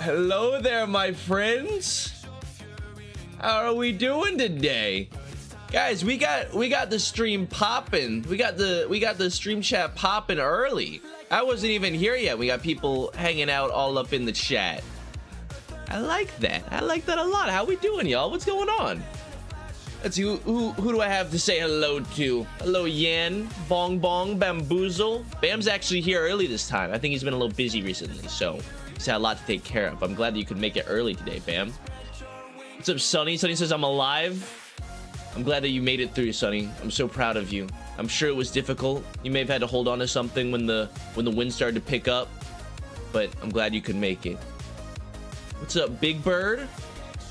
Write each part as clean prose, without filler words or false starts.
Hello there, my friends. How are we doing today? Guys, we got the stream popping. We got the stream chat popping early. I wasn't even here yet. We got people hanging out all up in the chat. I like that. I like that a lot. How we doing, y'all? What's going on? Let's see, who do I have to say hello to? Hello, Yan, Bong Bong, Bamboozle. Bam's actually here early this time. I think he's been a little busy recently, so he's had a lot to take care of. I'm glad that you could make it early today, Bam. What's up, Sonny? Sonny says I'm alive. I'm glad that you made it through, Sonny. I'm so proud of you. I'm sure it was difficult. You may have had to hold on to something when the wind started to pick up, but I'm glad you could make it. What's up, Big Bird?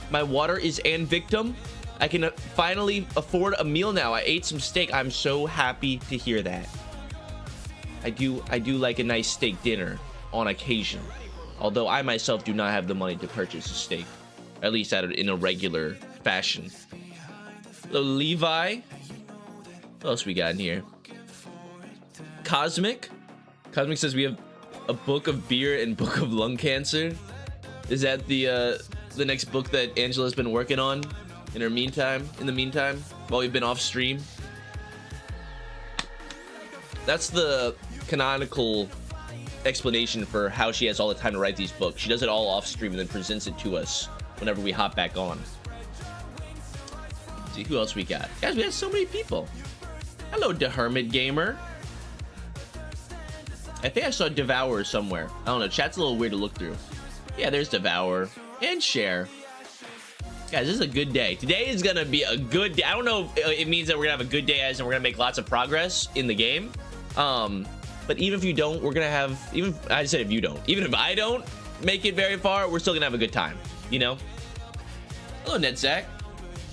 My water is an victim. I can finally afford a meal now. I ate some steak. I'm so happy to hear that. I do like a nice steak dinner on occasion. Although I myself do not have the money to purchase a steak. At least in a regular fashion. Hello, Levi. What else we got in here? Cosmic. Cosmic says we have a book of beer and book of lung cancer. Is that the next book that Angela's been working on in the meantime, while we've been off stream? That's the canonical explanation for how she has all the time to write these books. She does it all off stream and then presents it to us whenever we hop back on. Let's see who else we got. Guys, we have so many people. Hello, the Hermit Gamer. I think I saw Devour somewhere. I don't know, chat's a little weird to look through. Yeah, there's Devour and Share. Guys, this is a good day. Today is gonna be a good day. I don't know if it means that we're gonna have a good day as and we're gonna make lots of progress in the game. But even if you don't, we're gonna have, even if I don't make it very far, we're still gonna have a good time, you know? Hello, Netzach.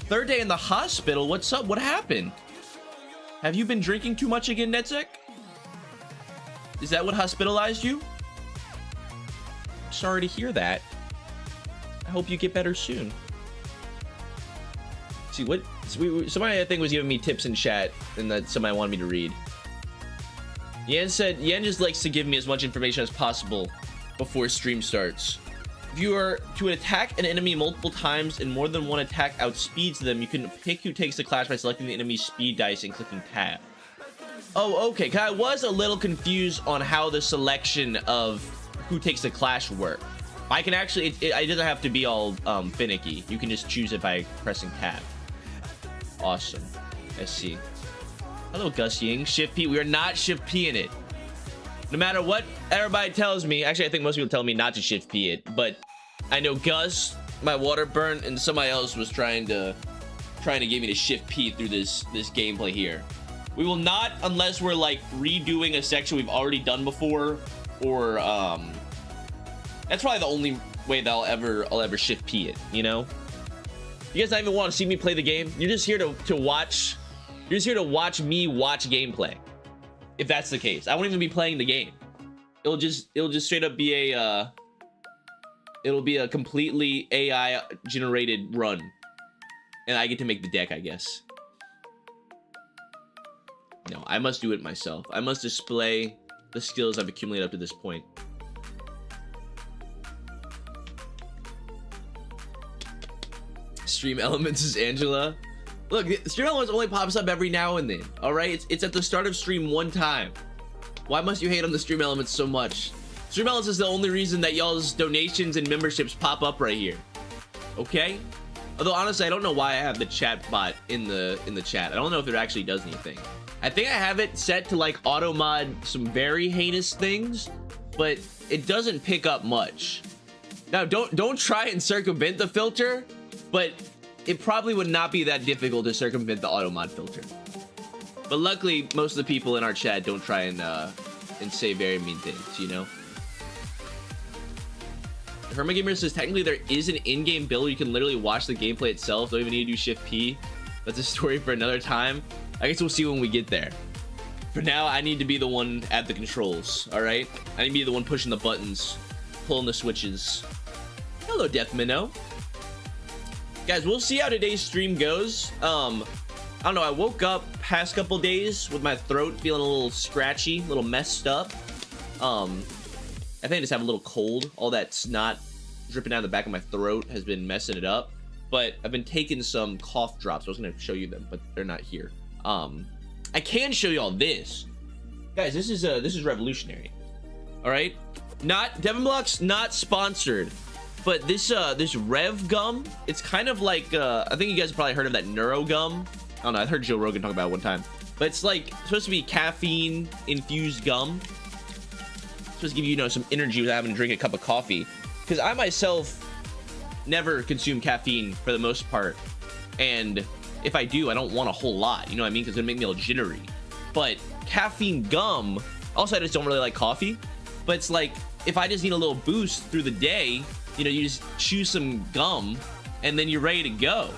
Third day in the hospital. What's up? What happened? Have you been drinking too much again, Netzach? Is that what hospitalized you? Sorry to hear that. I hope you get better soon. See what somebody I think was giving me tips in chat, and that somebody wanted me to read. Yan said Yan just likes to give me as much information as possible before stream starts. If you are to attack an enemy multiple times and more than one attack outspeeds them, you can pick who takes the clash by selecting the enemy's speed dice and clicking tab. Oh, okay. I was a little confused on how the selection of who takes the clash work. I can actually, it doesn't have to be all finicky. You can just choose it by pressing tab. Awesome. I see. Hello, Gus Ying. Shift P. We are not Shift P in it. No matter what everybody tells me, actually I think most people tell me not to Shift P it, but I know Gus, my water burn, and somebody else was trying to get me to Shift P through this gameplay here. We will not, unless we're like redoing a section we've already done before, or that's probably the only way that I'll ever Shift P it, you know? You guys not even want to see me play the game. You're just here to watch. You're just here to watch me watch gameplay. If that's the case, I won't even be playing the game. It'll just straight up be a it'll be a completely AI generated run, and I get to make the deck, I guess. No, I must do it myself. I must display the skills I've accumulated up to this point. Stream Elements is Angela. Look, Stream Elements only pops up every now and then, all right? It's at the start of stream one time. Why must you hate on the Stream Elements so much? Stream Elements is the only reason that y'all's donations and memberships pop up right here, okay? Although honestly, I don't know why I have the chat bot in the chat. I don't know if it actually does anything. I think I have it set to like auto mod some very heinous things, but it doesn't pick up much. Now, don't try and circumvent the filter, but it probably would not be that difficult to circumvent the auto mod filter. But luckily, most of the people in our chat don't try and say very mean things, you know? Herma Gamer says technically there is an in-game build. You can literally watch the gameplay itself. Don't even need to do Shift P. That's a story for another time. I guess we'll see when we get there. For now, I need to be the one at the controls, all right? I need to be the one pushing the buttons, pulling the switches. Hello, Death Minnow. Guys, we'll see how today's stream goes. I don't know, I woke up past couple days with my throat feeling a little scratchy, a little messed up. I think I just have a little cold. All that snot dripping down the back of my throat has been messing it up. But I've been taking some cough drops. I was gonna show you them, but they're not here. I can show you all this, guys. This is revolutionary. All right, not Devon Blocks, not sponsored, but this Rev gum. It's kind of like I think you guys have probably heard of that Neuro gum. I don't know. I heard Joe Rogan talk about it one time, but it's like supposed to be caffeine infused gum. It's supposed to give you, some energy without having to drink a cup of coffee. Because I myself never consume caffeine for the most part, and if I do, I don't want a whole lot, you know what I mean, because it'll make me a little jittery. But caffeine gum, also I just don't really like coffee, but it's like if I just need a little boost through the day, you just chew some gum and then you're ready to go.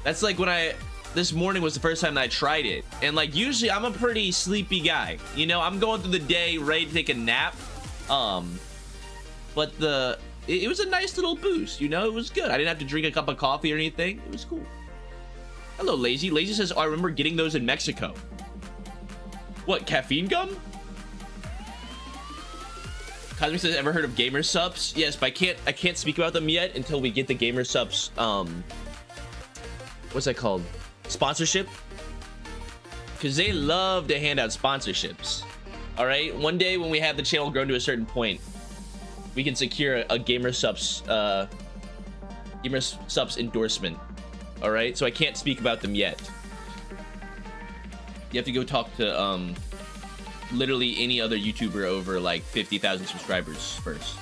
That's like when this morning was the first time that I tried it, and like usually I'm a pretty sleepy guy, I'm going through the day ready to take a nap, but it was a nice little boost, it was good. I didn't have to drink a cup of coffee or anything. It was cool. Hello, Lazy. Lazy says, oh, I remember getting those in Mexico. What, caffeine gum? Cosmic says, ever heard of Gamer Subs? Yes, but I can't speak about them yet until we get the Gamer Subs, what's that called? Sponsorship? Because they love to hand out sponsorships. All right, one day when we have the channel grown to a certain point, we can secure a Gamer Subs endorsement. All right, so I can't speak about them yet. You have to go talk to literally any other YouTuber over like 50,000 subscribers first.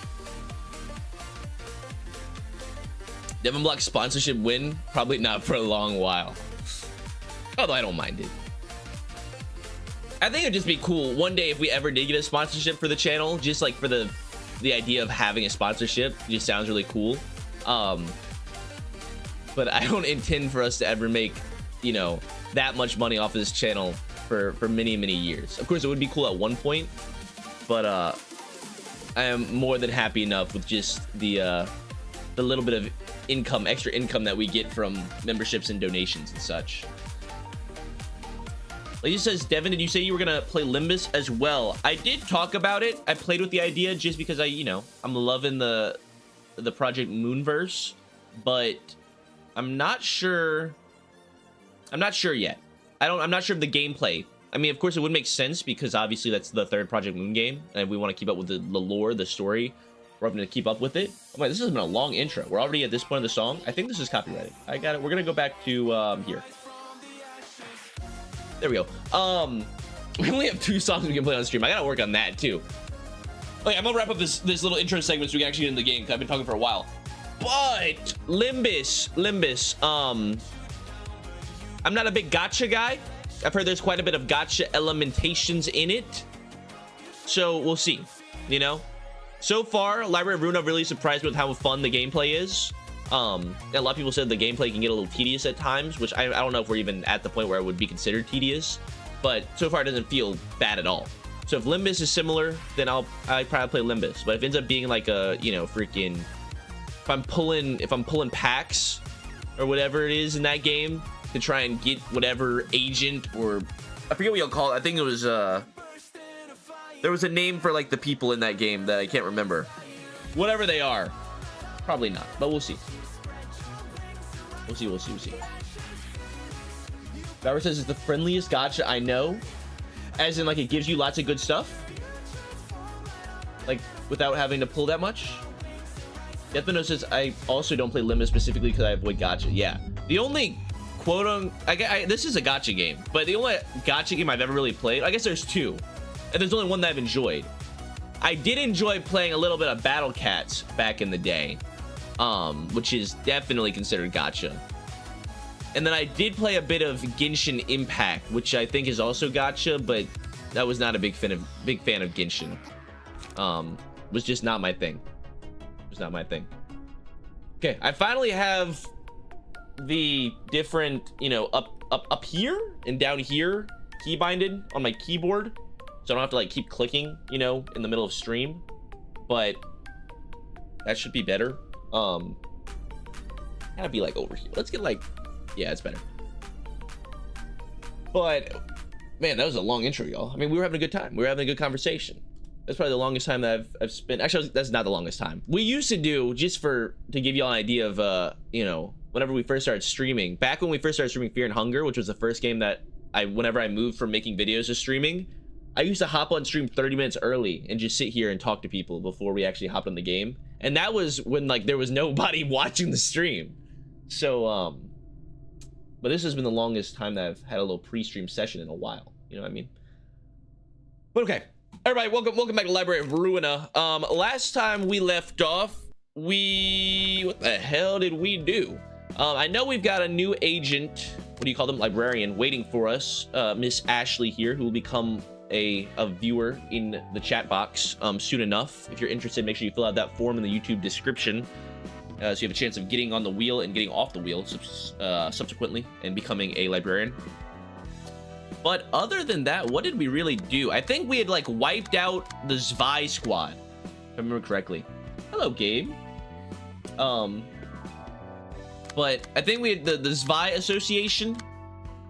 Devon Block sponsorship win? Probably not for a long while. Although I don't mind it. I think it'd just be cool one day if we ever did get a sponsorship for the channel, just like for the idea of having a sponsorship just sounds really cool. But I don't intend for us to ever make, that much money off of this channel for many, many years. Of course, it would be cool at one point, but I am more than happy enough with just the little bit of income, extra income that we get from memberships and donations and such. Lady says, Devin, did you say you were gonna play Limbus as well? I did talk about it. I played with the idea just because I'm loving the Project Moonverse, but I'm not sure yet. I'm not sure of the gameplay. I mean, of course it would make sense because obviously that's the third Project Moon game, and we want to keep up with the lore, the story. We're hoping to keep up with it. Oh my, this has been a long intro. We're already at this point of the song. I think this is copyrighted. I got it. We're gonna go back to here. There we go. We only have 2 songs we can play on stream. I gotta work on that too. Okay, I'm gonna wrap up this little intro segment so we can actually get in the game, because I've been talking for a while. But Limbus, I'm not a big gacha guy. I've heard there's quite a bit of gacha elementations in it, so we'll see. So far, Library of Ruina really surprised me with how fun the gameplay is. A lot of people said the gameplay can get a little tedious at times, which I don't know if we're even at the point where it would be considered tedious, but so far it doesn't feel bad at all. So if Limbus is similar, then I'd probably play Limbus. But if it ends up being like a, freaking, if I'm pulling packs or whatever it is in that game to try and get whatever agent, or I forget what you'll call it. I think it was there was a name for like the people in that game that I can't remember. Whatever they are, probably not, but we'll see. We'll see. Bauer says it's the friendliest gacha I know, as in like it gives you lots of good stuff, like without having to pull that much. Deathno says I also don't play Limbus specifically because I avoid gacha. Yeah, the only this is a gacha game, but the only gacha game I've ever really played, I guess there's 2, and there's only one that I've enjoyed. I did enjoy playing a little bit of Battle Cats back in the day, which is definitely considered gacha. And then I did play a bit of Genshin Impact, which I think is also gacha, but that was not a big fan of Genshin. Was just not my thing. Okay, I finally have the different, up here and down here key binded on my keyboard, so I don't have to like keep clicking, in the middle of stream. But that should be better. Gotta be like over here. Let's get like, yeah, it's better. But man, that was a long intro, y'all. I mean, we were having a good time. We were having a good conversation. That's probably the longest time that I've spent. Actually, that's not the longest time. We used to do, just to give you all an idea of, you know, whenever we first started streaming, back when we first started streaming Fear and Hunger, which was the first game that whenever I moved from making videos to streaming, I used to hop on stream 30 minutes early and just sit here and talk to people before we actually hopped on the game. And that was when, like, there was nobody watching the stream. So, but this has been the longest time that I've had a little pre-stream session in a while. You know what I mean? But okay. Everybody, welcome back to Library of Ruina. Last time we left off, what the hell did we do? I know we've got a new agent, what do you call them, librarian, waiting for us, Miss Ashley here, who will become a viewer in the chat box soon enough. If you're interested, make sure you fill out that form in the YouTube description, so you have a chance of getting on the wheel and getting off the wheel subsequently and becoming a librarian. But other than that, what did we really do? I think we had, like, wiped out the Zwei squad, if I remember correctly. Hello, Gabe. But I think we had the Zwei Association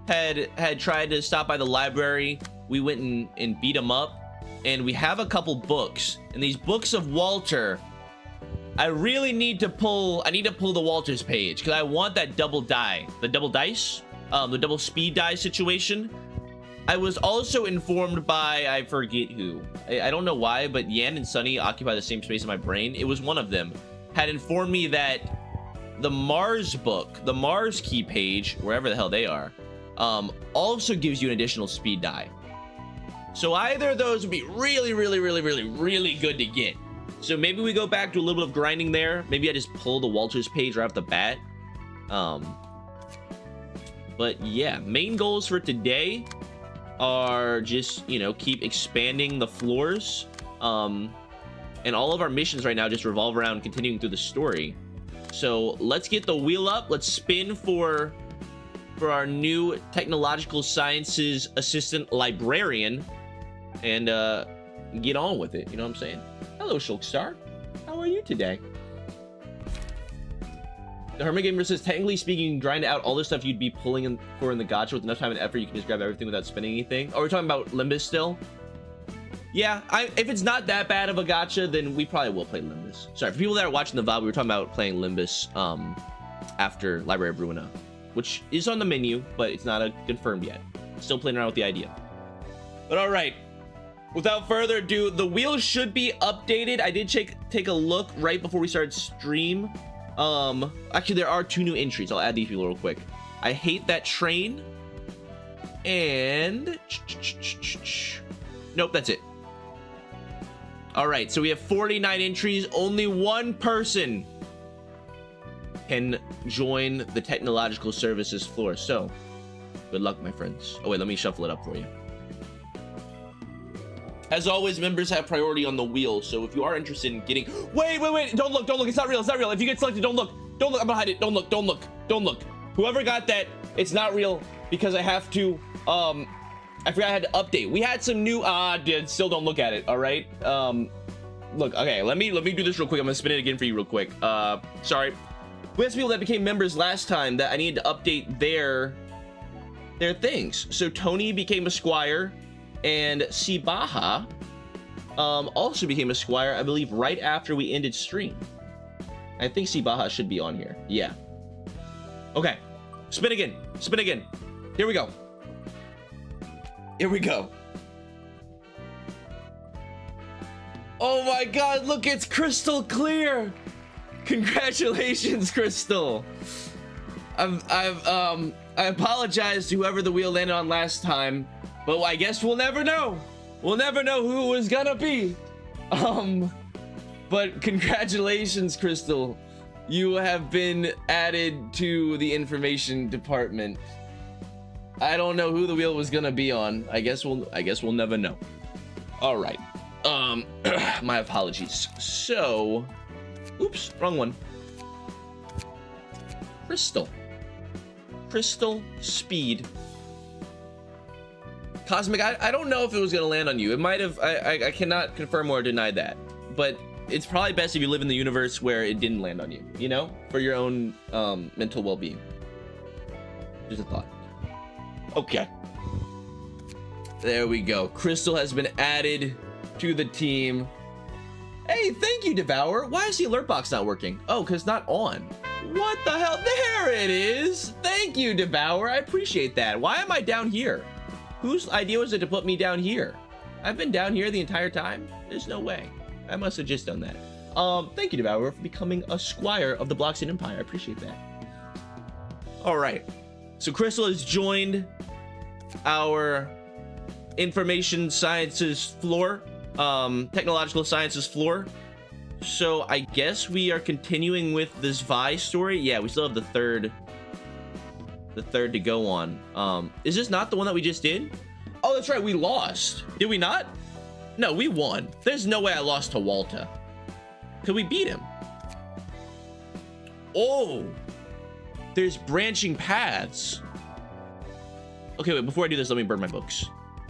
had tried to stop by the library. We went and beat them up, and we have a couple books. And these books of Walter, I really need to pull. I need to pull the Walters page because I want that double die, the double dice, the double speed die situation. I was also informed by, I forget who, I don't know why, but Yan and Sunny occupy the same space in my brain. It was one of them, had informed me that the Mars book, the Mars key page, wherever the hell they are, also gives you an additional speed die. So either of those would be really good to get. So maybe we go back to a little bit of grinding there. Maybe I just pull the Walters page right off the bat. But yeah, main goals for today are just, you know, keep expanding the floors, and all of our missions right now just revolve around continuing through the story. So let's get the wheel up. Let's spin for our new technological sciences assistant librarian, and get on with it. You know what I'm saying? Hello, Shulkstar. How are you today? The Hermit Gamer says, technically speaking, you can grind out all the stuff you'd be pulling in the gacha with enough time and effort. You can just grab everything without spending anything. Oh, we're talking about Limbus still? Yeah, if it's not that bad of a gacha, then we probably will play Limbus. Sorry, for people that are watching the VOD, we were talking about playing Limbus after Library of Ruina, which is on the menu, but it's not confirmed yet. Still playing around with the idea. But all right, without further ado, the wheel should be updated. I did take a look right before we started stream. Actually, there are 2 new entries. I'll add these people real quick. I hate that train. And nope, that's it. All right, so we have 49 entries. Only 1 person can join the technological services floor. So good luck, my friends. Oh wait, let me shuffle it up for you. As always, members have priority on the wheel, so if you are interested in getting... Wait, don't look, it's not real, If you get selected, don't look, I'm gonna hide it, don't look. Whoever got that, it's not real, because I have to, I forgot I had to update. We had some new, still don't look at it, all right? Look, okay, let me do this real quick. I'm gonna spin it again for you real quick. Sorry. We had some people that became members last time that I needed to update their things. So Tony became a squire, and Sibaha also became a squire, I believe, right after we ended stream. I think Sibaha should be on here. Yeah. Okay. Spin again. Here we go. Oh my god, look, it's crystal clear. Congratulations, Crystal. I apologize to whoever the wheel landed on last time. But I guess we'll never know. We'll never know who it was gonna be. But congratulations, Crystal. You have been added to the information department. I don't know who the wheel was gonna be on. I guess we'll never know. All right. My apologies. So, oops, wrong one. Crystal speed. Cosmic, I don't know if it was gonna land on you. It might have. I cannot confirm or deny that, but it's probably best if you live in the universe where it didn't land on you, you know, for your own mental well-being. Just a thought. Okay, there we go. Crystal has been added to the team. Hey, thank you, Devour. Why is the alert box not working? Oh, because it's not on. What the hell? There it is. Thank you, Devour. I appreciate that. Why am I down here? Whose idea was it to put me down here? I've been down here the entire time. There's no way. I must have just done that. Thank you, Devour, for becoming a squire of the Bloxian Empire. I appreciate that. All right. So Crystal has joined our information sciences floor, technological sciences floor. So I guess we are continuing with this Vi story. Yeah, we still have the third to go on. Is this not the one that we just did? Oh, that's right, we lost. Did we not? No, we won. There's no way I lost to Walter. Could we beat him? Oh, there's branching paths. Okay, wait, before I do this, let me burn my books.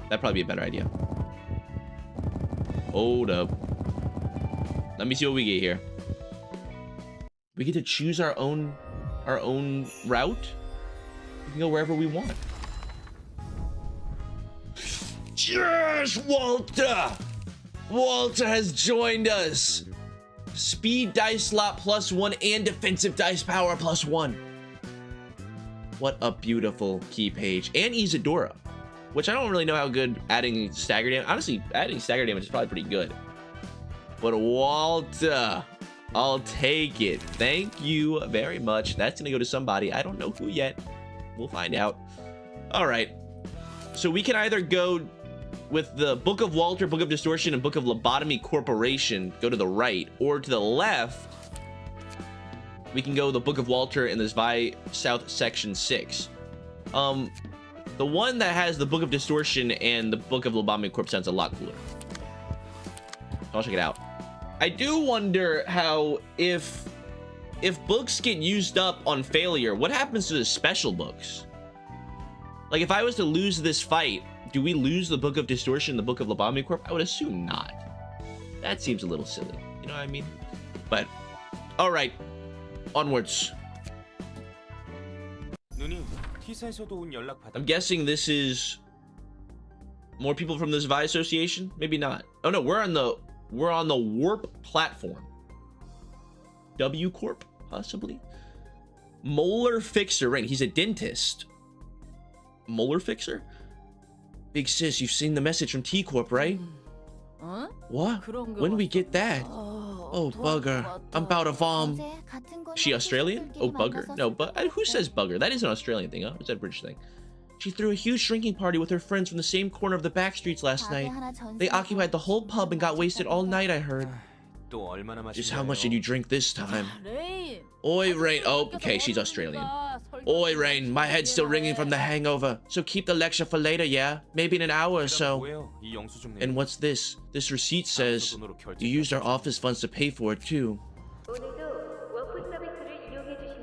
That'd probably be a better idea. Hold up. Let me see what we get here. We get to choose our own route. We can go wherever we want. Yes, Walter! Walter has joined us. Speed dice slot +1 and defensive dice power +1. What a beautiful key page. And Isadora, which I don't really know how good adding stagger damage. Honestly, adding stagger damage is probably pretty good. But Walter, I'll take it. Thank you very much. That's gonna go to somebody. I don't know who yet. We'll find out. All right. So we can either go with the Book of Walter, Book of Distortion, and Book of Lobotomy Corporation, go to the right, or to the left, we can go the Book of Walter in this Vi South Section 6. The one that has the Book of Distortion and the Book of Lobotomy Corp sounds a lot cooler. I'll check it out. I do wonder how if books get used up on failure, what happens to the special books? Like if I was to lose this fight, do we lose the Book of Distortion, the Book of Lobotomy Corp? I would assume not. That seems a little silly. You know what I mean? But, all right. Onwards. I'm guessing this is more people from this Vi Association? Maybe not. Oh no, we're on the Warp platform. W Corp, possibly? Molar Fixer, right? He's a dentist. Molar Fixer? Big sis, you've seen the message from T Corp, right? Huh? What? When do we get that? Oh, bugger. I'm about to vom. Is she Australian? Oh, bugger. No, but who says bugger? That is an Australian thing, huh? Or is that a British thing? She threw a huge drinking party with her friends from the same corner of the back streets last night. They occupied the whole pub and got wasted all night, I heard. Just how much did you drink this time? Oi, Rain. Oh, okay, she's Australian. Oi, Rain, my head's still ringing from the hangover. So keep the lecture for later, yeah? Maybe in an hour or so. And what's this? This receipt says you used our office funds to pay for it, too.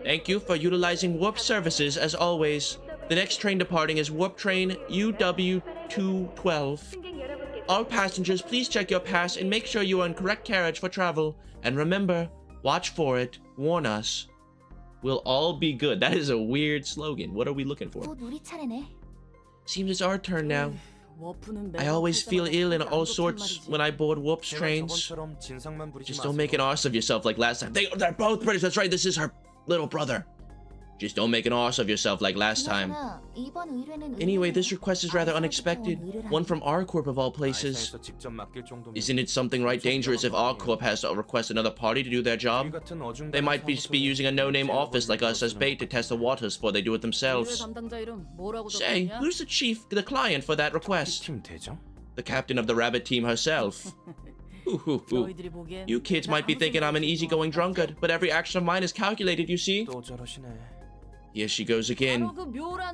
Thank you for utilizing Warp services, as always. The next train departing is Warp Train UW212. All passengers, please check your pass and make sure you are in correct carriage for travel. And remember, watch for it. Warn us. We'll all be good. That is a weird slogan. What are we looking for? Seems it's our turn now. I always feel ill in all sorts when I board Warp's trains. Just don't make an arse of yourself like last time. They're both British. That's right. This is her little brother. Just don't make an arse of yourself like last time. Anyway, this request is rather unexpected. One from our corp of all places. Isn't it something right dangerous if our corp has to request another party to do their job? They might be using a no-name office like us as bait to test the waters before they do it themselves. Say, who's the client for that request? The captain of the rabbit team herself. You kids might be thinking I'm an easygoing drunkard, but every action of mine is calculated, you see? Here she goes again.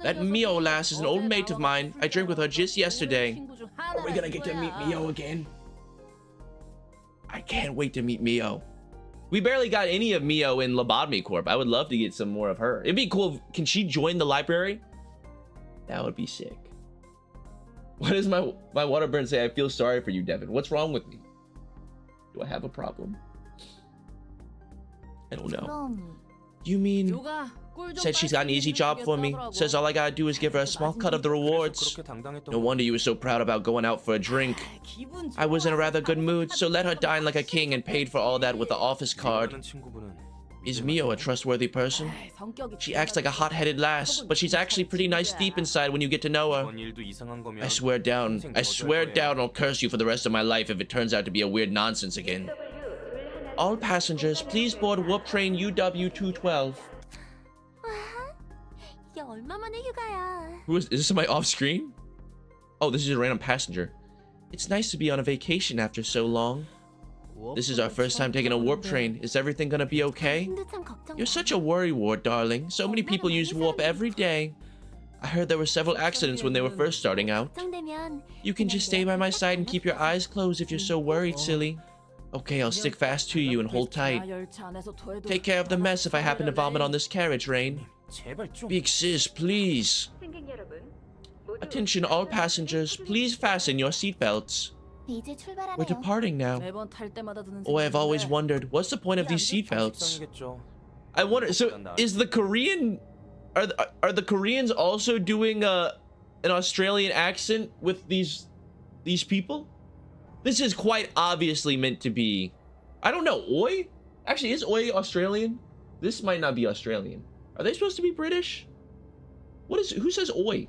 That Mio lass is an old mate of mine. I drank with her just yesterday. Are we gonna get to meet Mio again? I can't wait to meet Mio. We barely got any of Mio in Lobotomy Corp. I would love to get some more of her. It'd be cool. Can she join the library? That would be sick. What does my water burn say? I feel sorry for you, Devin. What's wrong with me? Do I have a problem? I don't know. You mean Said she's got an easy job for me. Says all I gotta do is give her a small cut of the rewards. No wonder you were so proud about going out for a drink. I was in a rather good mood, so let her dine like a king and paid for all that with the office card. Is Mio a trustworthy person? She acts like a hot-headed lass, but she's actually pretty nice deep inside when you get to know her. I swear down I'll curse you for the rest of my life if it turns out to be a weird nonsense again. All passengers, please board warp train UW212. Is this somebody off screen? Oh, this is a random passenger. It's nice to be on a vacation after so long. This is our first time taking a warp train. Is everything gonna be okay? You're such a worrywart, darling. So many people use warp every day. I heard there were several accidents when they were first starting out. You can just stay by my side and keep your eyes closed if you're so worried, silly. Okay, I'll stick fast to you and hold tight. Take care of the mess if I happen to vomit on this carriage, Rain. Big sis, please. Attention all passengers, please fasten your seatbelts. We're departing now. Oh, I've always wondered, what's the point of these seatbelts? I wonder, so is the Korean... Are the Koreans also doing an Australian accent with these people? This is quite obviously meant to be... I don't know, Oi? Actually, is Oi Australian? This might not be Australian. Are they supposed to be British? Who says Oi?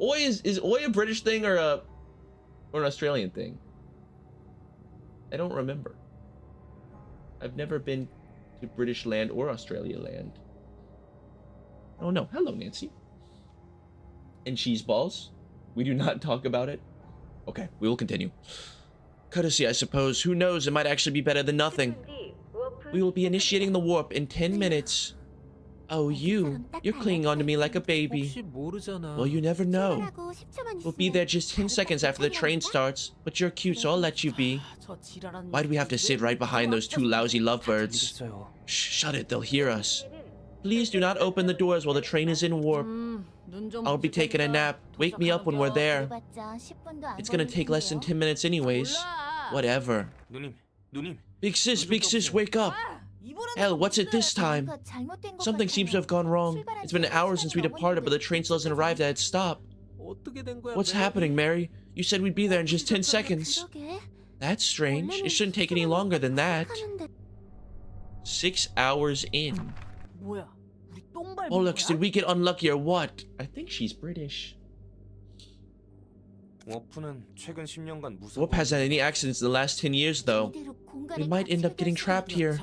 Oi is Oi a British thing or an Australian thing? I don't remember. I've never been to British land or Australia land. Oh no, hello Nancy. And cheese balls. We do not talk about it. Okay, we will continue. Courtesy, I suppose. Who knows, it might actually be better than nothing. We will be initiating the warp in 10 minutes. Oh, you're clinging onto me like a baby. Well, you never know. We'll be there just 10 seconds after the train starts, but you're cute, so I'll let you be. Why do we have to sit right behind those two lousy lovebirds? Shh, shut it, they'll hear us. Please do not open the doors while the train is in warp. I'll be taking a nap. Wake me up when we're there. It's gonna take less than 10 minutes anyways. Whatever. Big sis, wake up. Hell, what's it this time? Something seems to have gone wrong. It's been an hour since we departed, but the train still hasn't arrived at its stop. What's happening, Mary? You said we'd be there in just 10 seconds. That's strange. It shouldn't take any longer than that. 6 hours in. Bollocks, did we get unlucky or what? I think she's British. Warp hasn't had any accidents in the last 10 years, though. We might end up getting trapped here.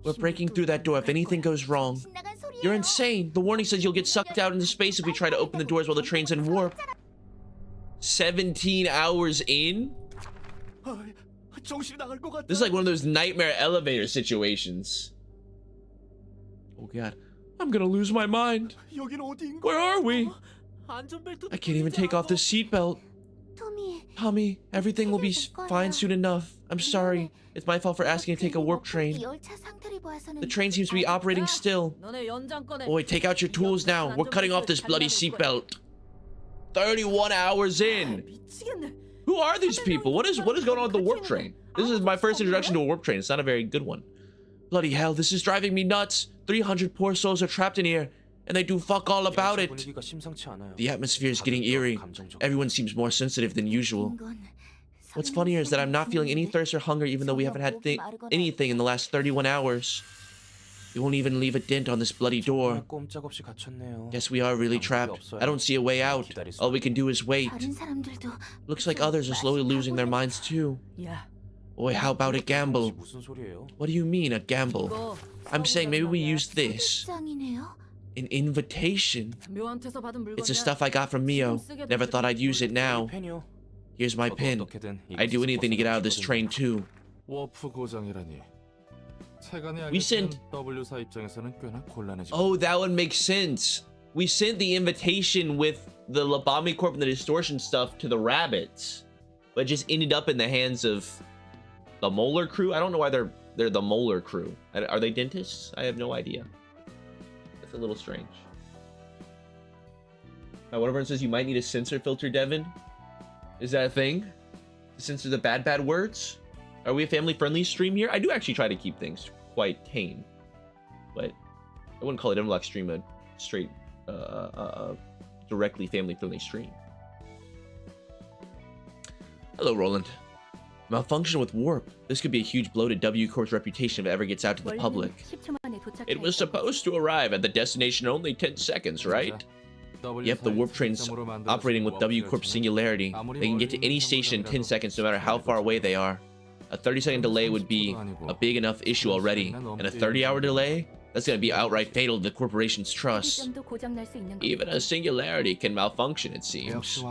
We're breaking through that door if anything goes wrong. You're insane. The warning says you'll get sucked out into space if we try to open the doors while the train's in warp. 17 hours in? This is like one of those nightmare elevator situations. Oh god. I'm gonna lose my mind. Where are we? I can't even take off this seatbelt. Tommy, everything will be fine soon enough. I'm sorry. It's my fault for asking to take a warp train. The train seems to be operating still. Boy, take out your tools now. We're cutting off this bloody seatbelt. 31 hours in. Who are these people? What is going on with the warp train? This is my first introduction to a warp train. It's not a very good one. Bloody hell, this is driving me nuts. 300 poor souls are trapped in here, and they do fuck all about it. The atmosphere is getting eerie. Everyone seems more sensitive than usual. What's funnier is that I'm not feeling any thirst or hunger even though we haven't had anything in the last 31 hours. We won't even leave a dent on this bloody door. Guess we are really trapped. I don't see a way out. All we can do is wait. Looks like others are slowly losing their minds too. Boy, how about a gamble? What do you mean, a gamble? I'm saying maybe we use this. An invitation. It's the stuff I got from Mio. Never thought I'd use it now. Here's my pin. I'd do anything to get out of this train too. We sent... Oh, that would make sense. We sent the invitation with the Lobotomy Corp and the distortion stuff to the rabbits, but it just ended up in the hands of the Molar crew. I don't know why they're the Molar crew. Are they dentists? I have no idea. That's a little strange. One of them says you might need a censor filter, Devin. Is that a thing? To censor the bad words? Are we a family-friendly stream here? I do actually try to keep things quite tame. but I wouldn't call it Unlock stream a straight, directly family-friendly stream. Hello, Roland. Malfunction with warp. This could be a huge blow to W Corp's reputation if it ever gets out to the public. It was supposed to arrive at the destination in only 10 seconds, right? Yep, the warp train's operating with W Corp Singularity. They can get to any station in 10 seconds no matter how far away they are. A 30-second delay would be a big enough issue already, and a 30-hour delay? That's gonna be outright fatal to the corporation's trust. Even a singularity can malfunction, it seems.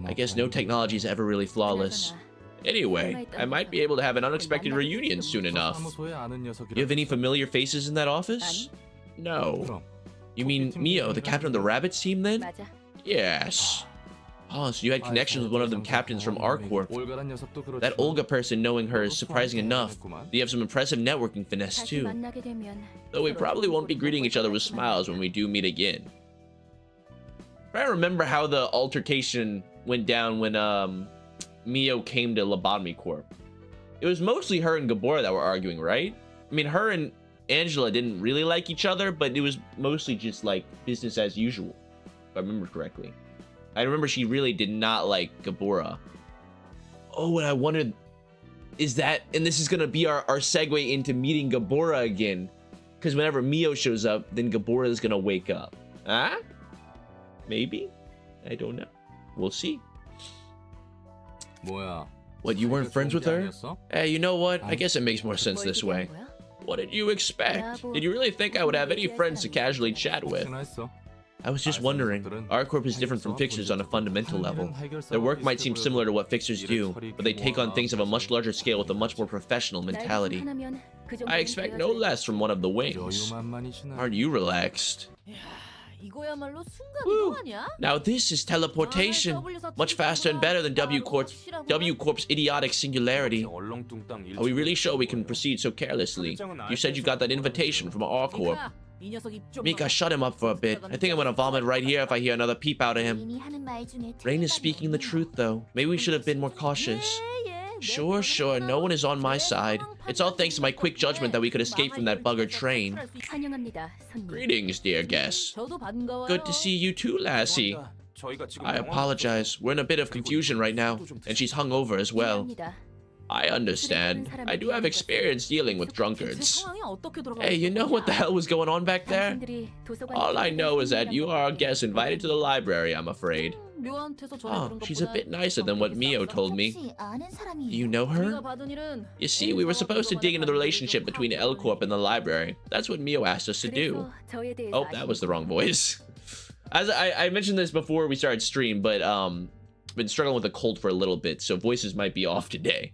I guess no technology is ever really flawless. Anyway, I might be able to have an unexpected reunion soon enough. You have any familiar faces in that office? No. You mean Mio, the captain of the Rabbits team then? Yes. Oh, so you had connections with one of them captains from our corp. That Olga person, knowing her is surprising enough. You have some impressive networking finesse too. Though we probably won't be greeting each other with smiles when we do meet again. I remember how the altercation went down when Mio came to Lobotomy Corp. It was mostly her and Gabora that were arguing, right? I mean, her and Angela didn't really like each other, but it was mostly just like business as usual, if I remember correctly. I remember she really did not like Gabora. Oh, and I wondered, is that, and this is gonna be our segue into meeting Gabora again, because whenever Mio shows up, then Gabora is gonna wake up. Huh? Maybe? I don't know. We'll see. What, you weren't friends with her? Hey, you know what? I guess it makes more sense this way. What did you expect? Did you really think I would have any friends to casually chat with? I was just wondering. Our corp is different from Fixers on a fundamental level. Their work might seem similar to what Fixers do, but they take on things of a much larger scale with a much more professional mentality. I expect no less from one of the wings. Aren't you relaxed? Woo. Now this is teleportation. Much faster and better than W Corp's idiotic singularity. Are we really sure we can proceed so carelessly? You said you got that invitation from our corp. Mika, shut him up for a bit. I think I'm gonna vomit right here if I hear another peep out of him. Rain is speaking the truth though. Maybe we should have been more cautious. Sure, no one is on my side. It's all thanks to my quick judgment that we could escape from that bugger train. Greetings, dear guest. Good to see you too, lassie. I apologize. We're in a bit of confusion right now, and she's hungover as well. I understand. I do have experience dealing with drunkards. Hey, you know what the hell was going on back there? All I know is that you are a guest invited to the library, I'm afraid. Oh, she's a bit nicer than what Mio told me. Do you know her? You see, we were supposed to dig into the relationship between L Corp and the library. That's what Mio asked us to do. Oh, that was the wrong voice. As I mentioned this before we started stream, but been struggling with a cold for a little bit, so voices might be off today.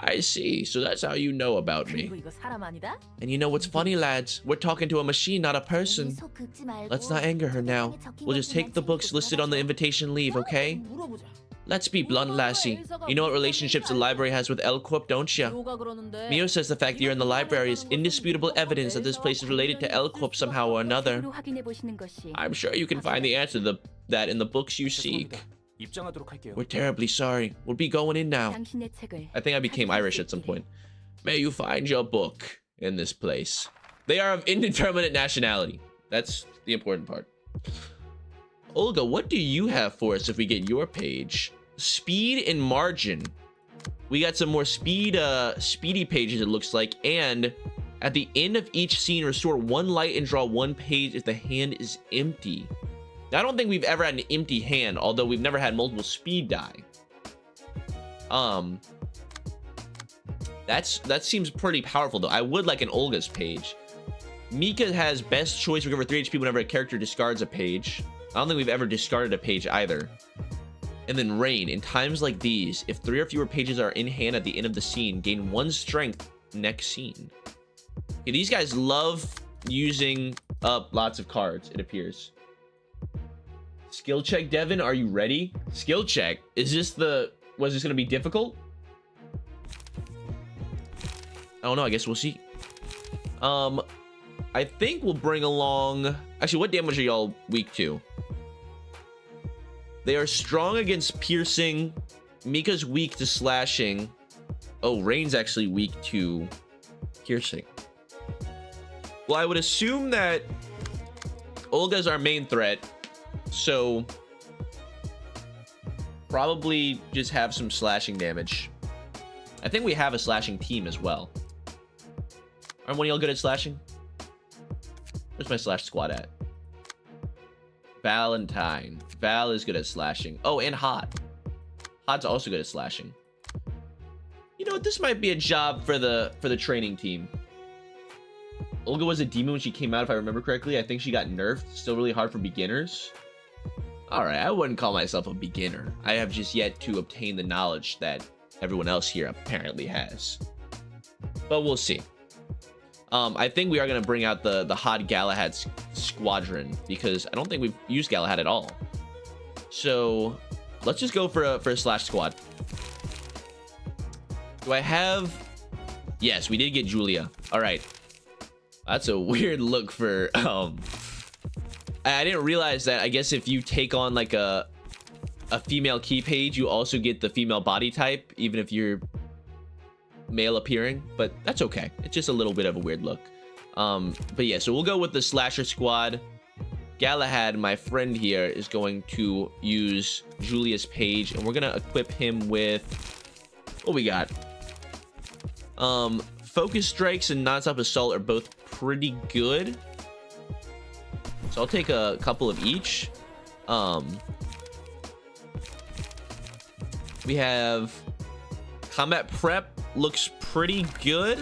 I see, so that's how you know about me. And you know what's funny, lads? We're talking to a machine, not a person. Let's not anger her now. We'll just take the books listed on the invitation and leave, okay? Let's be blunt, lassie. You know what relationships the library has with L Corp, don't ya? Mio says the fact that you're in the library is indisputable evidence that this place is related to L Corp somehow or another. I'm sure you can find the answer to that in the books you seek. We're terribly sorry. We'll be going in now. I think I became Irish at some point. May you find your book in this place. They are of indeterminate nationality. That's the important part. Olga, what do you have for us if we get your page? Speed and margin. We got some more speedy pages, it looks like. And at the end of each scene, restore one light and draw one page if the hand is empty. Now, I don't think we've ever had an empty hand, although we've never had multiple speed die. That seems pretty powerful though. I would like an Olga's page. Mika has best choice, recover 3 HP whenever a character discards a page. I don't think we've ever discarded a page either. And then Rain, in times like these, if 3 or fewer pages are in hand at the end of the scene, gain 1 strength next scene. Okay, these guys love using up lots of cards, it appears. Skill check, Devin, are you ready? Skill check. Was this gonna be difficult? I don't know, I guess we'll see. I think we'll bring along... Actually, what damage are y'all weak to? They are strong against piercing. Mika's weak to slashing. Oh, Rain's actually weak to piercing. Well, I would assume that Olga's our main threat, so probably just have some slashing damage. I think we have a slashing team as well. Aren't one of y'all good at slashing? Where's my slash squad at? Valentine. Val is good at slashing. Oh, and Hot. Hot's also good at slashing. You know what? This might be a job for the training team. Olga was a demon when she came out, if I remember correctly. I think she got nerfed. Still really hard for beginners. Alright, I wouldn't call myself a beginner. I have just yet to obtain the knowledge that everyone else here apparently has. But we'll see. I think we are going to bring out the Hot Galahad squadron, because I don't think we've used Galahad at all. So let's just go for a slash squad. Do I have... Yes, we did get Julia. All right. That's a weird look for... I didn't realize that. I guess if you take on like a female key page, you also get the female body type, even if you're male appearing, but that's okay. It's just a little bit of a weird look. But yeah, so we'll go with the slasher squad. Galahad, my friend here, is going to use Julia's page, and we're gonna equip him with what we got. Focus strikes and non-stop assault are both pretty good, so I'll take a couple of each. We have combat prep, looks pretty good.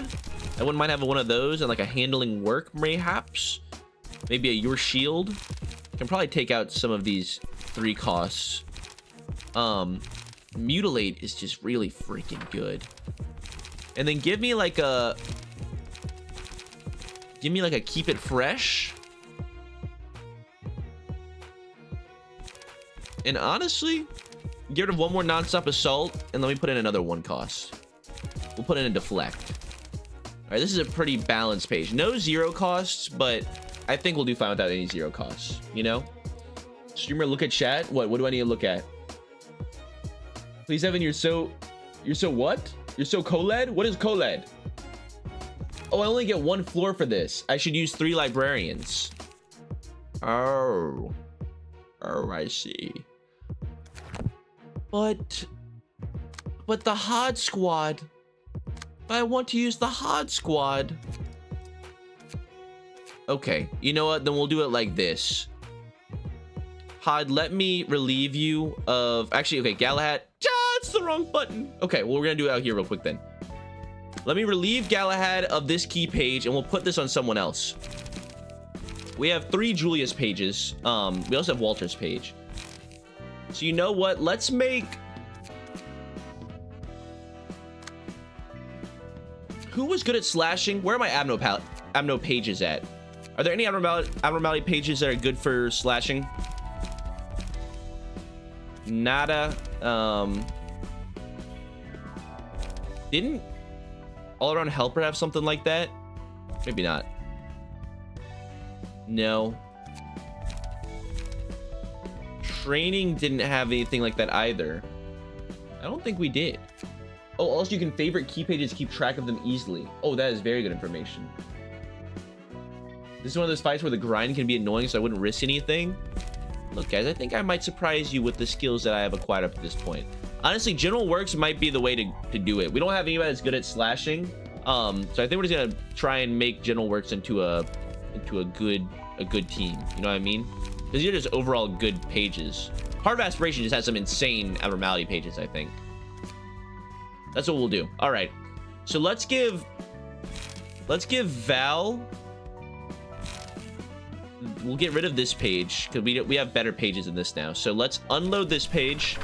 I wouldn't mind having one of those, and like a handling work mayhaps. Maybe a your shield. Can probably take out some of these 3 costs. Mutilate is just really freaking good. And then give me like a keep it fresh. And honestly, get rid of one more non-stop assault, and let me put in another 1 cost. We'll put in a deflect. All right, this is a pretty balanced page. No 0 costs, but I think we'll do fine without any 0 costs, you know? Streamer, look at chat. What do I need to look at? Please, Evan, you're so what? You're so co-led? What is co-led? Oh, I only get 1 floor for this. I should use 3 librarians. Oh, I see. But the Hod squad. I want to use the Hod squad. Okay, you know what? Then we'll do it like this. Hod, let me relieve you of... Actually, okay, Galahad. It's the wrong button. Okay, well, we're gonna do it out here real quick then. Let me relieve Galahad of this key page, and we'll put this on someone else. We have 3 Julia's pages. We also have Walter's page. So you know what? Let's make... Who was good at slashing? Where are my Abno pages at? Are there any abnormality pages that are good for slashing? Nada. Didn't All Around Helper have something like that? Maybe not. No. Training didn't have anything like that either. I don't think we did. Oh, also you can favorite key pages, keep track of them easily. Oh, that is very good information. This is one of those fights where the grind can be annoying, so I wouldn't risk anything. Look, guys, I think I might surprise you with the skills that I have acquired up to this point. Honestly, General Works might be the way to do it. We don't have anybody that's good at slashing. So I think we're just gonna try and make General Works into a good team. You know what I mean? Because you're just overall good pages. Heart of Aspiration just has some insane abnormality pages, I think. That's what we'll do. All right. So let's give Val... We'll get rid of this page because we have better pages than this now. So let's unload this page.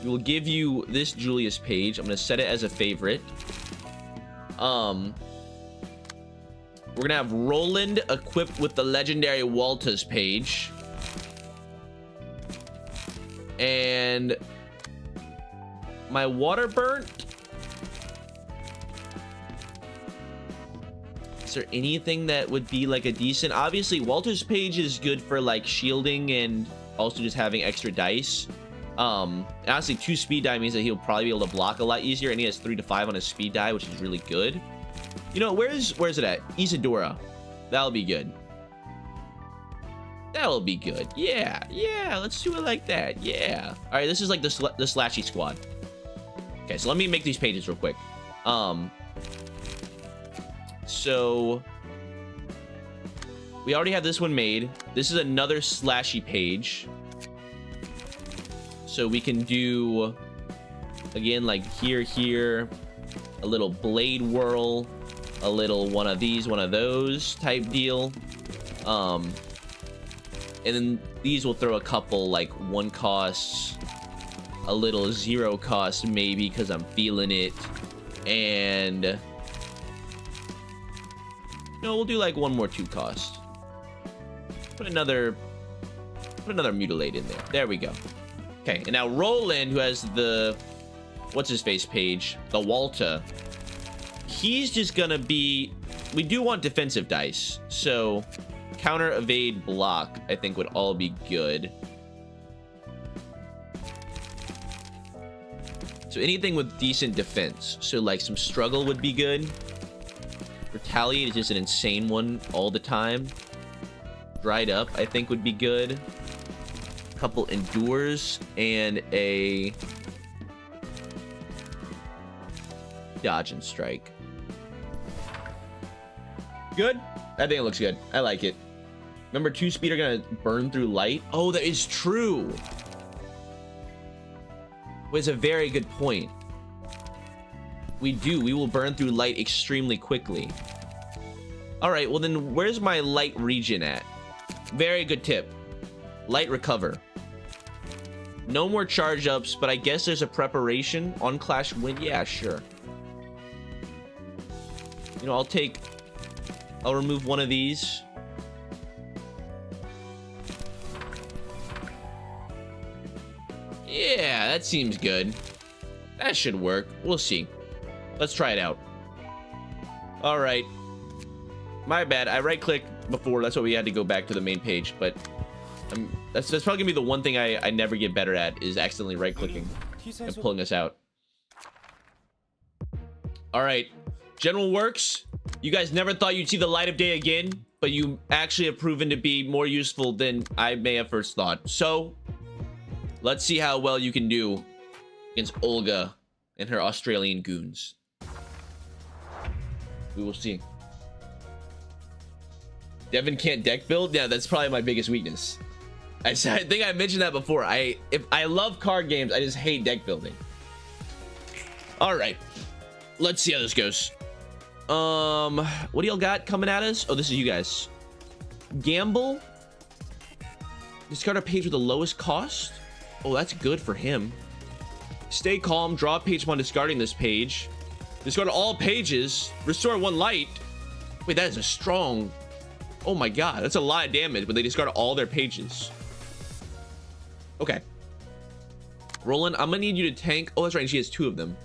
We will give you this Julius page. I'm gonna set it as a favorite. We're gonna have Roland equipped with the legendary Walter's page. And my water burnt. Is there anything that would be like a decent... Obviously, Walter's page is good for like shielding and also just having extra dice. And honestly, 2 speed die means that he'll probably be able to block a lot easier, and he has 3 to 5 on his speed die, which is really good. You know, where's it at? Isadora. That'll be good. That'll be good. Yeah, yeah, let's do it like that. Yeah. All right, this is like the slashy squad. Okay, so let me make these pages real quick. So we already have this one made. This is another slashy page. So we can do, again, like here, a little blade whirl, a little one of these, one of those type deal. And then these will throw a couple like 1 costs, a little 0 cost maybe because I'm feeling it, and no, we'll do like 1 more 2 cost. Put another mutilate in there. There we go. Okay, and now Roland, who has the what's his face page, the Walta, he's just gonna be, we do want defensive dice, so counter, evade, block I think would all be good. So anything with decent defense, so like some struggle would be good. Retaliate is just an insane one all the time. Dried up I think would be good. Couple endures and a dodge and strike. Good. I think it looks good. I like it. Remember, 2 speed are gonna burn through light. Oh, that is true. Was a very good point. We will burn through light extremely quickly. All right, well then where's my light region at? Very good tip. Light recover. No more charge ups, but I guess there's a preparation on Clash Win. Yeah, sure. You know, I'll remove one of these. Yeah, that seems good. That should work. We'll see. Let's try it out. All right. My bad. I right click before. That's why we had to go back to the main page, but that's probably gonna be the one thing I never get better at, is accidentally right clicking and pulling us out. All right, general works. You guys never thought you'd see the light of day again, but you actually have proven to be more useful than I may have first thought. So let's see how well you can do against Olga and her Australian goons. We will see. Devin can't deck build. Yeah, that's probably my biggest weakness. I think I mentioned that before. If I love card games, I just hate deck building. All right, let's see how this goes. What do y'all got coming at us? Oh, this is you guys. Gamble. Discard a page with the lowest cost. Oh, that's good for him. Stay calm. Draw a page upon discarding this page. Discard all pages. Restore 1 light. Wait, that is a strong. Oh my god, that's a lot of damage, but they discard all their pages. Okay. Roland, I'm gonna need you to tank. Oh, that's right, she has 2 of them.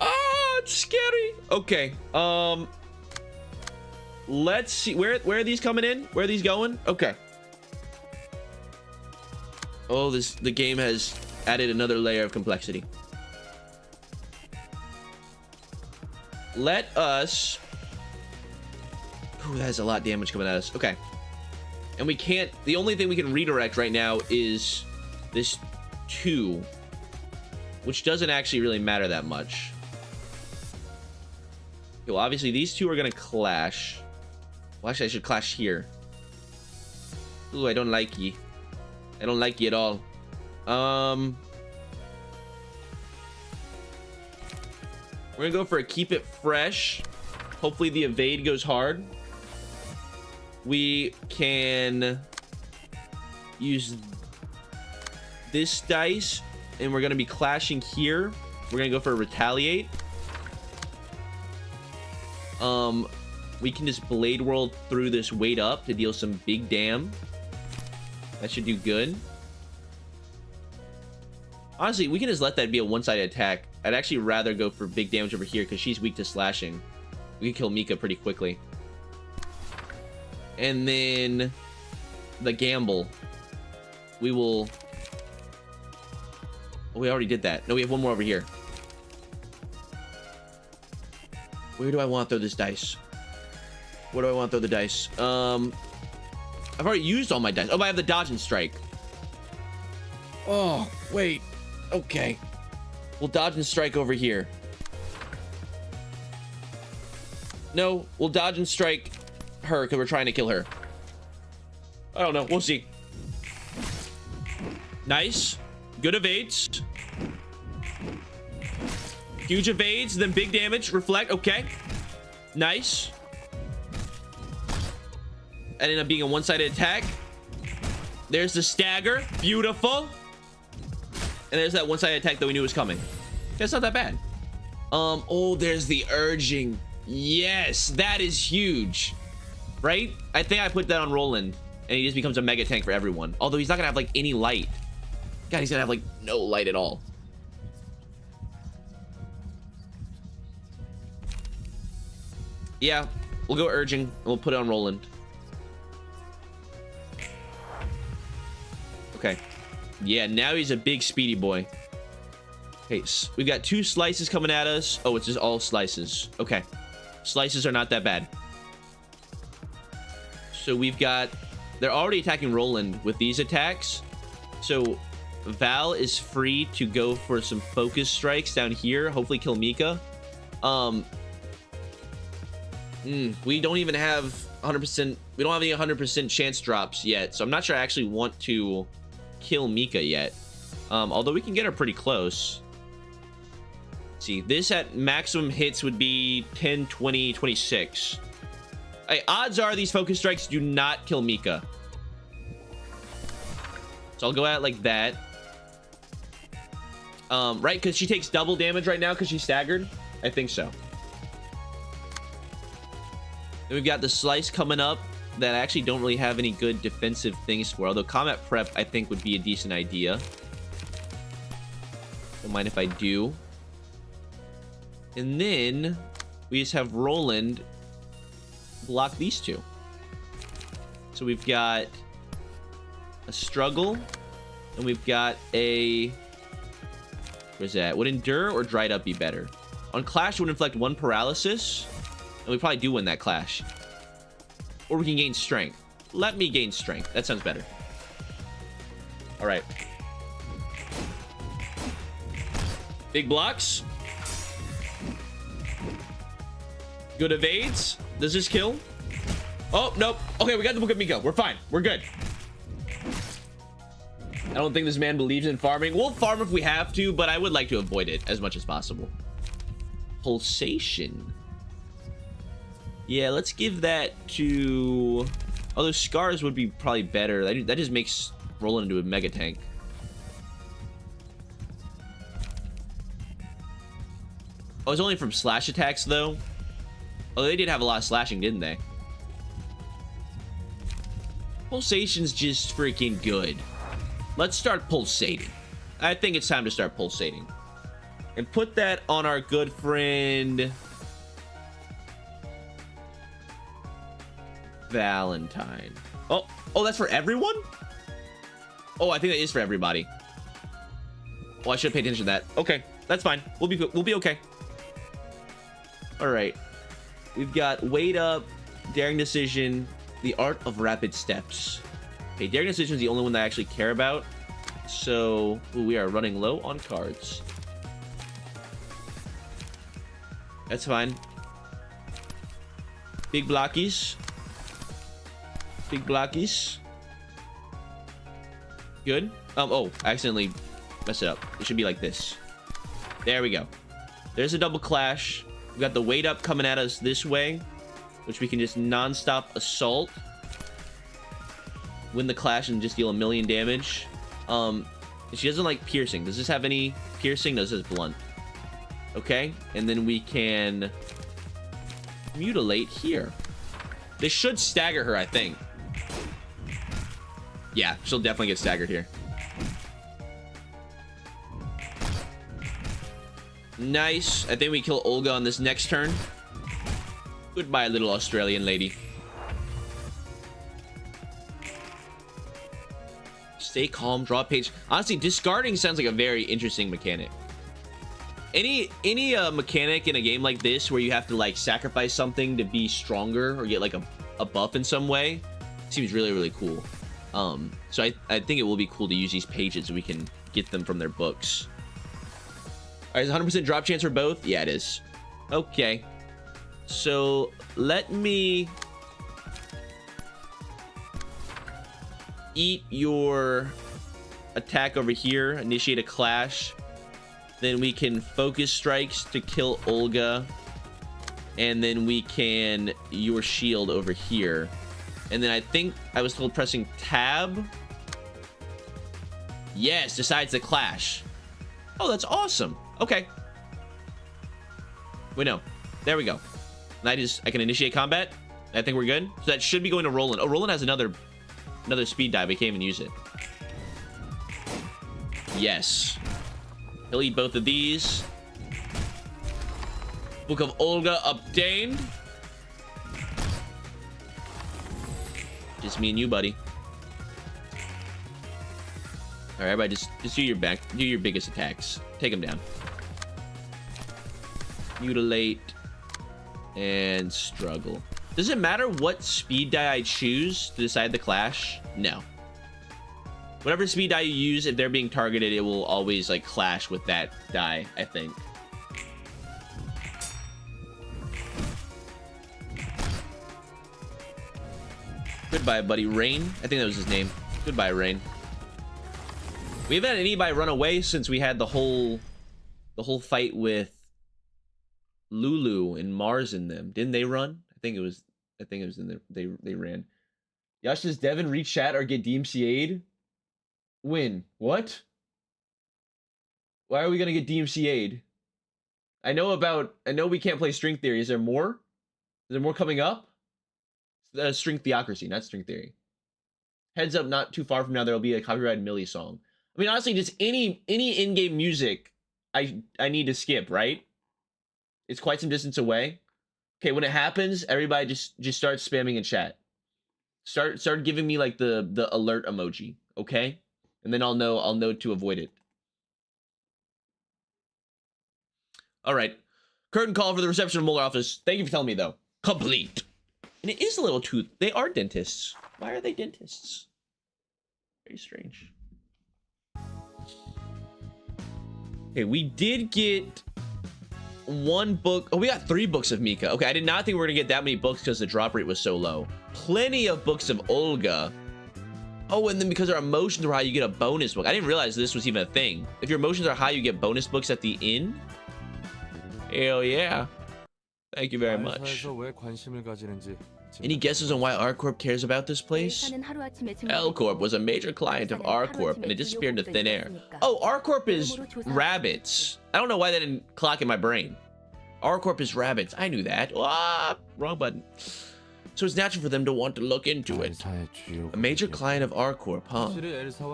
Ah, it's scary. Okay. Let's see. Where are these coming in? Where are these going? Okay. Oh, the game has added another layer of complexity. Let us. Ooh, that has a lot of damage coming at us. Okay. And we can't, the only thing we can redirect right now is this 2, which doesn't actually really matter that much. Okay, well, obviously these 2 are gonna clash. Well, actually I should clash here. Ooh, I don't like ye. I don't like ye at all. We're gonna go for a keep it fresh. Hopefully the evade goes hard. We can use this dice, and we're gonna be clashing here. We're gonna go for a retaliate. We can just blade whirl through this weight up to deal some big dam. That should do good. Honestly, we can just let that be a one-sided attack. I'd actually rather go for big damage over here because she's weak to slashing. We can kill Mika pretty quickly. And then the gamble. We will. Oh, we already did that. No, we have one more over here. Where do I want to throw this dice? Where do I want to throw the dice? I've already used all my dice. Oh, I have the dodge and strike. Oh, wait. Okay. We'll dodge and strike over here. No, we'll dodge and strike her because we're trying to kill her. I don't know. We'll see. Nice. Good evades. Huge evades, then big damage. Reflect. Okay. Nice. That ended up being a one-sided attack. There's the stagger. Beautiful. And there's that one-sided attack that we knew was coming. That's not that bad. Oh, there's the urging. Yes, that is huge. Right? I think I put that on Roland, and he just becomes a mega tank for everyone. Although he's not gonna have like any light. God, he's gonna have like no light at all. Yeah, we'll go urging, and we'll put it on Roland. Okay. Yeah, now he's a big speedy boy. Okay, so we've got 2 slices coming at us. Oh, it's just all slices. Okay. Slices are not that bad. So we've got... They're already attacking Roland with these attacks. So Val is free to go for some focus strikes down here. Hopefully kill Mika. We don't even have 100%. We don't have any 100% chance drops yet. So I'm not sure I actually want to kill Mika yet. Although we can get her pretty close. Let's see, this at maximum hits would be 10, 20, 26. Hey, odds are these focus strikes do not kill Mika. So I'll go at it like that. Right, because she takes double damage right now because she's staggered. I think so. Then we've got the slice coming up that I actually don't really have any good defensive things for. Although combat prep, I think, would be a decent idea. Don't mind if I do. And then we just have Roland block these 2. So we've got a struggle, and we've got a... Where's that? Would endure or dried up be better? On clash, it would inflict 1 paralysis, and we probably do win that clash. Or we can gain strength. Let me gain strength. That sounds better. All right. Big blocks. Good evades. Does this kill? Oh, nope. Okay, we got the Book of Miko. We're fine. We're good. I don't think this man believes in farming. We'll farm if we have to, but I would like to avoid it as much as possible. Pulsation. Yeah, let's give that to... Although scars would be probably better. That just makes Roland into a mega tank. Oh, it's only from slash attacks, though. Oh, they did have a lot of slashing, didn't they? Pulsation's just freaking good. Let's start pulsating. I think it's time to start pulsating. And put that on our good friend... Valentine. Oh, that's for everyone? Oh, I think that is for everybody. Oh, I should pay attention to that. Okay, that's fine. We'll be okay. All right. We've got Wait Up, Daring Decision, The Art of Rapid Steps. Okay, Daring Decision is the only one that I actually care about. So we are running low on cards. That's fine. Big blockies. Big blockies. Good. Oh, I accidentally messed it up. It should be like this. There we go. There's a double clash. We got the Wait Up coming at us this way, which we can just non-stop assault. Win the clash and just deal 1,000,000 damage. She doesn't like piercing. Does this have any piercing? No, this is blunt. Okay, and then we can mutilate here. This should stagger her, I think. Yeah, she'll definitely get staggered here. Nice. I think we kill Olga on this next turn. Goodbye, little Australian lady. Stay calm, draw a page. Honestly, discarding sounds like a very interesting mechanic. Any mechanic in a game like this where you have to like sacrifice something to be stronger or get like a buff in some way seems really, really cool. So I think it will be cool to use these pages so we can get them from their books. All right, is 100% drop chance for both? Yeah, it is. Okay. So let me eat your attack over here, initiate a clash. Then we can focus strikes to kill Olga. And then we can your shield over here. And then I think I was told pressing tab. Yes, decides the clash. Oh, that's awesome. Okay. Wait, no. There we go. And I can initiate combat. I think we're good. So that should be going to Roland. Oh, Roland has another speed dive. We can't even use it. Yes. He'll eat both of these. Book of Olga obtained. Just me and you, buddy. All right, everybody, just do your biggest attacks. Take them down. Mutilate and struggle. Does it matter what speed die I choose to decide the clash? No. Whatever speed die you use, if they're being targeted, it will always like clash with that die, I think. Goodbye, buddy. Rain? I think that was his name. Goodbye, Rain. We haven't had anybody run away since we had the whole fight with Lulu and Mars in them. Didn't they run? I think it was in there. They ran. Yash, does Devin reach chat or get DMCA'd? When? What? Why are we gonna get DMCA'd? I know we can't play string theory. Is there more? Is there more coming up? String theocracy, not string theory. Heads up, not too far from now, there'll be a copyrighted Millie song. I mean, honestly, just any in-game music I need to skip, right? It's quite some distance away. Okay, when it happens, everybody just start spamming in chat. Start giving me like the alert emoji, okay? And then I'll know to avoid it. All right. Curtain call for the reception of Molar office. Thank you for telling me, though. Complete. And it is a little tooth. They are dentists. Why are they dentists? Very strange. Okay, we did get one book. Oh, we got 3 books of Mika. Okay, I did not think we were gonna get that many books because the drop rate was so low. Plenty of books of Olga. Oh, and then because our emotions are high, you get a bonus book. I didn't realize this was even a thing. If your emotions are high, you get bonus books at the end. Hell yeah. Thank you very much. Any guesses on why R-Corp cares about this place? L-Corp was a major client of R-Corp and it disappeared into thin air. Oh, R-Corp is rabbits. I don't know why that didn't clock in my brain. R-Corp is rabbits. I knew that. Ah, wrong button. So it's natural for them to want to look into it. A major client of R-Corp, huh?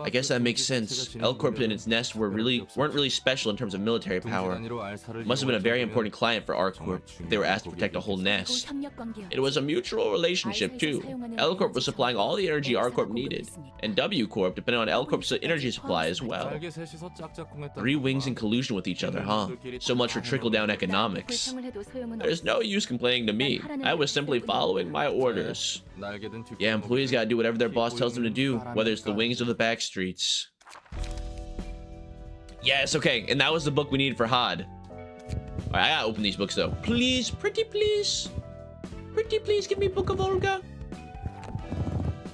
I guess that makes sense. L-Corp and its nest weren't really special in terms of military power. It must have been a very important client for R-Corp if they were asked to protect a whole nest. It was a mutual relationship too. L-Corp was supplying all the energy R-Corp needed, and W-Corp depended on L-Corp's energy supply as well. 3 wings in collusion with each other, huh? So much for trickle-down economics. There's no use complaining to me. I was simply following my orders. Yeah, employees gotta do whatever their boss tells them to do, whether it's the wings or the back streets. Yes, okay, and that was the book we needed for Had. Alright, I gotta open these books though. Please, pretty please. Pretty please give me Book of Olga.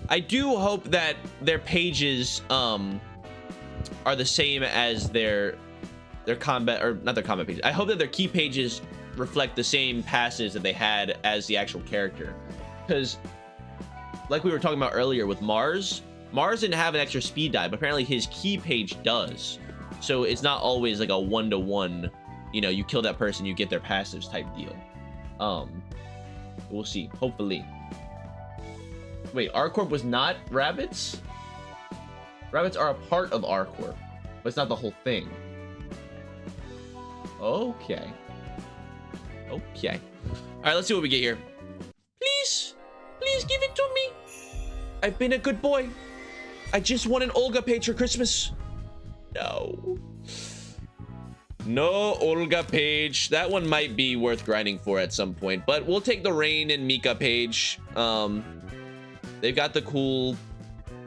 I do hope that their pages are the same as their combat, or not their combat pages. I hope that their key pages reflect the same passes that they had as the actual character. Because, like we were talking about earlier with Mars didn't have an extra speed die, but apparently his key page does. So it's not always like a 1-to-1, you know, you kill that person, you get their passives type deal. We'll see, hopefully. Wait, R-Corp was not rabbits? Rabbits are a part of R-Corp, but it's not the whole thing. Okay. Okay. All right, let's see what we get here. Please, please give it to me. I've been a good boy. I just want an Olga page for Christmas. No. No Olga page. That one might be worth grinding for at some point, but we'll take the Rain and Mika page. They've got the cool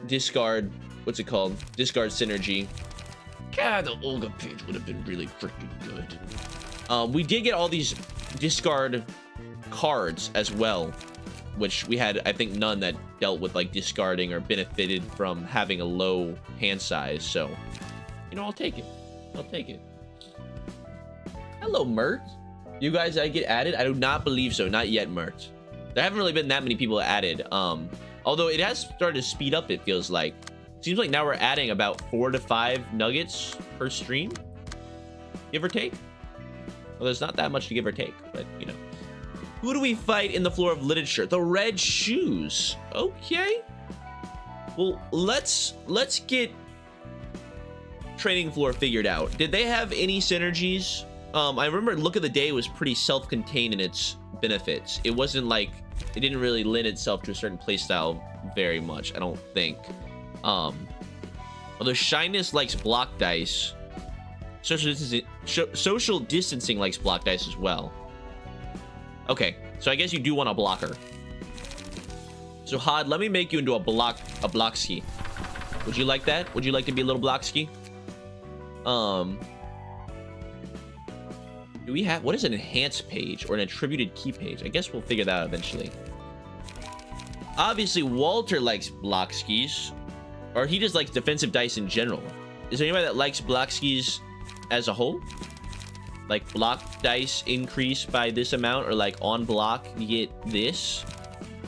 discard, what's it called? Discard synergy. God, the Olga page would have been really freaking good. We did get all these discard cards as well, which we had, I think, none that dealt with like discarding or benefited from having a low hand size. So, you know, I'll take it. I'll take it. Hello, Mert. You guys get added? I do not believe so. Not yet, Mert. There haven't really been that many people added. Although it has started to speed up, it feels like. Seems like now we're adding about 4 to 5 nuggets per stream, give or take. Well, there's not that much to give or take, but you know. Who do we fight in the floor of literature? The Red Shoes. Okay. Well, let's get training floor figured out. Did they have any synergies? I remember Look of the Day was pretty self-contained in its benefits. It wasn't like, it didn't really lend itself to a certain playstyle very much, I don't think. Although Shyness likes block dice, social distancing likes block dice as well. Okay, so I guess you do want a blocker. So Hod, let me make you into a blockski. Would you like that? Would you like to be a little blockski? Do we have, what is an enhanced page or an attributed key page? I guess we'll figure that out eventually. Obviously, Walter likes block skis, or he just likes defensive dice in general. Is there anybody that likes block skis as a whole? Like block dice increase by this amount, or like on block you get this?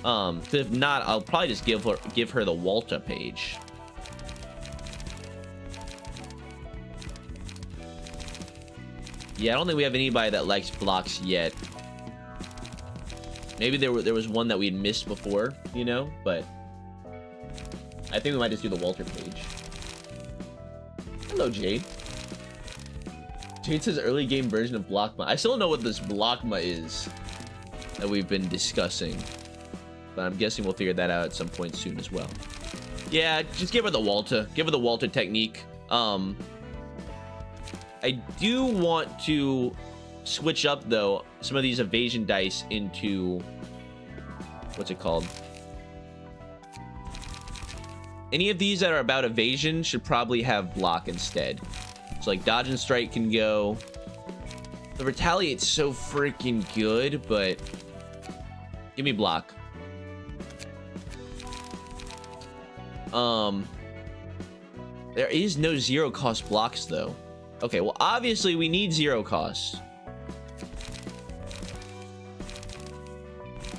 If not, I'll probably just give her the Walter page. Yeah, I don't think we have anybody that likes blocks yet. Maybe there was one that we had missed before, you know, but I think we might just do the Walter page. Hello, Jade. Jade says early game version of Blockma. I still don't know what this Blockma is that we've been discussing, but I'm guessing we'll figure that out at some point soon as well. Yeah, just give her the Walter. Give her the Walter technique. I do want to switch up, though, some of these evasion dice into... what's it called? Any of these that are about evasion should probably have block instead. So, like, dodge and strike can go. The retaliate's so freaking good, but... give me block. There is no zero cost blocks, though. Okay, well, obviously we need zero cost.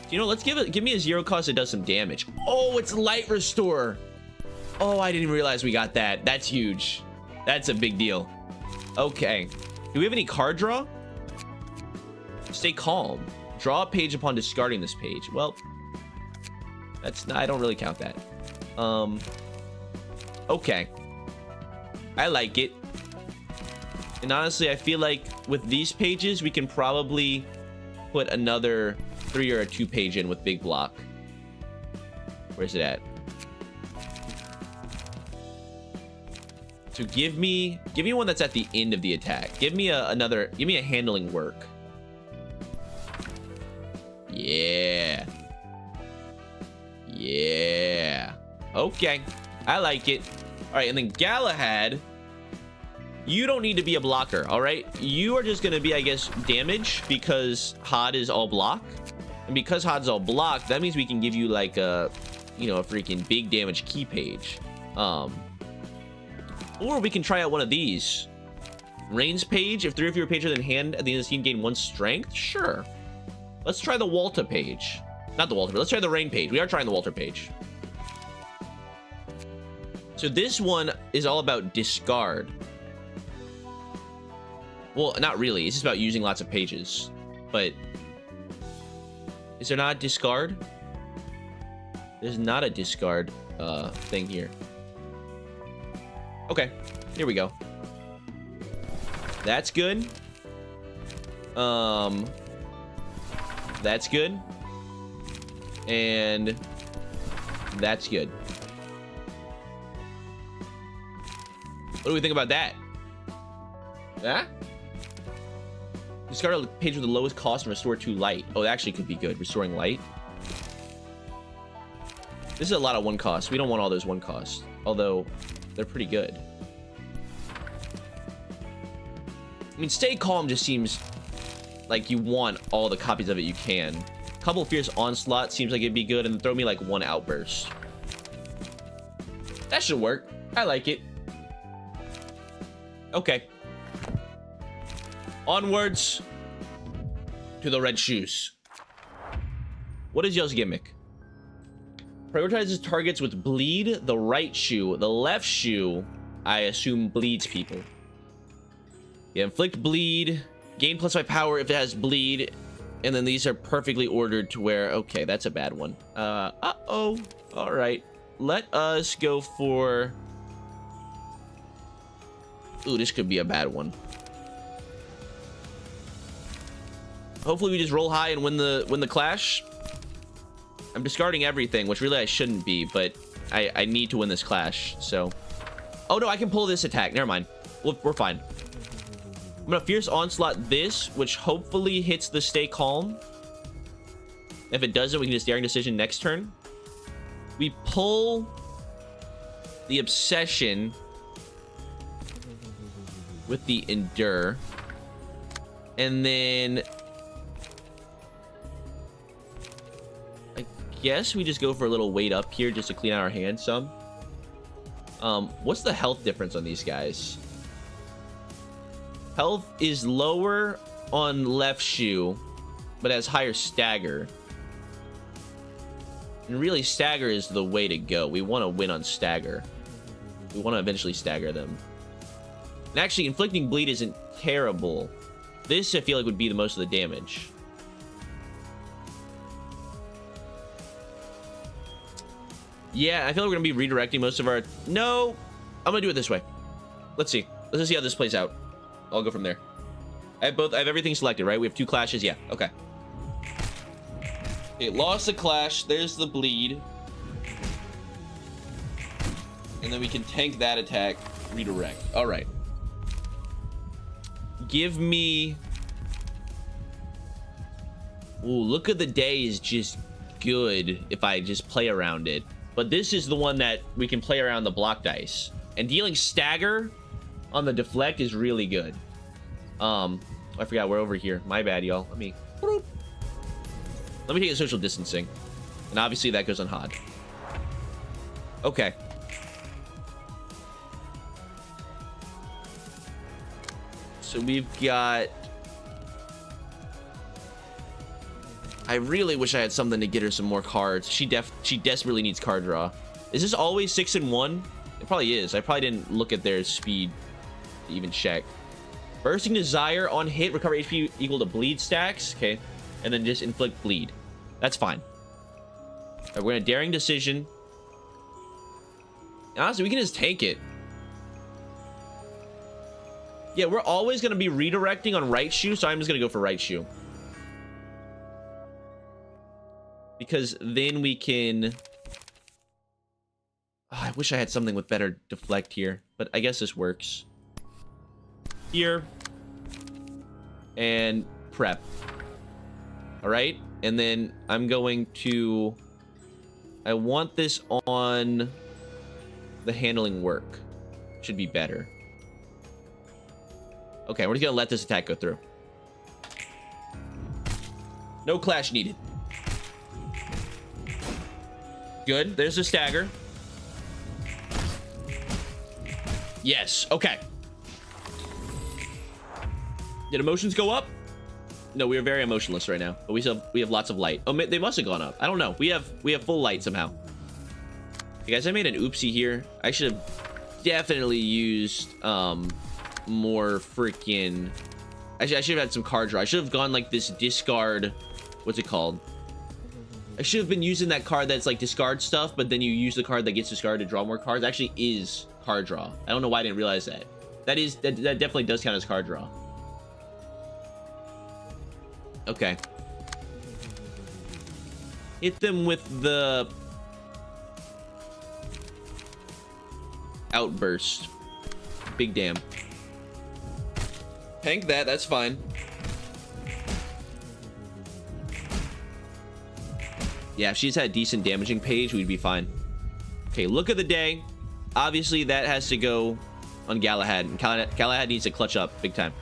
You know, let's give me a zero cost that does some damage. Oh, it's light restore. Oh, I didn't realize we got that. That's huge. That's a big deal. Okay. Do we have any card draw? Stay calm. Draw a page upon discarding this page. Well, that's not, I don't really count that. Okay. I like it. And honestly, I feel like with these pages, we can probably put another 3 or a 2 page in with big block. Where's it at? So give me one that's at the end of the attack. Give me a handling work. Yeah. Yeah. Okay. I like it. All right, and then Galahad, you don't need to be a blocker, all right? You are just gonna be, I guess, damage because Hod is all block. And because Hod's all block, that means we can give you like a, you know, a freaking big damage key page. Or we can try out one of these. Rain's page, if 3 of you are pager than hand at the end of the scene, gain 1 strength. Sure. Let's try the Walter page. Not the Walter, but let's try the Rain page. We are trying the Walter page. So this one is all about discard. Well, not really. It's just about using lots of pages. But is there not a discard? There's not a discard thing here. Okay, here we go. That's good. That's good. And that's good. What do we think about that? Huh? Discard a page with the lowest cost and restore 2 light. Oh, it actually could be good. Restoring light. This is a lot of 1 cost. We don't want all those 1 costs. Although, they're pretty good. I mean, Stay Calm just seems like you want all the copies of it you can. Couple Fierce Onslaught seems like it'd be good. And then throw me like 1 Outburst. That should work. I like it. Okay. Onwards to the red shoes. What is y'all's gimmick? Prioritizes targets with bleed. The right shoe. The left shoe, I assume, bleeds people. Yeah, inflict bleed. Gain +5 power if it has bleed. And then these are perfectly ordered to where... Okay, that's a bad one. Uh-oh. All right. Let us go for... Ooh, this could be a bad one. Hopefully we just roll high and win the clash. I'm discarding everything, which really I shouldn't be, but I need to win this clash, so... Oh, no, I can pull this attack. Never mind. We're fine. I'm gonna Fierce Onslaught this, which hopefully hits the Stay Calm. If it doesn't, we can just Daring Decision next turn. We pull the Obsession with the Endure. And then... I guess we just go for a little weight up here just to clean out our hand some. What's the health difference on these guys? Health is lower on left shoe, but has higher stagger. And really, stagger is the way to go. We want to win on stagger. We want to eventually stagger them. And actually, inflicting bleed isn't terrible. This, I feel like, would be the most of the damage. Yeah, I feel like we're going to be redirecting most of our... No! I'm going to do it this way. Let's see. Let's just see how this plays out. I'll go from there. I have everything selected, right? We have 2 clashes. Yeah, okay. Okay, lost the clash. There's the bleed. And then we can tank that attack. Redirect. All right. Give me... Ooh, Look at the Day is just good if I just play around it. But this is the one that we can play around the block dice. And dealing stagger on the deflect is really good. I forgot we're over here. My bad, y'all. Let me take the social distancing. And obviously that goes on HOD. Okay. So we've got... I really wish I had something to get her some more cards. She desperately needs card draw. Is this always 6 and 1? It probably is. I probably didn't look at their speed to even check. Bursting Desire on hit, recover HP equal to bleed stacks. Okay. And then just inflict bleed. That's fine. All right, we're gonna Daring Decision. Honestly, we can just tank it. Yeah, we're always gonna be redirecting on right shoe, so I'm just gonna go for right shoe. Because then we can... Oh, I wish I had something with better deflect here, but I guess this works. Here. And prep. All right. And then I'm going to... I want this on the handling work. Should be better. Okay, we're just going to let this attack go through. No clash needed. Good. There's a stagger. Yes. Okay. Did emotions go up? No, we are very emotionless right now. But we have lots of light. Oh, they must have gone up. I don't know. We have full light somehow. Hey guys, I made an oopsie here. I should have definitely used more freaking... I should have had some card draw. I should have gone like this discard... What's it called? I should have been using that card that's like discard stuff, but then you use the card that gets discarded to draw more cards. Actually is card draw. I don't know why I didn't realize that. That definitely does count as card draw. Okay. Hit them with the outburst. Big damn. Tank that, that's fine. Yeah, if she's had a decent damaging page, we'd be fine. Okay, look of the day. Obviously, that has to go on Galahad. And Galahad needs to clutch up big time.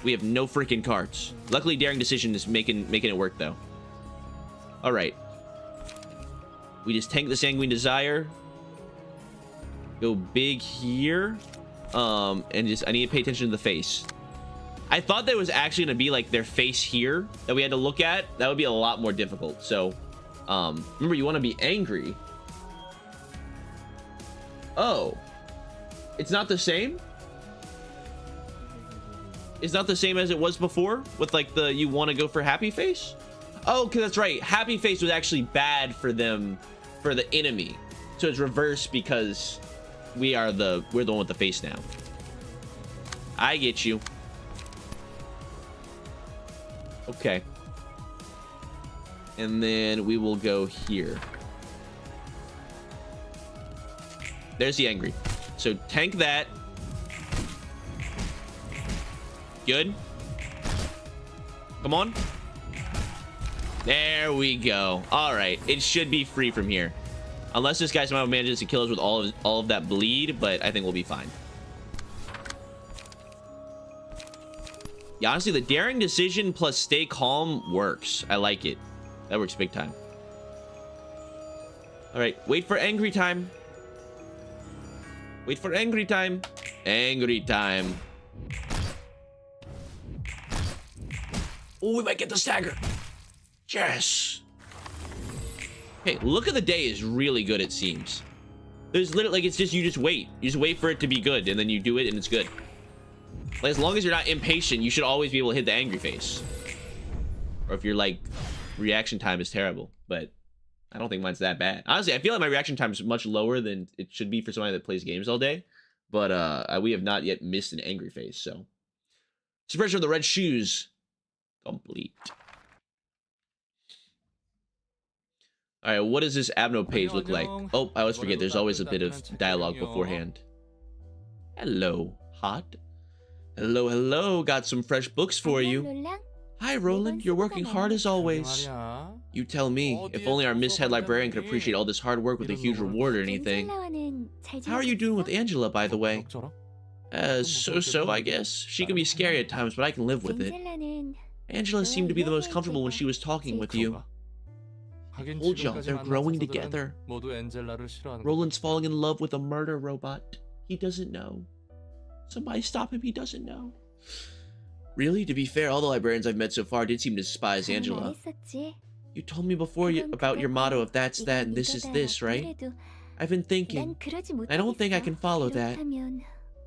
We have no freaking cards. Luckily, Daring Decision is making it work, though. All right. We just tank the Sanguine Desire. Go big here. And just, I need to pay attention to the face. I thought that was actually going to be like their face here that we had to look at. That would be a lot more difficult. So, remember, you want to be angry. Oh. It's not the same? It's not the same as it was before? With like the, you want to go for happy face? Oh, because that's right. Happy face was actually bad for them, for the enemy. So it's reversed because we're the one with the face now. I get you. Okay. And then we will go here. There's the angry. So tank that. Good. Come on. There we go. All right. It should be free from here. Unless this guy somehow manages to kill us with all of that bleed, but I think we'll be fine. Yeah, honestly, the Daring Decision plus Stay Calm works. I like it. That works big time. All right. Wait for angry time. Wait for angry time. Angry time. Oh, we might get the stagger. Yes. Okay, Look of the Day is really good, it seems. There's literally, like, it's just, you just wait. You just wait for it to be good, and then you do it, and it's good. Like, as long as you're not impatient, you should always be able to hit the angry face. Or if you're, like, reaction time is terrible. But I don't think mine's that bad. Honestly, I feel like my reaction time is much lower than it should be for somebody that plays games all day. But we have not yet missed an angry face, so. Suppression of the Red Shoes. Complete. All right, what does this Abno page look like? Oh, I always forget. There's always a bit of dialogue beforehand. Hello, hot. Hello, hello. Got some fresh books for you. Hi, Roland. You're working hard as always. You tell me. If only our Miss Head Librarian could appreciate all this hard work with a huge reward or anything. How are you doing with Angela, by the way? So-so, I guess. She can be scary at times, but I can live with it. Angela seemed to be the most comfortable when she was talking with you. I told y'all, they're growing together. Roland's falling in love with a murder robot. He doesn't know. Somebody stop him, he doesn't know. Really? To be fair, all the librarians I've met so far did seem to despise Angela. You told me before about your motto of that's that and this is this, right? I've been thinking. I don't think I can follow that.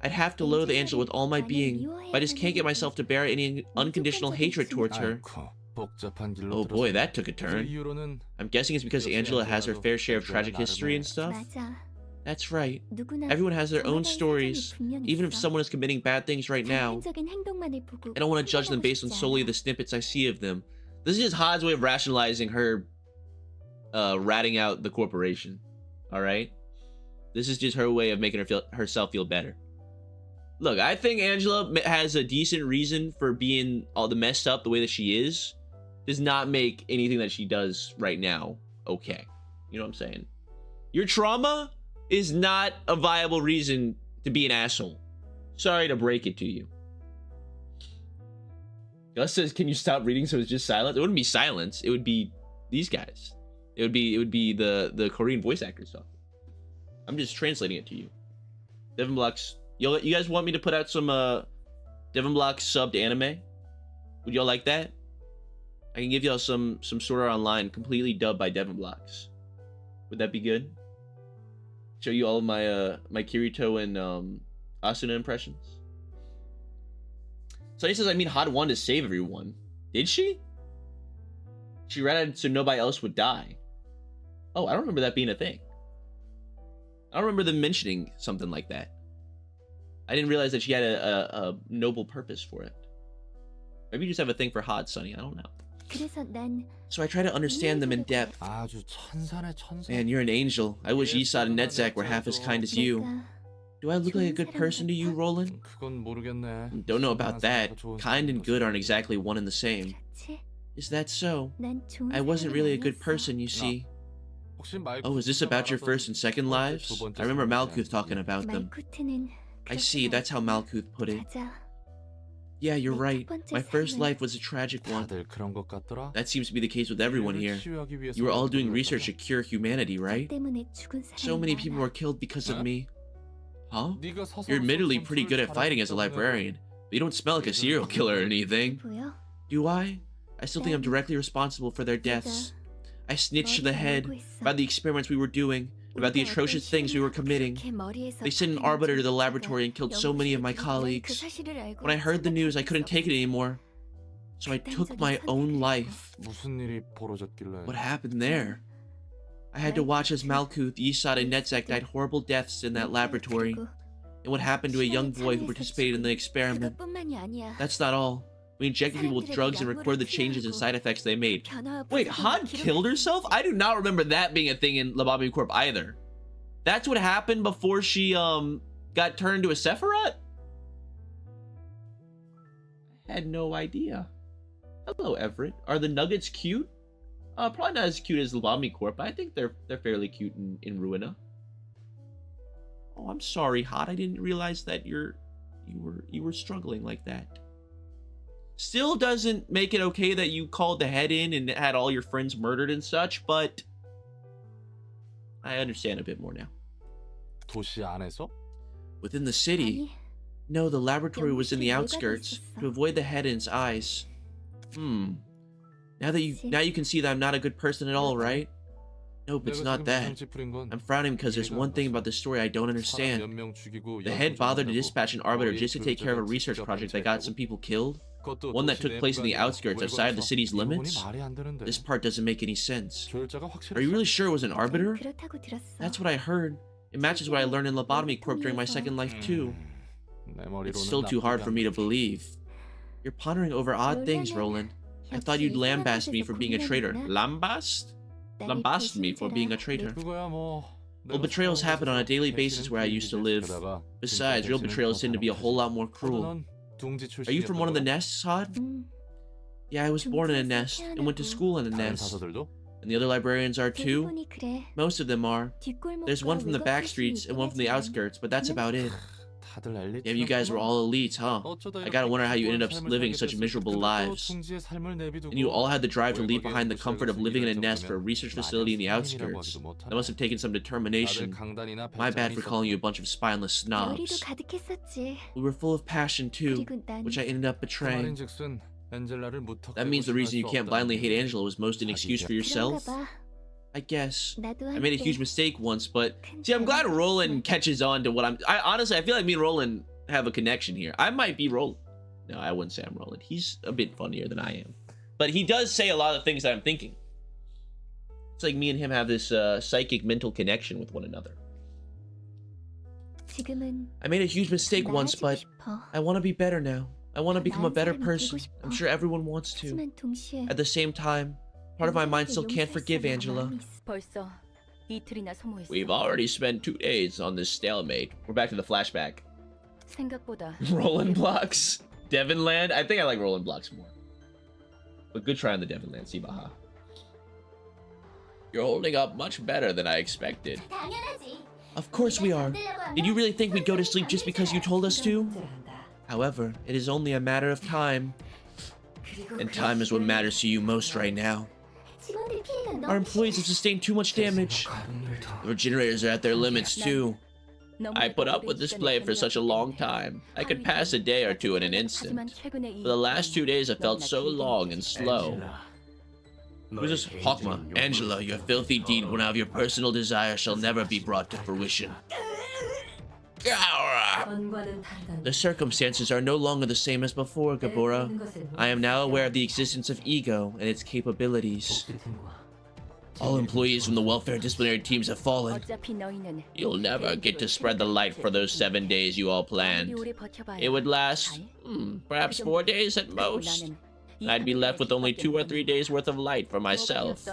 I'd have to loathe Angela with all my being, but I just can't get myself to bear any unconditional hatred towards her. Oh boy, that took a turn. I'm guessing it's because Angela has her fair share of tragic history and stuff? That's right. Everyone has their own stories, even if someone is committing bad things right now. I don't want to judge them based on solely the snippets I see of them. This is just Hod's way of rationalizing her ratting out the corporation. Alright? This is just her way of making herself feel better. Look, I think Angela has a decent reason for being all the messed up the way that she is. Does not make anything that she does right now okay. You know what I'm saying? Your trauma is not a viable reason to be an asshole. Sorry to break it to you. Gus says, can you stop reading so it's just silence? It wouldn't be silence. It would be these guys. It would be the Korean voice actors talking. I'm just translating it to you. Devin Blocks. You guys want me to put out some Devin Blocks subbed anime? Would y'all like that? I can give y'all some Sword Art Online completely dubbed by Devin Blocks. Would that be good? Show you all of my my Kirito and Asuna impressions. So he says, I mean, Hot wanted to save everyone. Did she? She ran out so nobody else would die. Oh, I don't remember that being a thing. I don't remember them mentioning something like that. I didn't realize that she had a noble purpose for it. Maybe you just have a thing for Hot, Sunny. I don't know. So I try to understand them in depth. Man, you're an angel. I wish Isad and Netzak were half as kind as you. Do I look like a good person to you, Roland? Don't know about that. Kind and good aren't exactly one and the same. Is that so? I wasn't really a good person, you see. Oh, is this about your first and second lives? I remember Malkuth talking about them. I see, that's how Malkuth put it. Yeah, you're right. My first life was a tragic one. That seems to be the case with everyone here. You were all doing research to cure humanity, right? So many people were killed because of me. Huh? You're admittedly pretty good at fighting as a librarian, but you don't smell like a serial killer or anything. Do I? I still think I'm directly responsible for their deaths. I snitched to the head about the experiments we were doing, about the atrocious things we were committing. They sent an arbiter to the laboratory and killed so many of my colleagues. When I heard the news, I couldn't take it anymore. So I took my own life. What happened there? I had to watch as Malkuth, Yisad, and Netzek died horrible deaths in that laboratory. And what happened to a young boy who participated in the experiment. That's not all. We injected people with drugs and recorded the changes and side effects they made. Wait, Han killed herself? I do not remember that being a thing in Lobotomy Corp either. That's what happened before she got turned into a Sephiroth? I had no idea. Hello, Everett. Are the Nuggets cute? Probably not as cute as Lobotomy Corp, but I think they're fairly cute in Ruina. Oh, I'm sorry, Hot. I didn't realize that you were struggling like that. Still doesn't make it okay that you called the head in and had all your friends murdered and such, but I understand a bit more now. Within the city? No, the laboratory was in the outskirts, to avoid the head in its eyes. Now you can see that I'm not a good person at all, right? Nope, it's not that. I'm frowning because there's one thing about this story I don't understand. The head bothered to dispatch an arbiter just to take care of a research project that got some people killed? One that took place in the outskirts outside of the city's limits? This part doesn't make any sense. Are you really sure it was an arbiter? That's what I heard. It matches what I learned in Lobotomy Corp during my second life too. It's still too hard for me to believe. You're pondering over odd things, Roland. I thought you'd lambast me for being a traitor. Lambast? Lambast me for being a traitor. Well, betrayals happen on a daily basis where I used to live. Besides, real betrayals tend to be a whole lot more cruel. Are you from one of the nests, Hod? Yeah, I was born in a nest and went to school in a nest. And the other librarians are too? Most of them are. There's one from the back streets and one from the outskirts, but that's about it. Damn, you guys were all elites, huh? I gotta wonder how you ended up living such miserable lives. And you all had the drive to leave behind the comfort of living in a nest for a research facility in the outskirts. That must have taken some determination. My bad for calling you a bunch of spineless snobs. We were full of passion too, which I ended up betraying. That means the reason you can't blindly hate Angela was most an excuse for yourself? I guess. I made a huge mistake once, but see, I'm glad Roland catches on to what honestly, I feel like me and Roland have a connection here. I might be Roland. No, I wouldn't say I'm Roland. He's a bit funnier than I am. But he does say a lot of things that I'm thinking. It's like me and him have this psychic mental connection with one another. I made a huge mistake once, but I want to be better now. I want to become a better person. I'm sure everyone wants to. At the same time, part of my mind still can't forgive Angela. We've already spent 2 days on this stalemate. We're back to the flashback. Roland blocks. Devonland? I think I like Roland blocks more. But good try on the Devonland, Sibaha. You're holding up much better than I expected. Of course we are. Did you really think we'd go to sleep just because you told us to? However, it is only a matter of time. And time is what matters to you most right now. Our employees have sustained too much damage. The regenerators are at their limits too. I put up with this play for such a long time. I could pass a day or two in an instant. For the last 2 days I felt so long and slow. Who's this? Hawkma. Angela, your filthy deed one of your personal desire shall never be brought to fruition. The circumstances are no longer the same as before, Gabora. I am now aware of the existence of ego and its capabilities. All employees from the welfare disciplinary teams have fallen. You'll never get to spread the light for those 7 days you all planned. It would last, perhaps 4 days at most. I'd be left with only 2 or 3 days worth of light for myself.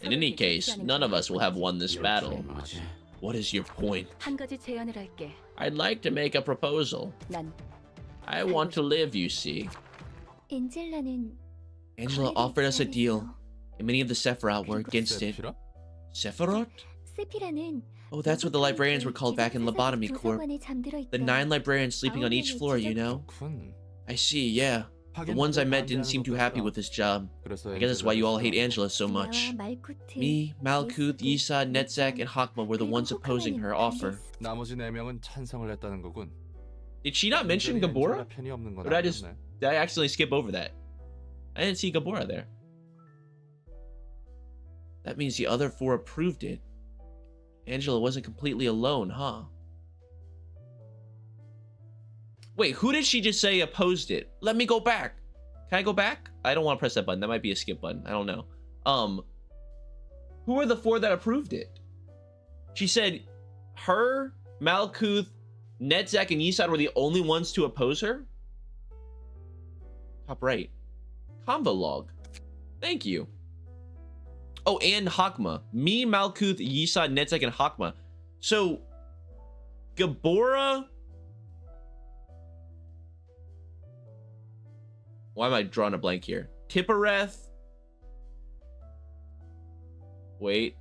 In any case, none of us will have won this battle. What is your point? I'd like to make a proposal. I want to live, you see. Angela offered us a deal, and many of the Sephiroth were against it. Sephiroth? Oh, that's what the librarians were called back in Lobotomy Corp. The 9 librarians sleeping on each floor, you know? I see, yeah. The ones I met didn't seem too happy with this job. I guess that's why you all hate Angela so much. Me, Malkuth, Yisa, Netzak, and Hakma were the ones opposing her offer. Did she not mention Gabora? Or did I accidentally skip over that? I didn't see Gabora there. That means the other 4 approved it. Angela wasn't completely alone, huh? Wait, who did she just say opposed it? Let me go back. Can I go back? I don't want to press that button. That might be a skip button. I don't know. Who are the 4 that approved it? She said her, Malkuth, Netzak, and Yisad were the only ones to oppose her? Top right. Convo log. Thank you. Oh, and Hakma. Me, Malkuth, Yisad, Netzak, and Hakma. So, Gabora... Why am I drawing a blank here? Tippereth. Wait.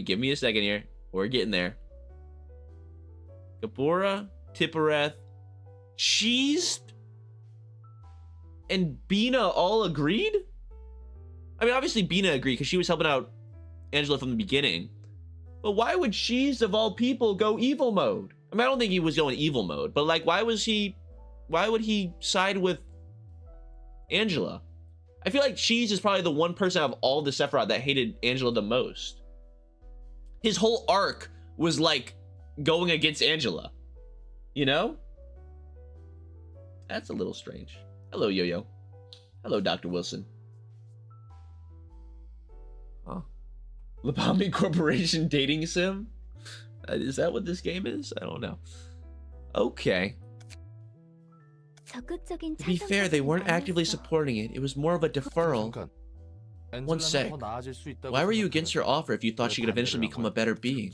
Give me a second here. We're getting there. Gabora, Tippereth, Cheesed, and Bina all agreed? I mean, obviously Bina agreed because she was helping out Angela from the beginning. But why would Cheesed, of all people, go evil mode? I mean, I don't think he was going evil mode, but like, why would he side with Angela? I feel like Cheese is probably the one person out of all the Sephiroth that hated Angela the most. His whole arc was like going against Angela, you know? That's a little strange. Hello, Yo-Yo. Hello, Dr. Wilson. Huh? Lobotomy Corporation dating sim? Is that what this game is? I don't know. Okay. To be fair, they weren't actively supporting it. It was more of a deferral. One sec. Why were you against her offer if you thought she could eventually become a better being?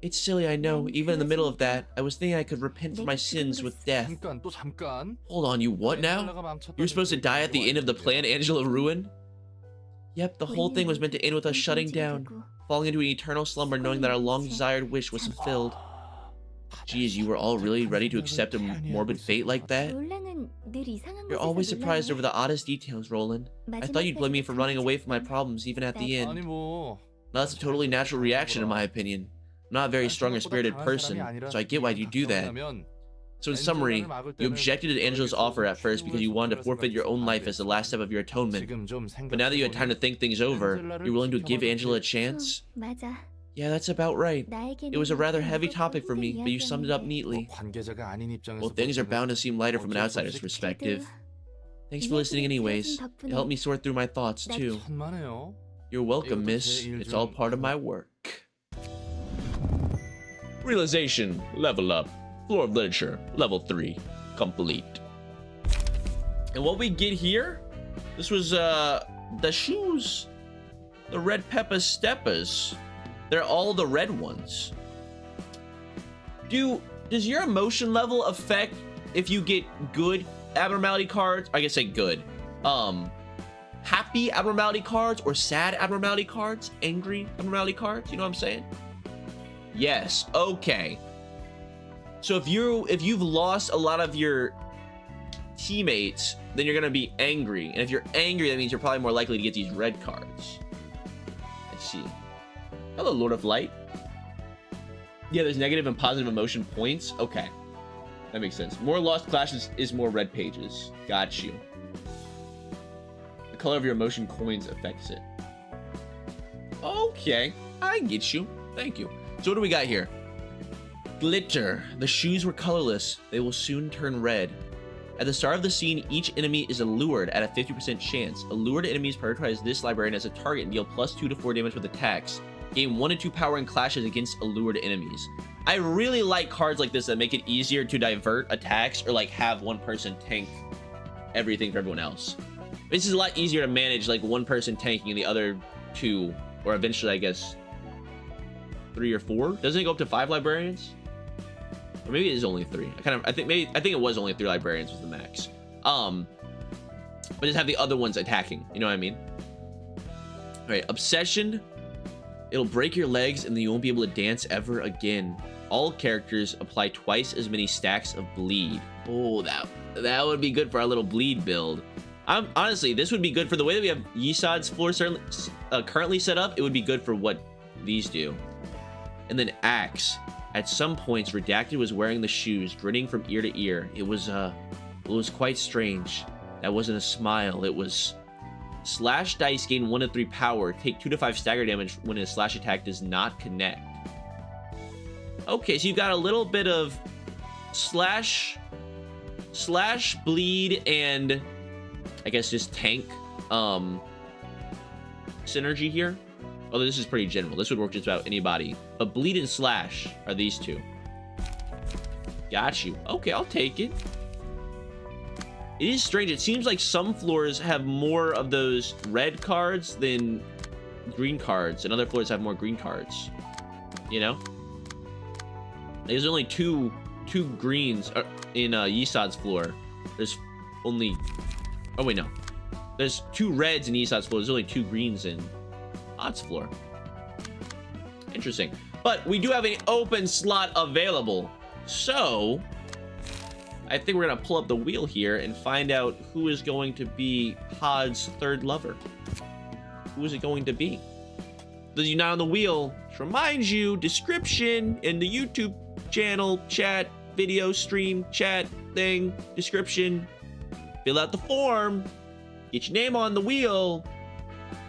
It's silly, I know. Even in the middle of that, I was thinking I could repent for my sins with death. Hold on, you what now? You were supposed to die at the end of the plan Angela ruined? Yep, the whole thing was meant to end with us shutting down, falling into an eternal slumber knowing that our long-desired wish was fulfilled. Geez, you were all really ready to accept a morbid fate like that? You're always surprised over the oddest details, Roland. I thought you'd blame me for running away from my problems even at the end. Now, that's a totally natural reaction in my opinion. I'm not a very strong or spirited person, so I get why you do that. So in summary, you objected to Angela's offer at first because you wanted to forfeit your own life as the last step of your atonement. But now that you had time to think things over, you're willing to give Angela a chance? Yeah, that's about right. It was a rather heavy topic for me, but you summed it up neatly. Well, things are bound to seem lighter from an outsider's perspective. Thanks for listening anyways. It helped me sort through my thoughts, too. You're welcome, miss. It's all part of my work. Realization, level up. Floor of Literature, level 3, complete. And what we get here, this was the shoes. The red Peppa Steppas. They're all the red ones. Does your emotion level affect if you get good abnormality cards? I guess say good. Happy abnormality cards or sad abnormality cards? Angry abnormality cards? You know what I'm saying? Yes. Okay. So if you've lost a lot of your teammates, then you're gonna be angry. And if you're angry, that means you're probably more likely to get these red cards. I see. Hello, Lord of Light. Yeah, there's negative and positive emotion points. Okay. That makes sense. More lost clashes is more red pages. Got you. The color of your emotion coins affects it. Okay. I get you. Thank you. So what do we got here? Glitter. The shoes were colorless. They will soon turn red. At the start of the scene, each enemy is allured at a 50% chance. Allured enemies prioritize this librarian as a target and deal +2 to 4 damage with attacks. Gain 1 to 2 power in clashes against allured enemies. I really like cards like this that make it easier to divert attacks or like have one person tank everything for everyone else. This is a lot easier to manage, like one person tanking and the other 2, or eventually I guess 3 or 4. Doesn't it go up to 5 librarians? Or maybe it is only 3. I think it was only 3 librarians was the max. But just have the other ones attacking. You know what I mean? All right, obsession. It'll break your legs and then you won't be able to dance ever again. All characters apply twice as many stacks of bleed. Oh, that would be good for our little bleed build. Honestly, this would be good for the way that we have Yisod's floor currently set up. It would be good for what these do. And then Axe. At some points, Redacted was wearing the shoes, grinning from ear to ear. It was quite strange. That wasn't a smile. It was slash dice gain 1 to 3 power. Take 2 to 5 stagger damage when a slash attack does not connect. Okay, so you've got a little bit of slash bleed and I guess just tank synergy here. Oh, this is pretty general. This would work just about anybody. But bleed and slash are these two. Got you. Okay, I'll take it. It is strange. It seems like some floors have more of those red cards than green cards, and other floors have more green cards. You know? There's only two greens in Yisod's floor. There's only... Oh, wait, no. There's 2 reds in Yisod's floor. There's only 2 greens in Odd's floor. Interesting. But we do have an open slot available. So, I think we're going to pull up the wheel here and find out who is going to be Hod's third lover. Who is it going to be? Those of you not on the wheel, just remind you, description in the YouTube channel, chat, video, stream, chat, thing, description. Fill out the form. Get your name on the wheel.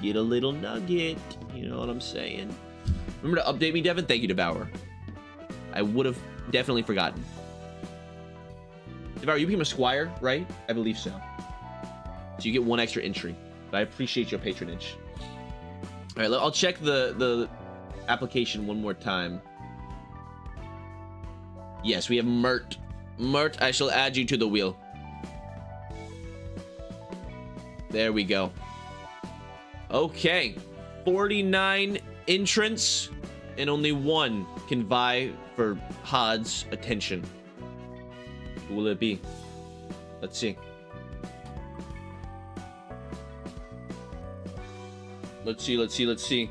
Get a little nugget. You know what I'm saying? Remember to update me, Devin? Thank you, Devour. I would have definitely forgotten. Devour, you became a squire, right? I believe so. So you get 1 extra entry. But I appreciate your patronage. All right, I'll check the application one more time. Yes, we have Mert. Mert, I shall add you to the wheel. There we go. Okay. 49 entrants, and only 1 can vie for Hod's attention. Who will it be? Let's see. Let's see.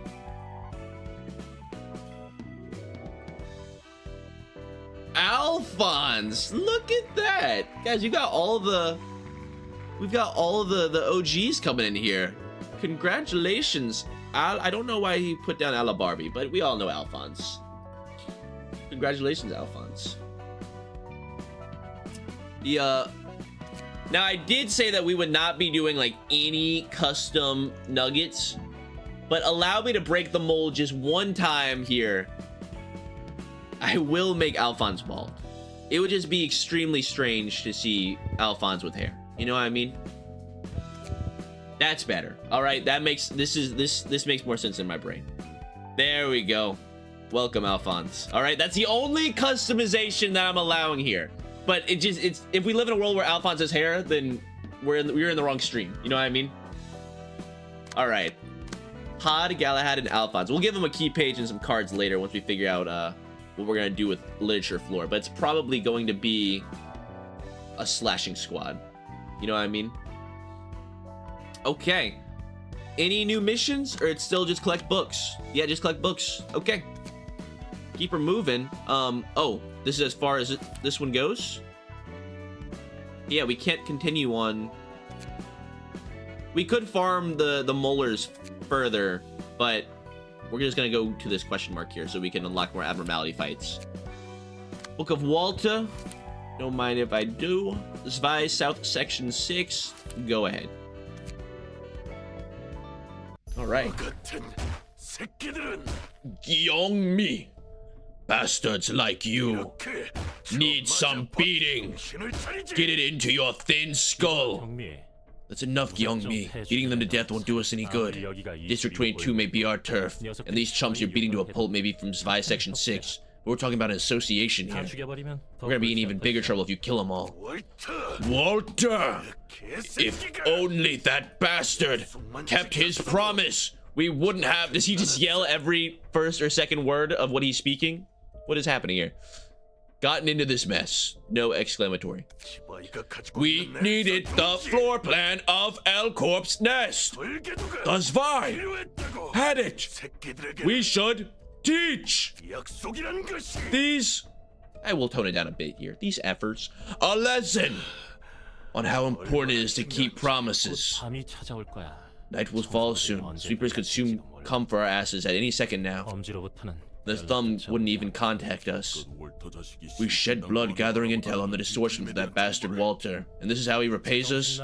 Alphonse! Look at that! Guys, we've got all of the OGs coming in here. Congratulations. I don't know why he put down Alabarbi, but we all know Alphonse. Congratulations, Alphonse. Now I did say that we would not be doing like any custom nuggets, but allow me to break the mold just one time here. I will make Alphonse bald. It would just be extremely strange to see Alphonse with hair. You know what I mean? That's better. All right, that makes this makes more sense in my brain. There we go. Welcome, Alphonse. All right, that's the only customization that I'm allowing here. But it's if we live in a world where Alphonse has hair, then we're in the wrong stream. You know what I mean? All right. Hod, Galahad, and Alphonse. We'll give them a key page and some cards later once we figure out what we're gonna do with literature floor. But it's probably going to be a slashing squad. You know what I mean? Okay. Any new missions, or it's still just collect books? Yeah, just collect books. Okay. Keep her moving. Oh, this is as far as this one goes? Yeah, we can't continue on. We could farm the molars further, but we're just gonna go to this question mark here so we can unlock more abnormality fights. Book of Walta. Don't mind if I do. Zwei South Section 6. Go ahead. Alright. Gyongmi. Bastards like you need some beating. Get it into your thin skull. That's enough, Gyongmi. Beating them to death won't do us any good. District 22 may be our turf, and these chumps you're beating to a pulp may be from Zwei Section 6. But we're talking about an association here. We're gonna be in even bigger trouble if you kill them all. Walter! If only that bastard kept his promise, we wouldn't have... Does he just yell every first or second word of what he's speaking? What is happening here? gotten into this mess? No exclamatory. We needed the floor plan of L Corp's nest. The Zwei had it. We should teach these, I will tone it down a bit here, these efforts, a lesson on how important it is to keep promises. Night will fall soon. Sweepers could soon come for our asses at any second now. The Thumb wouldn't even contact us. We shed blood gathering intel on the distortion for that bastard Walter. And this is how he repays us?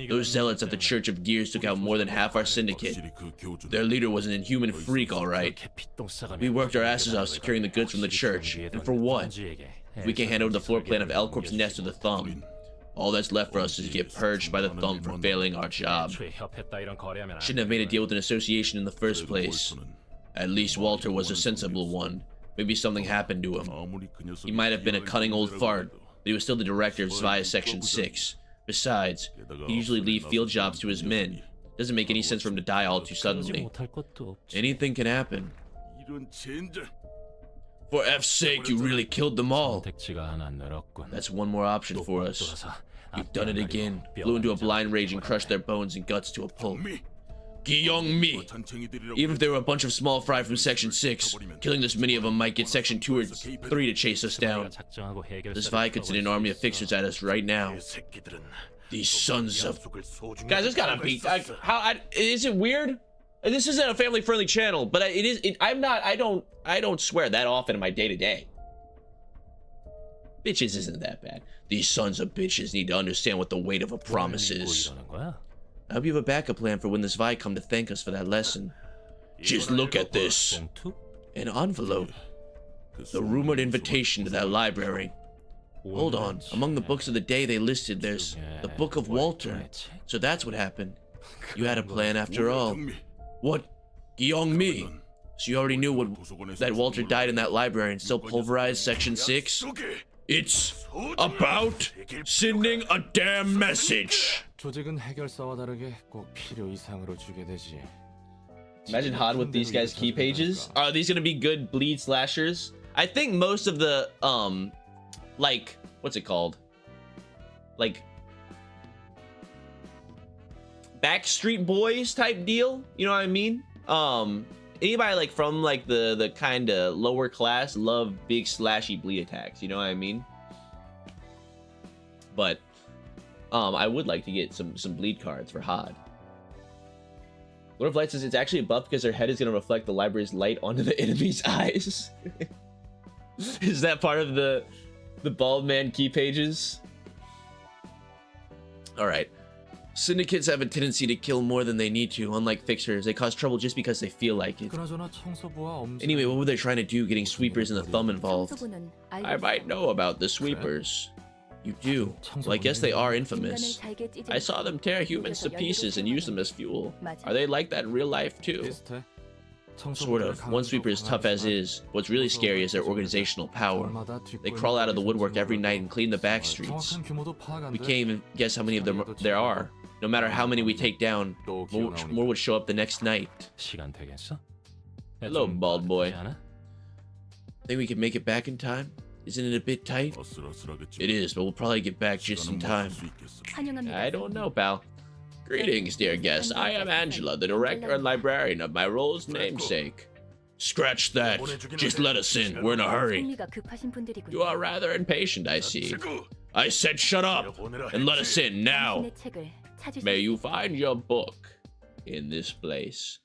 Those zealots at the Church of Gears took out more than half our syndicate. Their leader was an inhuman freak, alright. We worked our asses off securing the goods from the church. And for what? If we can't hand over the floor plan of L-Corp's nest to the Thumb, all that's left for us is to get purged by the Thumb for failing our job. Shouldn't have made a deal with an association in the first place. At least Walter was a sensible one. Maybe something happened to him. He might have been a cunning old fart, but he was still the director of Zwei Section 6. Besides, he usually leave field jobs to his men. Doesn't make any sense for him to die all too suddenly. Anything can happen. For F's sake, you really killed them all. That's one more option for us. You've done it again. Flew into a blind rage and crushed their bones and guts to a pulp. Giyong Mi. Even if they were a bunch of small fry from Section 6, killing this many of them might get Section 2 or 3 to chase us down. This Vi could send an army of fixers at us right now. These sons of... Guys, this gotta be... is it weird? This isn't a family-friendly channel, but it is... I don't swear that often in my day-to-day. Bitches isn't that bad. These sons of bitches need to understand what the weight of a promise is. I hope you have a backup plan for when this Vi come to thank us for that lesson. Just look at this. An envelope. The rumored invitation to that library. Hold on. Among the books of the day they listed, there's the Book of Walter. So that's what happened. You had a plan after all. What? Giyong Mi. So you already knew that Walter died in that library and still pulverized Section 6? It's about sending a damn message. Imagine Han with these guys' key pages. Are these gonna be good bleed slashers? I think most of the like, what's it called? Like Backstreet Boys type deal, you know what I mean? Anybody like from like the kind of lower class love big slashy bleed attacks, you know what I mean? But I would like to get some bleed cards for Hod. Lord of Light says it's actually a buff because their head is going to reflect the library's light onto the enemy's eyes. Is that part of the bald man key pages? All right. Syndicates have a tendency to kill more than they need to. Unlike fixers, they cause trouble just because they feel like it. Anyway, what were they trying to do getting sweepers and the Thumb involved? I might know about the sweepers. You do? Well, I guess they are infamous. I saw them tear humans to pieces and use them as fuel. Are they like that in real life too? Sort of. One sweeper is tough as is. What's really scary is their organizational power. They crawl out of the woodwork every night and clean the back streets. We can't even guess how many of them there are. No matter how many we take down, more would show up the next night. Hello, bald boy. Think we can make it back in time? Isn't it a bit tight? It is, but we'll probably get back just in time. I don't know, pal. Greetings, dear guest. I am Angela, the director and librarian of my role's namesake. Scratch that. Just let us in. We're in a hurry. You are rather impatient, I see. I said shut up and let us in now. May you find your book in this place.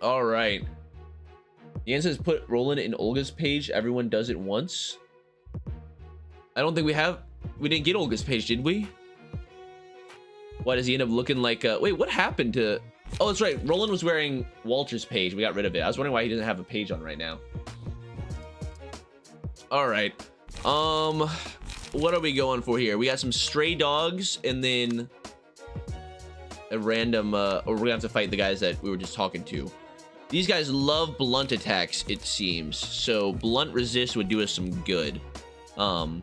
All right. Ian says put Roland in Olga's page. Everyone does it once. I don't think we didn't get Olga's page, did we? Why does he end up looking like wait, what happened to... Oh, that's right. Roland was wearing Walter's page. We got rid of it. I was wondering why he doesn't have a page on right now. All right. What are we going for here? We got some stray dogs and then a random or we're gonna have to fight the guys that we were just talking to. These guys love blunt attacks, it seems. So blunt resist would do us some good. Do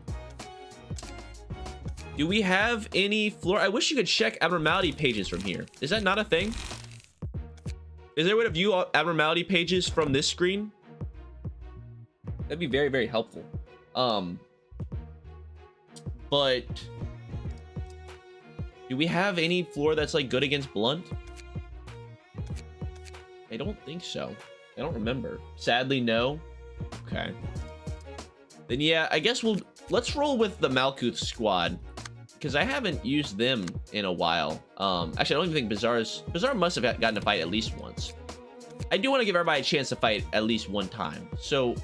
we have any floor? I wish you could check abnormality pages from here. Is that not a thing? Is there a way to view abnormality pages from this screen? That'd be very, very helpful. But do we have any floor that's like good against blunt? I don't think so. I don't remember. Sadly, no. Okay. Then yeah, I guess let's roll with the Malkuth squad, because I haven't used them in a while. Actually, I don't even think Bizarre must have gotten a fight at least once. I do want to give everybody a chance to fight at least one time. So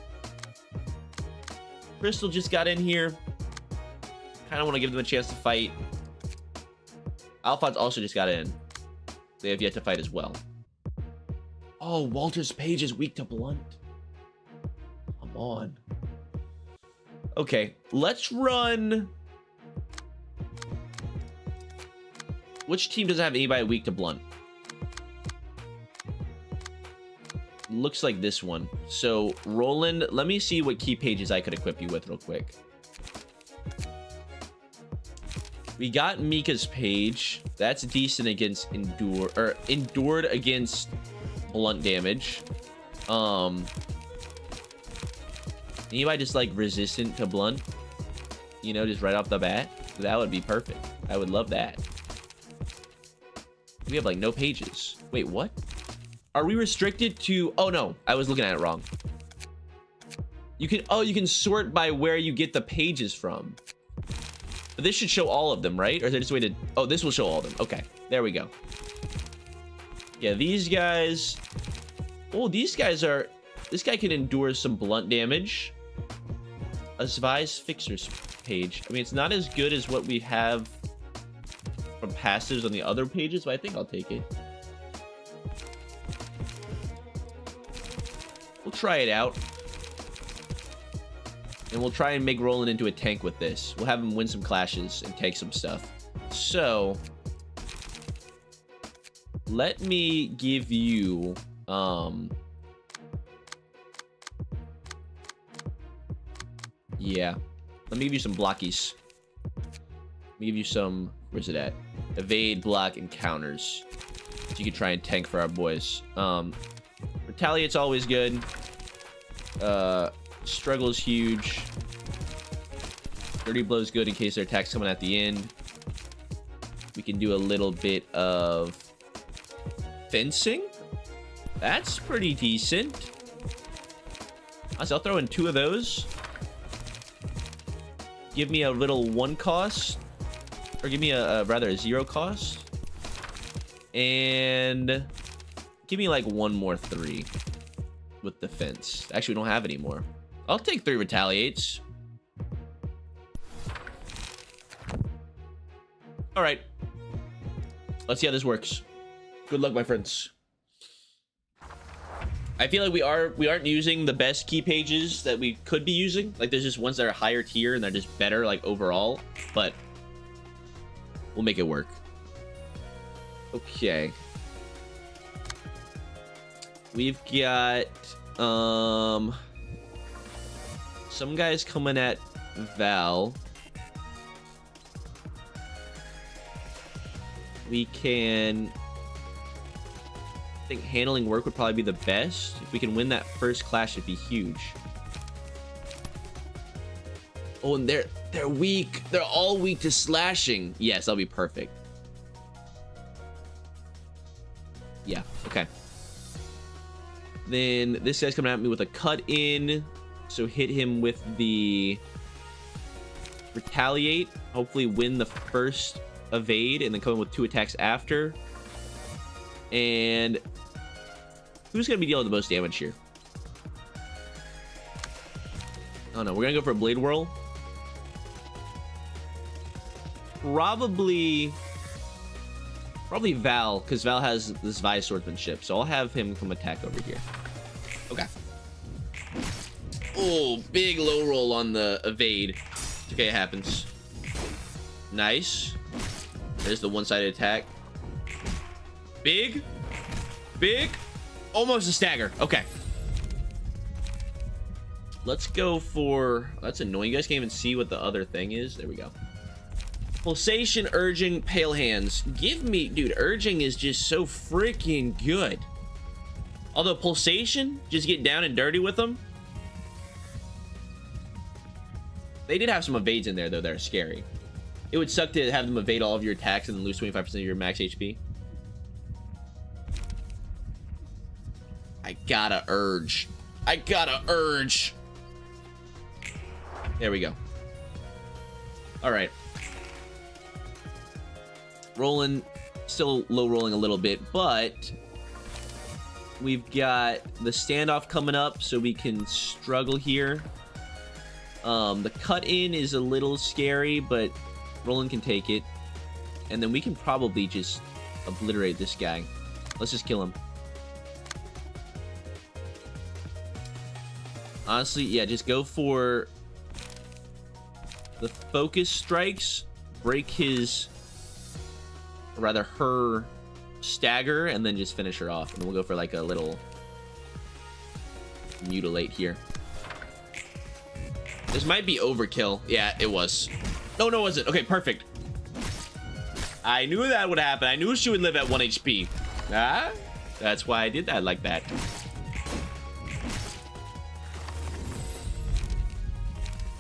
Crystal just got in here. Kind of want to give them a chance to fight. Alphonse also just got in. They have yet to fight as well. Oh, Walter's Page is weak to blunt. Come on. Okay, let's run. Which team doesn't have anybody weak to blunt? Looks like this one. So Roland, let me see what key pages I could equip you with real quick. We got Mika's page. That's decent against endured against blunt damage. Anybody just like resistant to blunt, you know, just right off the bat? That would be perfect. I would love that. We have like no pages. Wait, what? Are we restricted to? Oh no, I was looking at it wrong. You can sort by where you get the pages from. But this should show all of them, right? Or is there just a way to? Oh, this will show all of them. Okay, there we go. Yeah, these guys. Oh, these guys are. This guy can endure some blunt damage. A Zvi's Fixer's page. I mean, it's not as good as what we have from passives on the other pages, but I think I'll take it. We'll try it out. And we'll try and make Roland into a tank with this. We'll have him win some clashes and take some stuff. So let me give you yeah, let me give you some blockies. Let me give you some, where's it at? Evade, block, and counters. So you can try and tank for our boys. Retaliate's always good. Struggle's huge. Dirty Blow's good in case their attack's coming at the end. We can do a little bit of fencing. That's pretty decent. So I'll throw in 2 of those. Give me a little 1 cost. Or give me rather a 0 cost. And give me like 1 more 3 with defense. Actually, we don't have any more. I'll take 3 retaliates. All right. Let's see how this works. Good luck, my friends. I feel like we aren't using the best key pages that we could be using. Like, there's just ones that are higher tier and they're just better, like, overall. But we'll make it work. Okay. We've got some guys coming at Val. We can, I think handling work would probably be the best. If we can win that first clash, it'd be huge. Oh, and they're weak. They're all weak to slashing. Yes, that'll be perfect. Yeah, okay. Then this guy's coming at me with a cut in. So hit him with the retaliate. Hopefully win the first evade and then come in with 2 attacks after. And who's going to be dealing the most damage here? Oh no, we're going to go for a blade whirl. Probably Val, because Val has this Zvi swordsmanship. So I'll have him come attack over here. Okay. Oh, big low roll on the evade. Okay, it happens. Nice. There's the one-sided attack. Big. Almost a stagger. Okay. Let's go for... That's annoying. You guys can't even see what the other thing is. There we go. Pulsation, Urging, Pale Hands. Give me... Dude, Urging is just so freaking good. Although Pulsation, just get down and dirty with them. They did have some evades in there, though, that are scary. It would suck to have them evade all of your attacks and then lose 25% of your max HP. I gotta urge. I gotta urge. There we go. Alright. Roland, still low rolling a little bit, but we've got the standoff coming up, so we can struggle here. The cut in is a little scary, but Roland can take it. And then we can probably just obliterate this guy. Let's just kill him. Honestly, yeah, just go for the focus strikes, break his, or rather her stagger, and then just finish her off. And we'll go for like a little mutilate here. This might be overkill. Yeah, it was. No, no, was it? Okay, perfect. I knew that would happen. I knew she would live at 1 HP. Ah, that's why I did that like that.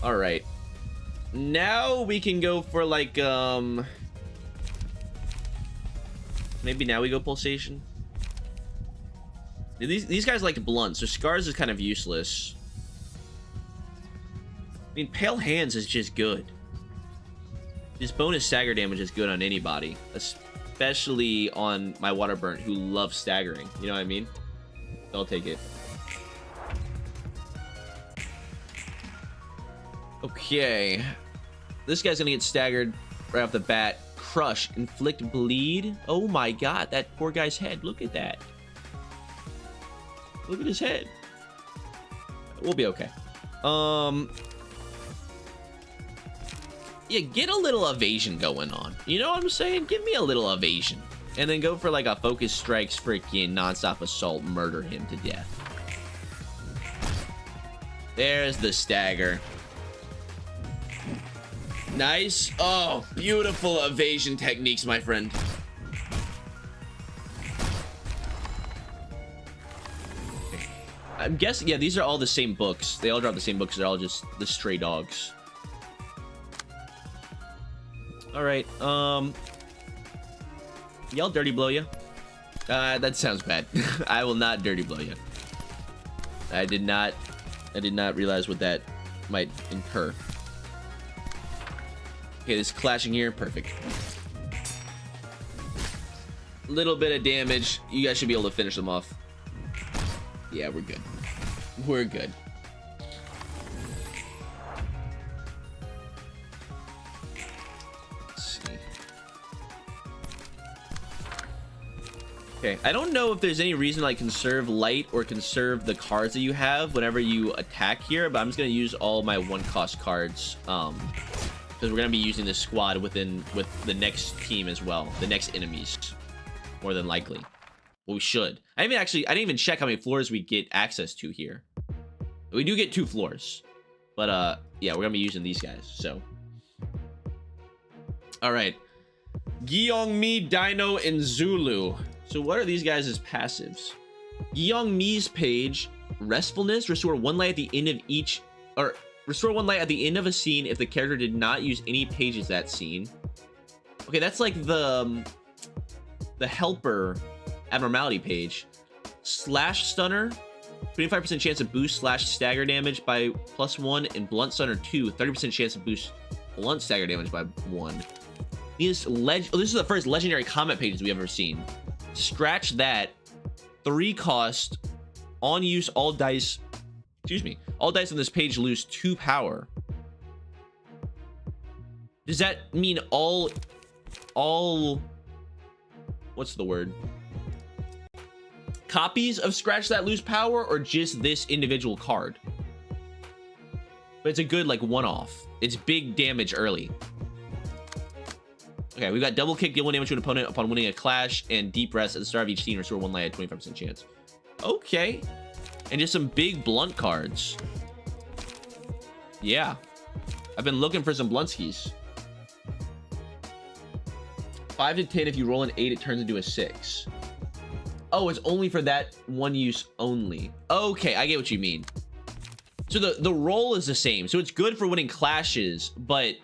All right. Now we can go for like, maybe now we go pulsation. These guys like blunts, so scars is kind of useless. I mean, pale hands is just good. This bonus stagger damage is good on anybody, especially on my water burnt who loves staggering. You know what I mean? I'll take it. Okay. This guy's gonna get staggered right off the bat. Crush, inflict bleed. Oh my god, that poor guy's head. Look at that. Look at his head. We'll be okay. Yeah, get a little evasion going on. You know what I'm saying? Give me a little evasion. And then go for like a focus strikes, freaking non-stop assault, murder him to death. There's the stagger. Nice. Oh, beautiful evasion techniques, my friend. I'm guessing, yeah, these are all the same books. They all drop the same books. They're all just the stray dogs. All right. Y'all dirty blow you. That sounds bad. I will not dirty blow you. I did not realize what that might incur. Okay, this clashing here, perfect. Little bit of damage. You guys should be able to finish them off. Yeah, we're good. We're good. Let's see. Okay, I don't know if there's any reason to like conserve light or conserve the cards that you have whenever you attack here, but I'm just gonna use all my 1-cost cards. Because we're gonna be using this squad with the next team as well, the next enemies, more than likely. Well, we should. I didn't even check how many floors we get access to here. We do get 2 floors, but yeah, we're gonna be using these guys. So, all right, Gyeongmi, Dino, and Zulu. So, what are these guys' passives? Gyeongmi's page, restfulness, restore 1 light at the end of each, or restore 1 light at the end of a scene if the character did not use any pages that scene. Okay, that's like the helper abnormality page. Slash stunner, 25% chance to boost slash stagger damage by +1, and blunt stunner 2, 30% chance to boost blunt stagger damage by 1. This is the first legendary comment pages we've ever seen. Scratch that. 3 cost, on use, all dice. Excuse me. All dice on this page lose 2 power. Does that mean all what's the word? Copies of Scratch That lose power, or just this individual card? But it's a good like one-off. It's big damage early. Okay, we've got double kick, deal 1 damage to an opponent upon winning a clash, and deep rest at the start of each scene, restore 1 light at 25% chance. Okay. And just some big blunt cards. Yeah. I've been looking for some Blunskis. 5 to 10, if you roll an 8, it turns into a 6. Oh, it's only for that one use only. Okay, I get what you mean. So the roll is the same. So it's good for winning clashes, but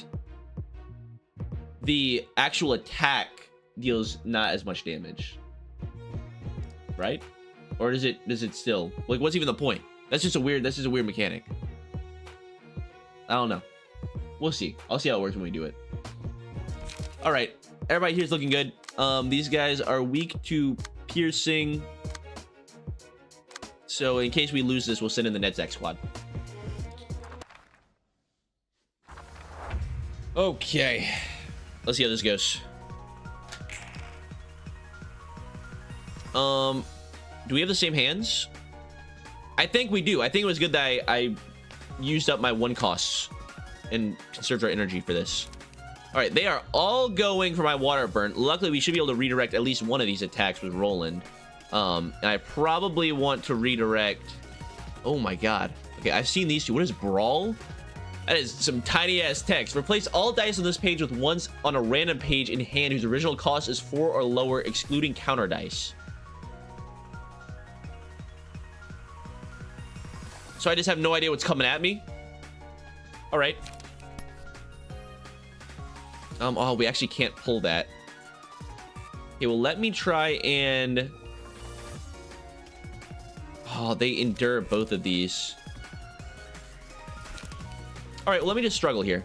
the actual attack deals not as much damage. Right? Or does it still? Like, what's even the point? That's just a weird mechanic. I don't know. We'll see. I'll see how it works when we do it. All right. Everybody here's looking good. These guys are weak to piercing. So in case we lose this, we'll send in the NetZac squad. Okay. Let's see how this goes. Do we have the same hands? I think we do. I think it was good that I used up my 1 costs and conserved our energy for this. All right, they are all going for my water burn. Luckily, we should be able to redirect at least one of these attacks with Roland. And I probably want to redirect... Oh my god. Okay, I've seen these two. What is Brawl? That is some tiny-ass text. Replace all dice on this page with ones on a random page in hand whose original cost is 4 or lower, excluding counter dice. So I just have no idea what's coming at me. All right. Oh, we actually can't pull that. Okay, well, let me try and... Oh, they endure both of these. All right, well, let me just struggle here.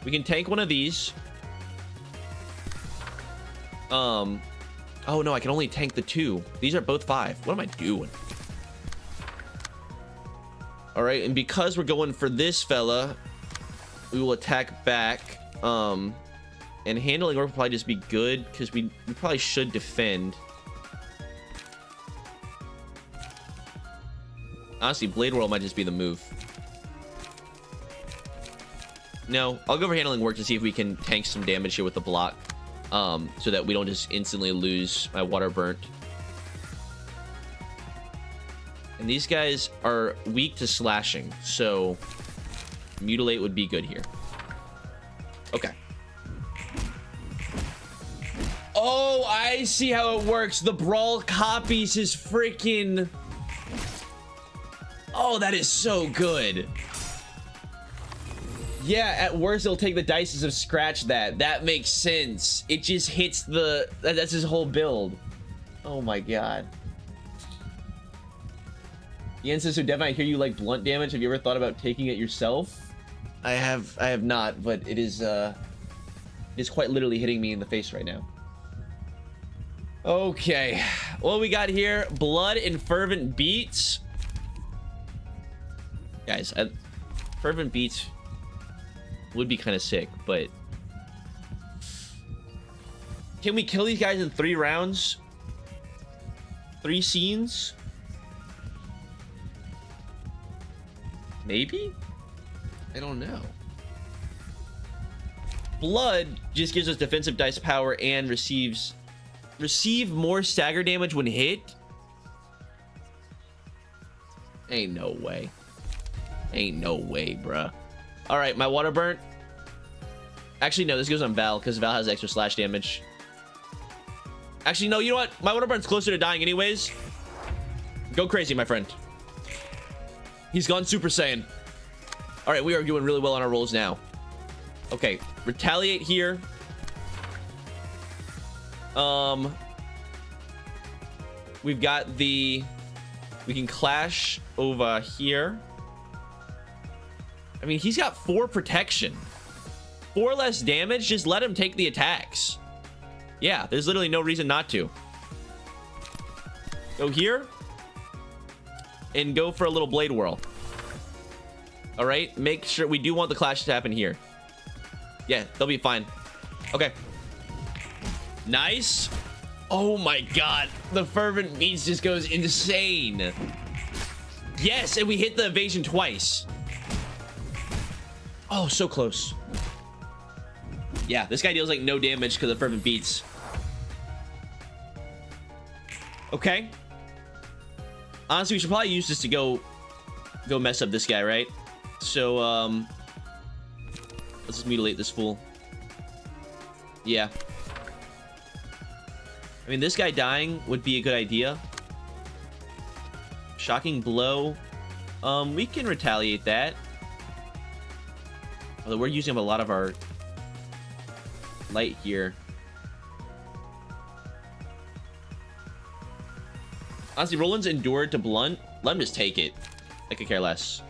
We can tank one of these. Oh, no, I can only tank the 2. These are both 5. What am I doing? All right, and because we're going for this fella, we will attack back. And handling orc will probably just be good because we probably should defend. Honestly, Blade Whirl might just be the move. No, I'll go for handling work to see if we can tank some damage here with the block, so that we don't just instantly lose my water burnt. And these guys are weak to slashing, so mutilate would be good here. Okay. Oh, I see how it works. The Brawl copies his freaking... Oh, that is so good. Yeah, at worst, it'll take the dices of scratch that. That makes sense. It just hits the... That's his whole build. Oh my god. Ian says, so Devin, I hear you like blunt damage. Have you ever thought about taking it yourself? I have not, but it is quite literally hitting me in the face right now. Okay, what we got here? Blood and Fervent Beats. Guys, Fervent Beats would be kind of sick, but can we kill these guys in 3 rounds? 3 scenes? Maybe? I don't know. Blood just gives us defensive dice power and receive more stagger damage when hit. Ain't no way. Ain't no way, bruh. All right, my water burnt. Actually, no, this goes on Val because Val has extra slash damage. Actually, no, you know what? My water burnt's closer to dying anyways. Go crazy, my friend. He's gone Super Saiyan. All right, we are doing really well on our rolls now. Okay, retaliate here. We've got the... We can clash over here. I mean, he's got 4 protection. 4 less damage. Just let him take the attacks. Yeah, there's literally no reason not to. Go here. And go for a little Blade Whirl. All right, make sure we do want the clash to happen here. Yeah, they'll be fine. Okay. Nice. Oh my god, the Fervent Beats just goes insane. Yes, and we hit the evasion twice. Oh, so close. Yeah, this guy deals like no damage because of Fervent Beats. Okay. Honestly, we should probably use this to go mess up this guy, right? So, let's just mutilate this fool. Yeah. I mean, this guy dying would be a good idea. Shocking blow. We can retaliate that. Although we're using up a lot of our light here. Honestly, Roland's endured to blunt. Let him just take it. I could care less.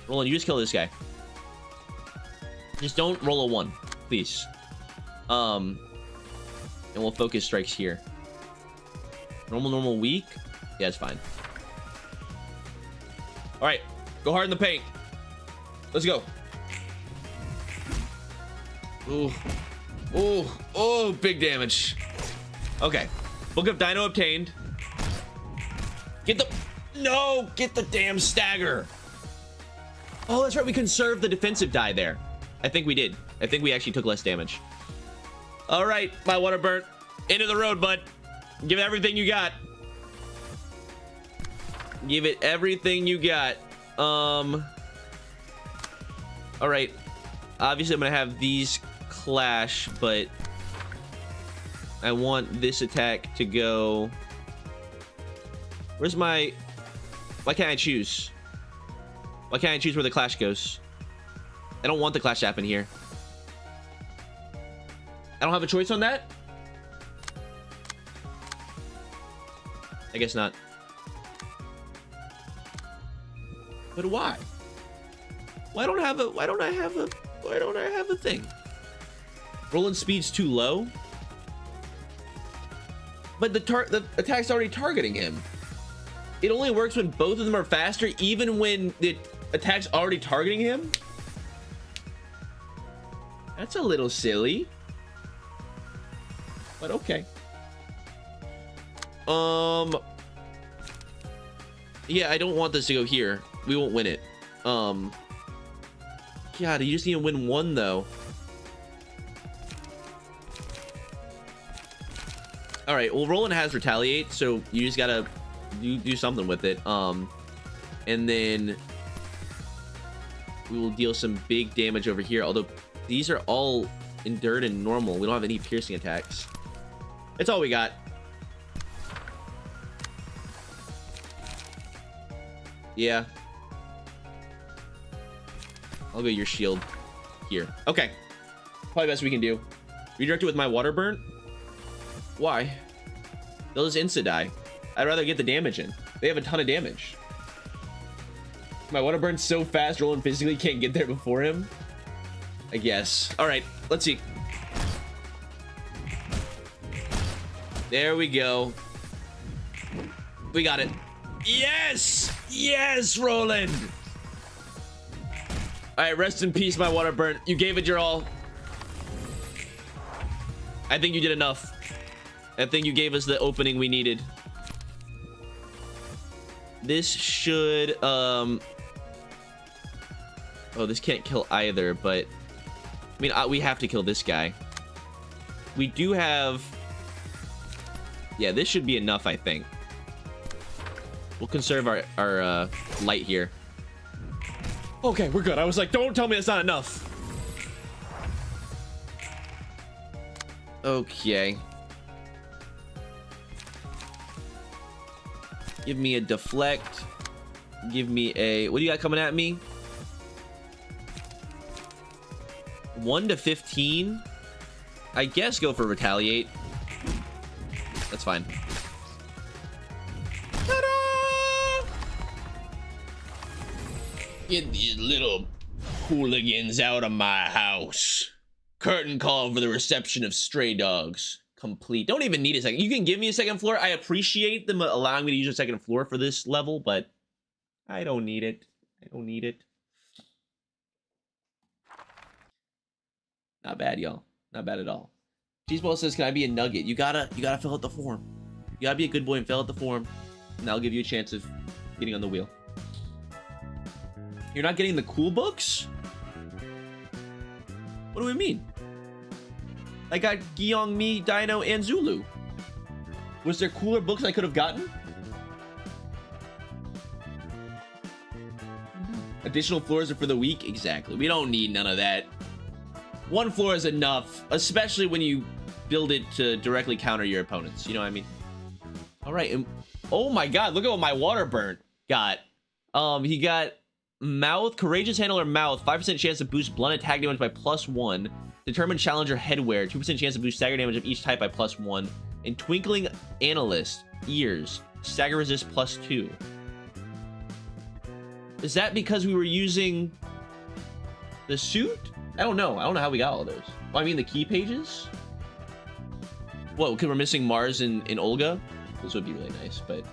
Roland, you just kill this guy. Just don't roll a 1, please. And we'll focus strikes here. Normal, weak. Yeah, it's fine. All right, go hard in the paint. Let's go. Ooh, big damage. Okay, Book of Dino obtained. Get the damn stagger. Oh, that's right, we conserved the defensive die there. I think we did. I think we actually took less damage. All right, my water burnt. Into the road, bud. Give it everything you got. Give it everything you got. All right. Obviously, I'm gonna have these clash, but I want this attack to go. Where's my? Why can't I choose? Why can't I choose where the clash goes? I don't want the clash to happen here. I don't have a choice on that? I guess not. But why? Why don't I have a thing? Roland speed's too low. But the attack's already targeting him. It only works when both of them are faster, even when the attack's already targeting him. That's a little silly. But okay. Yeah, I don't want this to go here. We won't win it. God, you just need to win 1 though. All right, well, Roland has retaliate, so you just gotta do something with it. And then we will deal some big damage over here. Although these are all endured and normal. We don't have any piercing attacks. That's all we got. Yeah. I'll go your shield here. Okay. Probably best we can do. Redirect it with my water burnt. Why? They'll just insta die. I'd rather get the damage in. They have a ton of damage. My water burn's so fast, Roland physically can't get there before him. I guess. All right, let's see. There we go. We got it. Yes! Yes, Roland! All right, rest in peace, my water burnt. You gave it your all. I think you did enough. I think you gave us the opening we needed. This should, oh, this can't kill either, but I mean, we have to kill this guy. We do have, yeah, this should be enough, I think. We'll conserve our light here. Okay, we're good. I was like, don't tell me it's not enough. Okay. Give me a deflect. Give me a... What do you got coming at me? 1 to 15. I guess go for retaliate. That's fine. Ta-da! Get these little hooligans out of my house. Curtain call for the reception of stray dogs. Complete. Don't even need a second. You can give me a second floor. I appreciate them allowing me to use a second floor for this level, but I don't need it. I don't need it. Not bad, y'all. Not bad at all. Cheeseball says, "Can I be a nugget?" You gotta fill out the form. You gotta be a good boy and fill out the form, and I'll give you a chance of getting on the wheel. You're not getting the cool books? What do we mean? I got Gyeong Mi, Dino, and Zulu. Was there cooler books I could have gotten? Additional floors are for the weak? Exactly. We don't need none of that. 1 floor is enough, especially when you build it to directly counter your opponents. You know what I mean? All right. And, oh my god, look at what my water burnt got. He got mouth, courageous handler mouth, 5% chance to boost blunt attack damage by +1. Determined challenger headwear, 2% chance to boost stagger damage of each type by +1. And twinkling analyst ears, stagger resist +2. Is that because we were using the suit? I don't know. I don't know how we got all those. Oh, I mean the key pages? What, because we're missing Mars and Olga? This would be really nice, but...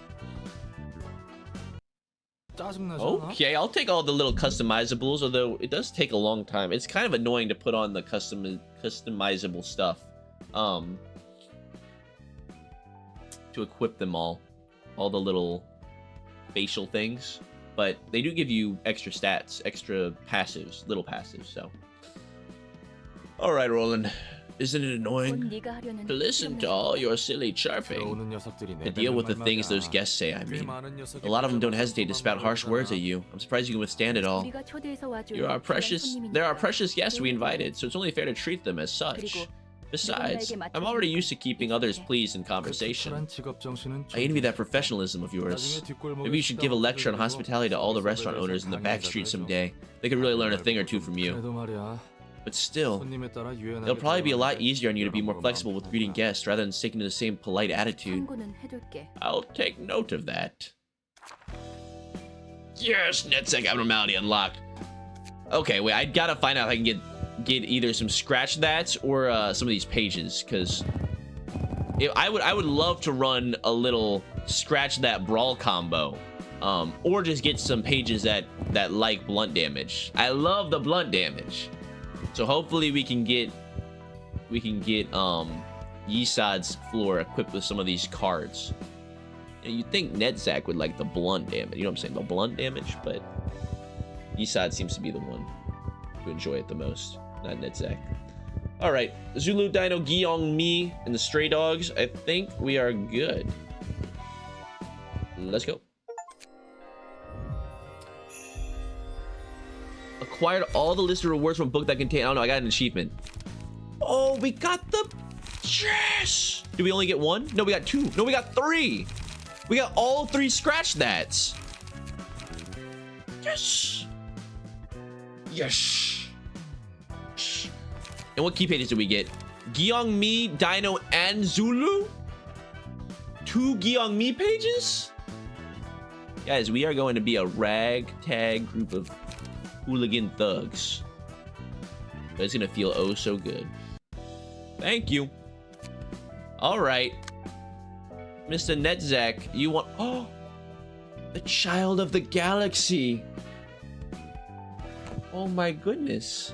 Okay, I'll take all the little customizables, although it does take a long time. It's kind of annoying to put on the customizable stuff. To equip them all the little facial things. But they do give you extra stats, extra passives, little passives, so. Alright, Roland. Isn't it annoying to listen to all your silly chirping? To deal with the things those guests say, I mean. A lot of them don't hesitate to spout harsh words at you. I'm surprised you can withstand it all. There are precious guests we invited, so it's only fair to treat them as such. Besides, I'm already used to keeping others pleased in conversation. I envy that professionalism of yours. Maybe you should give a lecture on hospitality to all the restaurant owners in the back street someday. They could really learn a thing or two from you. But still, it'll probably be a lot easier on you to be more flexible with greeting guests rather than sticking to the same polite attitude. I'll take note of that. Yes, NetSec abnormality unlocked. Okay, wait, I gotta find out if I can get either some scratch that's or some of these pages, because I would love to run a little scratch that brawl combo, or just get some pages that like blunt damage. I love the blunt damage. So hopefully we can get Yisad's floor equipped with some of these cards. You know, you'd think Netzak would like the blunt damage, you know what I'm saying, the blunt damage, but Yisad seems to be the one to enjoy it the most, not Netzak. Alright, Zulu, Dino, Gyeong, Mi, and the Stray Dogs. I think we are good. Let's go. Acquired all the listed rewards from a book that contain... Oh no, I got an achievement. Oh, we got the... Yes! Did we only get one? No, we got two. No, we got three. We got all three scratch that's. Yes! Yes! And what key pages did we get? Gyeong Mi, Dino, and Zulu? 2 Gyeong Mi pages? Guys, we are going to be a ragtag group of hooligan thugs. But it's gonna feel oh so good. Thank you. Alright. Mr. Netzak, you want... Oh! The Child of the Galaxy. Oh my goodness.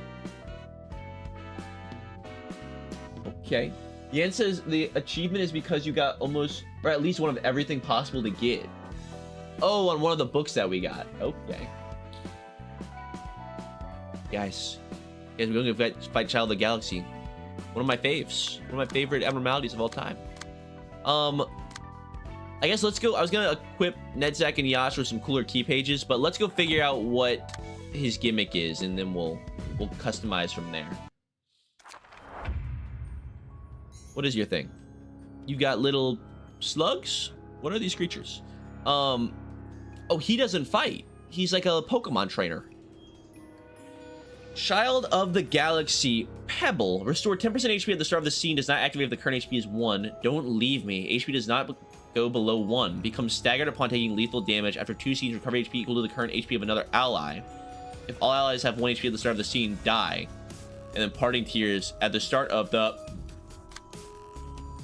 Okay. Yan says the achievement is because you got almost, or at least one of everything possible to get. Oh, on one of the books that we got. Okay. Guys, we're going to fight Child of the Galaxy. One of my faves. One of my favorite abnormalities of all time. I guess let's go. I was going to equip Netzak and Yash with some cooler key pages, but let's go figure out what his gimmick is, and then we'll customize from there. What is your thing? You got little slugs? What are these creatures? Oh, he doesn't fight. He's like a Pokemon trainer. Child of the Galaxy Pebble. Restore 10% HP at the start of the scene. Does not activate if the current HP is 1. Don't leave me. HP does not go below 1. Becomes staggered upon taking lethal damage. After 2 scenes, recover HP equal to the current HP of another ally. If all allies have 1 HP at the start of the scene, die. And then parting tears at the start of the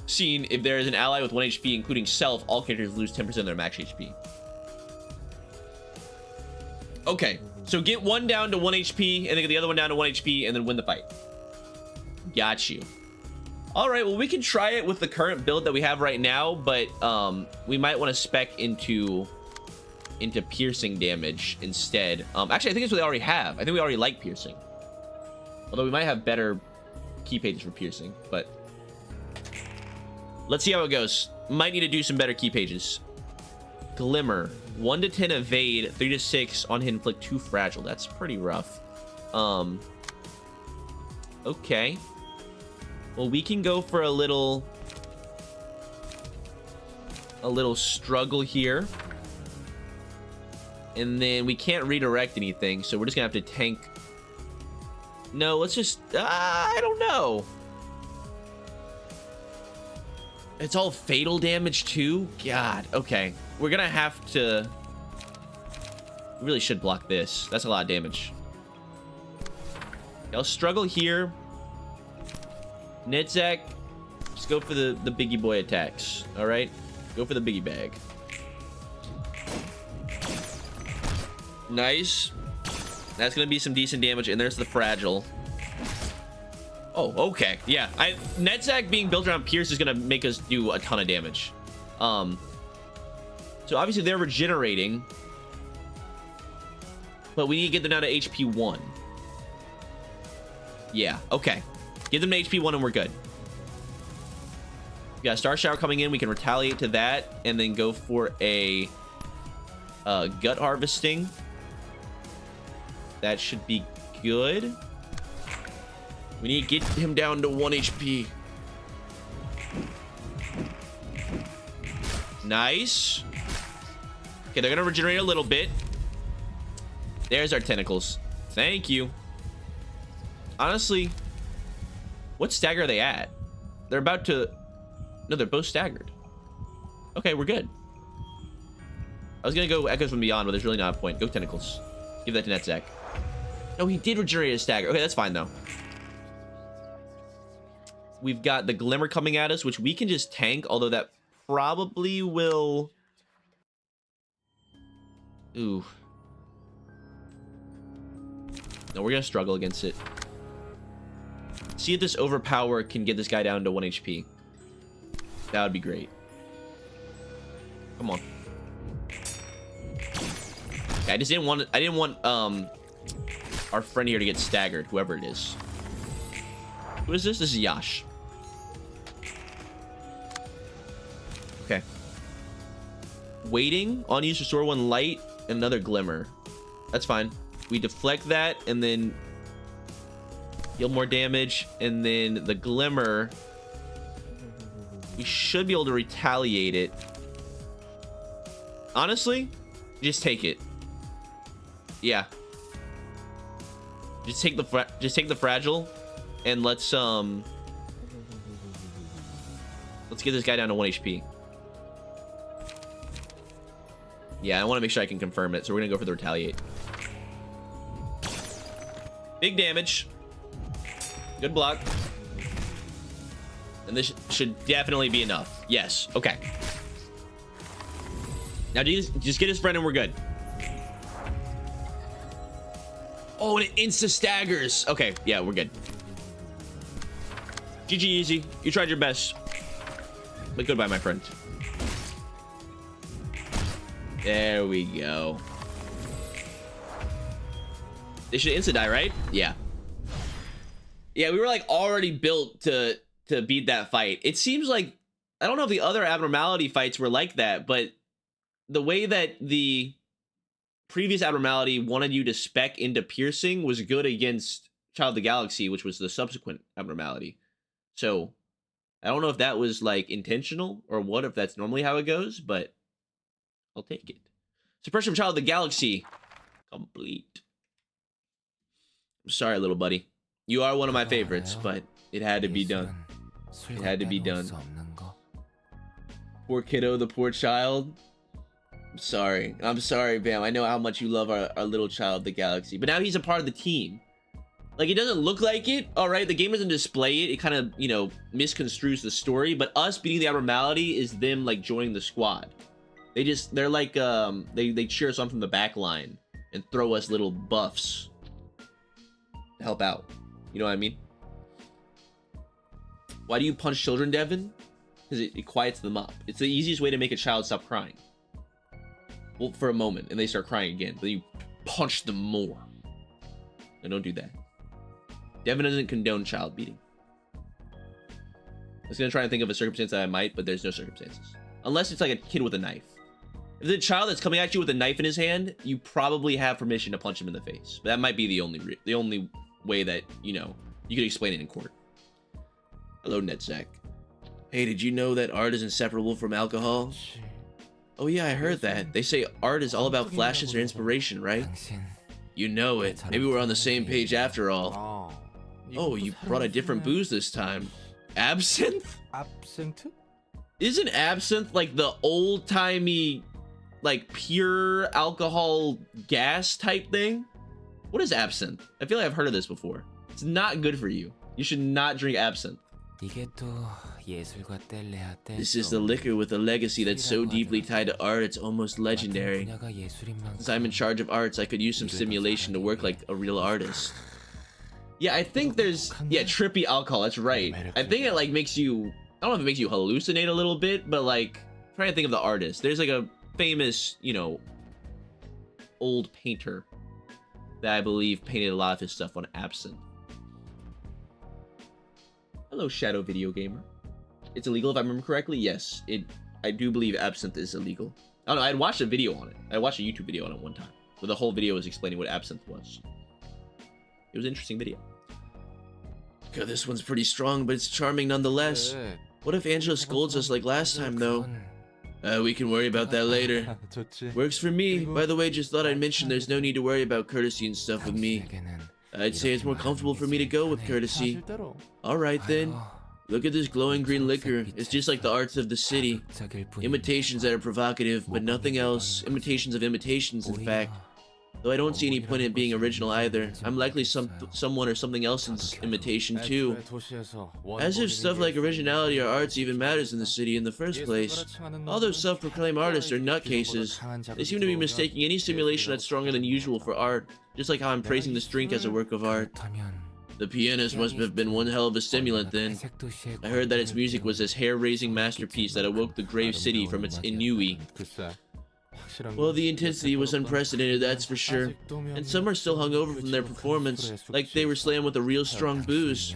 scene. If there is an ally with 1 HP, including self, all characters lose 10% of their max HP. Okay. So get one down to 1 HP, and then get the other one down to 1 HP, and then win the fight. Got you. Alright, well, we can try it with the current build that we have right now, but we might want to spec into piercing damage instead. Actually, I think that's what they already have. I think we already like piercing. Although we might have better key pages for piercing, but let's see how it goes. Might need to do some better key pages. Glimmer. 1 to 10 evade, 3 to 6 on hit inflict 2 fragile. That's pretty rough. Okay. Well, we can go for a little struggle here. And then we can't redirect anything, so we're just gonna have to tank. No, let's just, I don't know. It's all fatal damage too? God, okay. We're gonna have to, we really should block this. That's a lot of damage. I'll struggle here. Netzak, just go for the biggie boy attacks, all right? Go for the biggie bag. Nice. That's gonna be some decent damage, and there's the fragile. Oh, okay. Yeah, Netzak being built around Pierce is gonna make us do a ton of damage. So obviously they're regenerating, but we need to get them down to HP 1. Yeah, okay. Get them to HP 1 and we're good. We got Star Shower coming in. We can retaliate to that and then go for a gut harvesting. That should be good. We need to get him down to 1 HP. Nice. Okay, they're gonna regenerate a little bit. There's our tentacles. Thank you. Honestly, what stagger are they at? They're about to... No, they're both staggered. Okay, we're good. I was gonna go Echoes from Beyond, but there's really not a point. Go Tentacles. Give that to Netzak. No, he did regenerate a stagger. Okay, that's fine, though. We've got the Glimmer coming at us, which we can just tank, although that probably will... Ooh. No, we're gonna struggle against it. See if this Overpower can get this guy down to 1 HP. That would be great. Come on. Okay, I didn't want our friend here to get staggered, whoever it is. Who is this? This is Yash. Okay. Waiting on you to restore 1 light and another glimmer. That's fine. We deflect that and then deal more damage, and then the glimmer, we should be able to retaliate it. Honestly, just take it. Yeah. Just take the fragile, and let's get this guy down to 1 HP. Yeah, I want to make sure I can confirm it, so we're gonna go for the retaliate. Big damage. Good block. And this should definitely be enough. Yes. Okay. Now just get his friend and we're good. Oh, and it insta staggers. Okay. Yeah, we're good. GG easy. You tried your best. But goodbye, my friend. There we go. They should insta die, right? Yeah. Yeah, we were like already built to beat that fight. It seems like, I don't know if the other abnormality fights were like that, but the way that the previous abnormality wanted you to spec into piercing was good against Child of the Galaxy, which was the subsequent abnormality. So I don't know if that was like intentional or what, if that's normally how it goes, but I'll take it. Suppression from Child of the Galaxy complete. I'm sorry, little buddy. You are one of my favorites, but it had to be done. It had to be done. Poor kiddo, the poor child. I'm sorry. I'm sorry, Bam. I know how much you love our little Child of the Galaxy, but now he's a part of the team. Like, it doesn't look like it, all right? The game doesn't display it. It kind of, you know, misconstrues the story, but us beating the abnormality is them, like, joining the squad. They're like, they cheer us on from the back line and throw us little buffs to help out. You know what I mean? Why do you punch children, Devin? Because it quiets them up. It's the easiest way to make a child stop crying. Well, for a moment, and they start crying again. Then you punch them more. No, don't do that. Devin doesn't condone child beating. I was gonna try and think of a circumstance that I might, but there's no circumstances. Unless it's like a kid with a knife. If the child that's coming at you with a knife in his hand, you probably have permission to punch him in the face. But that might be the only way that, you know, you could explain it in court. Hello, Netzak. Hey, did you know that art is inseparable from alcohol? Oh yeah, I heard that. They say art is all about flashes or inspiration, right? You know it. Maybe we're on the same page after all. Oh, you brought a different booze this time. Absinthe? Absinthe? Isn't absinthe like the old-timey, like pure alcohol gas type thing? What is absinthe? I feel like I've heard of this before. It's not good for you. You should not drink absinthe. This is the liquor with a legacy that's so deeply tied to art it's almost legendary. Since I'm in charge of arts, I could use some simulation to work like a real artist. Yeah, I think there's... Yeah, trippy alcohol, that's right. I think it like makes you... I don't know if it makes you hallucinate a little bit, but like... I'm trying to think of the artist. There's like a famous, you know, old painter that I believe painted a lot of his stuff on absinthe. Hello, Shadow Video Gamer. It's illegal if I remember correctly. Yes, I do believe absinthe is illegal. I don't know. I had watched a video on it. I watched a YouTube video on it one time, where the whole video was explaining what absinthe was. It was an interesting video. God, this one's pretty strong, but it's charming nonetheless. What if Angela scolds us like last time, though? We can worry about that later. Works for me. By the way, just thought I'd mention there's no need to worry about courtesy and stuff with me. I'd say it's more comfortable for me to go with courtesy. Alright then. Look at this glowing green liquor. It's just like the arts of the city. Imitations that are provocative, but nothing else. Imitations of imitations, in fact. Though I don't see any point in being original either. I'm likely someone or something else's imitation too. As if stuff like originality or arts even matters in the city in the first place. All those self-proclaimed artists are nutcases. They seem to be mistaking any simulation that's stronger than usual for art. Just like how I'm praising this drink as a work of art. The pianist must have been one hell of a stimulant then. I heard that its music was this hair-raising masterpiece that awoke the grave city from its ennui. Well, the intensity was unprecedented, that's for sure. And some are still hungover from their performance, like they were slammed with a real strong booze.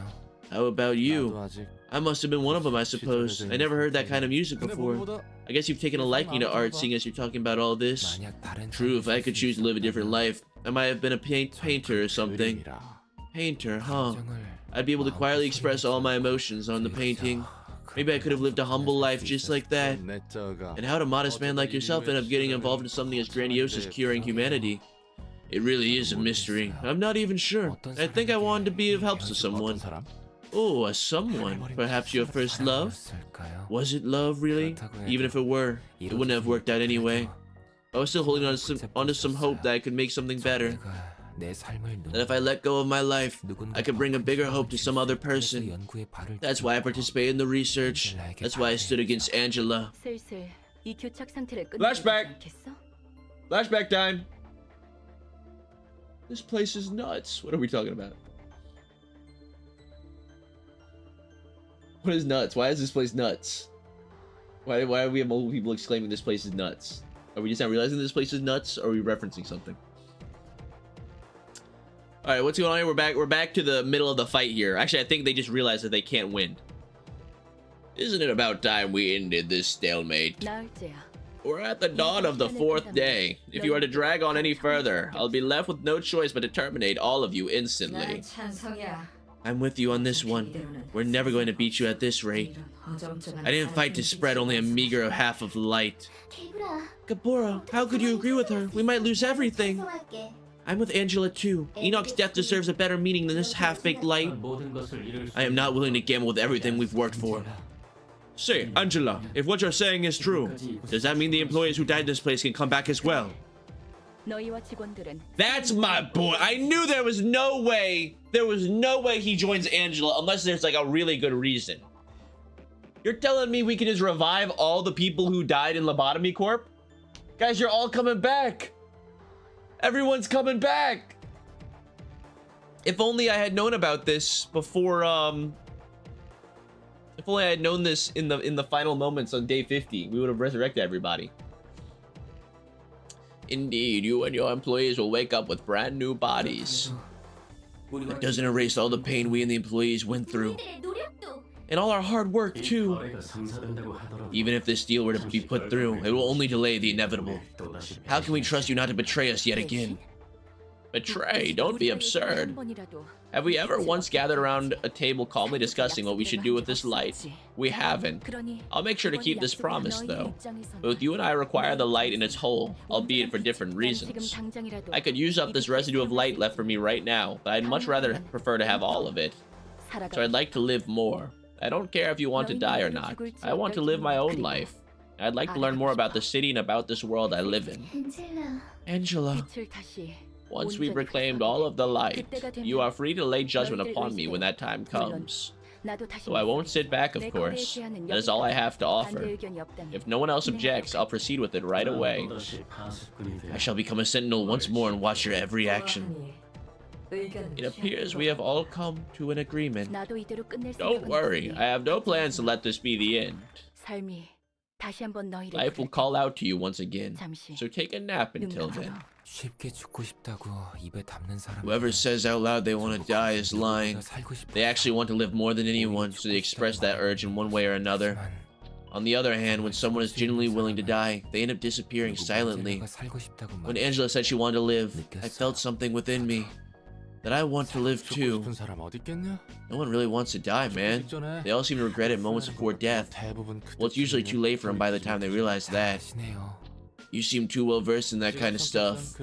How about you? I must have been one of them, I suppose. I never heard that kind of music before. I guess you've taken a liking to art, seeing as you're talking about all this. True, if I could choose to live a different life, I might have been a painter or something. Painter, huh? I'd be able to quietly express all my emotions on the painting. Maybe I could have lived a humble life just like that. And how'd a modest man like yourself end up getting involved in something as grandiose as curing humanity? It really is a mystery. I'm not even sure. I think I wanted to be of help to someone. Oh, a someone. Perhaps your first love? Was it love, really? Even if it were, it wouldn't have worked out anyway. I was still holding on to some hope that I could make something better. That if I let go of my life, I could bring a bigger hope to some other person. That's why I participated in the research. That's why I stood against Angela. Flashback! Flashback time! This place is nuts. What are we talking about? What is nuts? Why is this place nuts? Why are we have multiple people exclaiming this place is nuts? Are we just not realizing this place is nuts, or are we referencing something? Alright, what's going on here? We're back to the middle of the fight here. Actually, I think they just realized that they can't win. Isn't it about time we ended this stalemate? We're at the dawn of the 4th day. If you are to drag on any further, I'll be left with no choice but to terminate all of you instantly. I'm with you on this one. We're never going to beat you at this rate. I didn't fight to spread only a meager half of light. Gabora, how could you agree with her? We might lose everything. I'm with Angela too. Enoch's death deserves a better meaning than this half-baked light. I am not willing to gamble with everything we've worked for. Say, Angela, if what you're saying is true, does that mean the employees who died in this place can come back as well? That's my boy. I knew there was no way he joins Angela unless there's like a really good reason. You're telling me we can just revive all the people who died in Lobotomy Corp? Guys, you're all coming back. Everyone's coming back. If only I had known about this before, if only I had known this in the final moments on day 50, we would have resurrected everybody. Indeed, you and your employees will wake up with brand new bodies. It doesn't erase all the pain we and the employees went through. And all our hard work, too. Even if this deal were to be put through, it will only delay the inevitable. How can we trust you not to betray us yet again? Betray, don't be absurd. Have we ever once gathered around a table calmly discussing what we should do with this light? We haven't. I'll make sure to keep this promise, though. Both you and I require the light in its whole, albeit for different reasons. I could use up this residue of light left for me right now, but I'd much rather prefer to have all of it. So I'd like to live more. I don't care if you want to die or not. I want to live my own life. I'd like to learn more about the city and about this world I live in. Angela. Once we've reclaimed all of the light, you are free to lay judgment upon me when that time comes. So I won't sit back, of course. That is all I have to offer. If no one else objects, I'll proceed with it right away. I shall become a sentinel once more and watch your every action. It appears we have all come to an agreement. Don't worry, I have no plans to let this be the end. Life will call out to you once again, so take a nap until then. Whoever says out loud they want to die is lying. They actually want to live more than anyone, so they express that urge in one way or another. On the other hand, when someone is genuinely willing to die, they end up disappearing silently. When Angela said she wanted to live, I felt something within me. That I want to live too. No one really wants to die, man. They all seem to regret it moments before death. Well, it's usually too late for them by the time they realize that. You seem too well versed in that kind of stuff.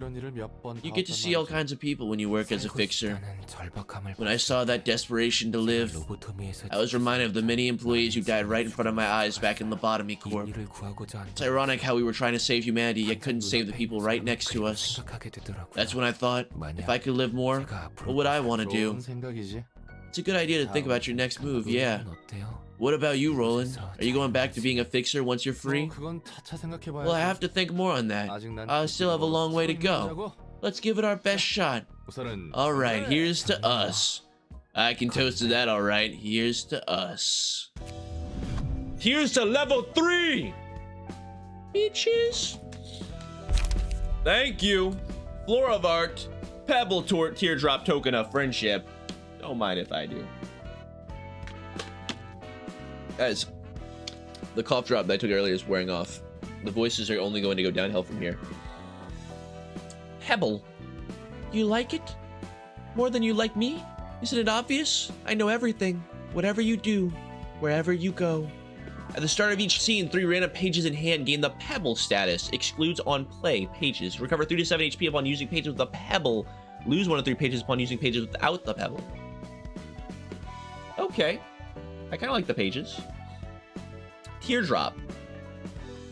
You get to see all kinds of people when you work as a fixer. When I saw that desperation to live, I was reminded of the many employees who died right in front of my eyes back in Lobotomy Corp. It's ironic how we were trying to save humanity yet couldn't save the people right next to us. That's when I thought, if I could live more, what would I want to do? It's a good idea to think about your next move, yeah. What about you, Roland? Are you going back to being a fixer once you're free? Well, I have to think more on that. I still have a long way to go. Let's give it our best shot. Alright, here's to us. I can toast to that, alright. Here's to us. Here's to level 3! Bitches. Thank you. Floor of Art. Pebble Teardrop Token of Friendship. Don't mind if I do. Guys, the cough drop that I took earlier is wearing off. The voices are only going to go downhill from here. Pebble, you like it? More than you like me? Isn't it obvious? I know everything. Whatever you do, wherever you go. At the start of each scene, 3 random pages in hand gain the Pebble status. Excludes on play pages. Recover 3 to 7 HP upon using pages with the Pebble. Lose 1 to 3 pages upon using pages without the Pebble. Okay. I kind of like the pages. Teardrop.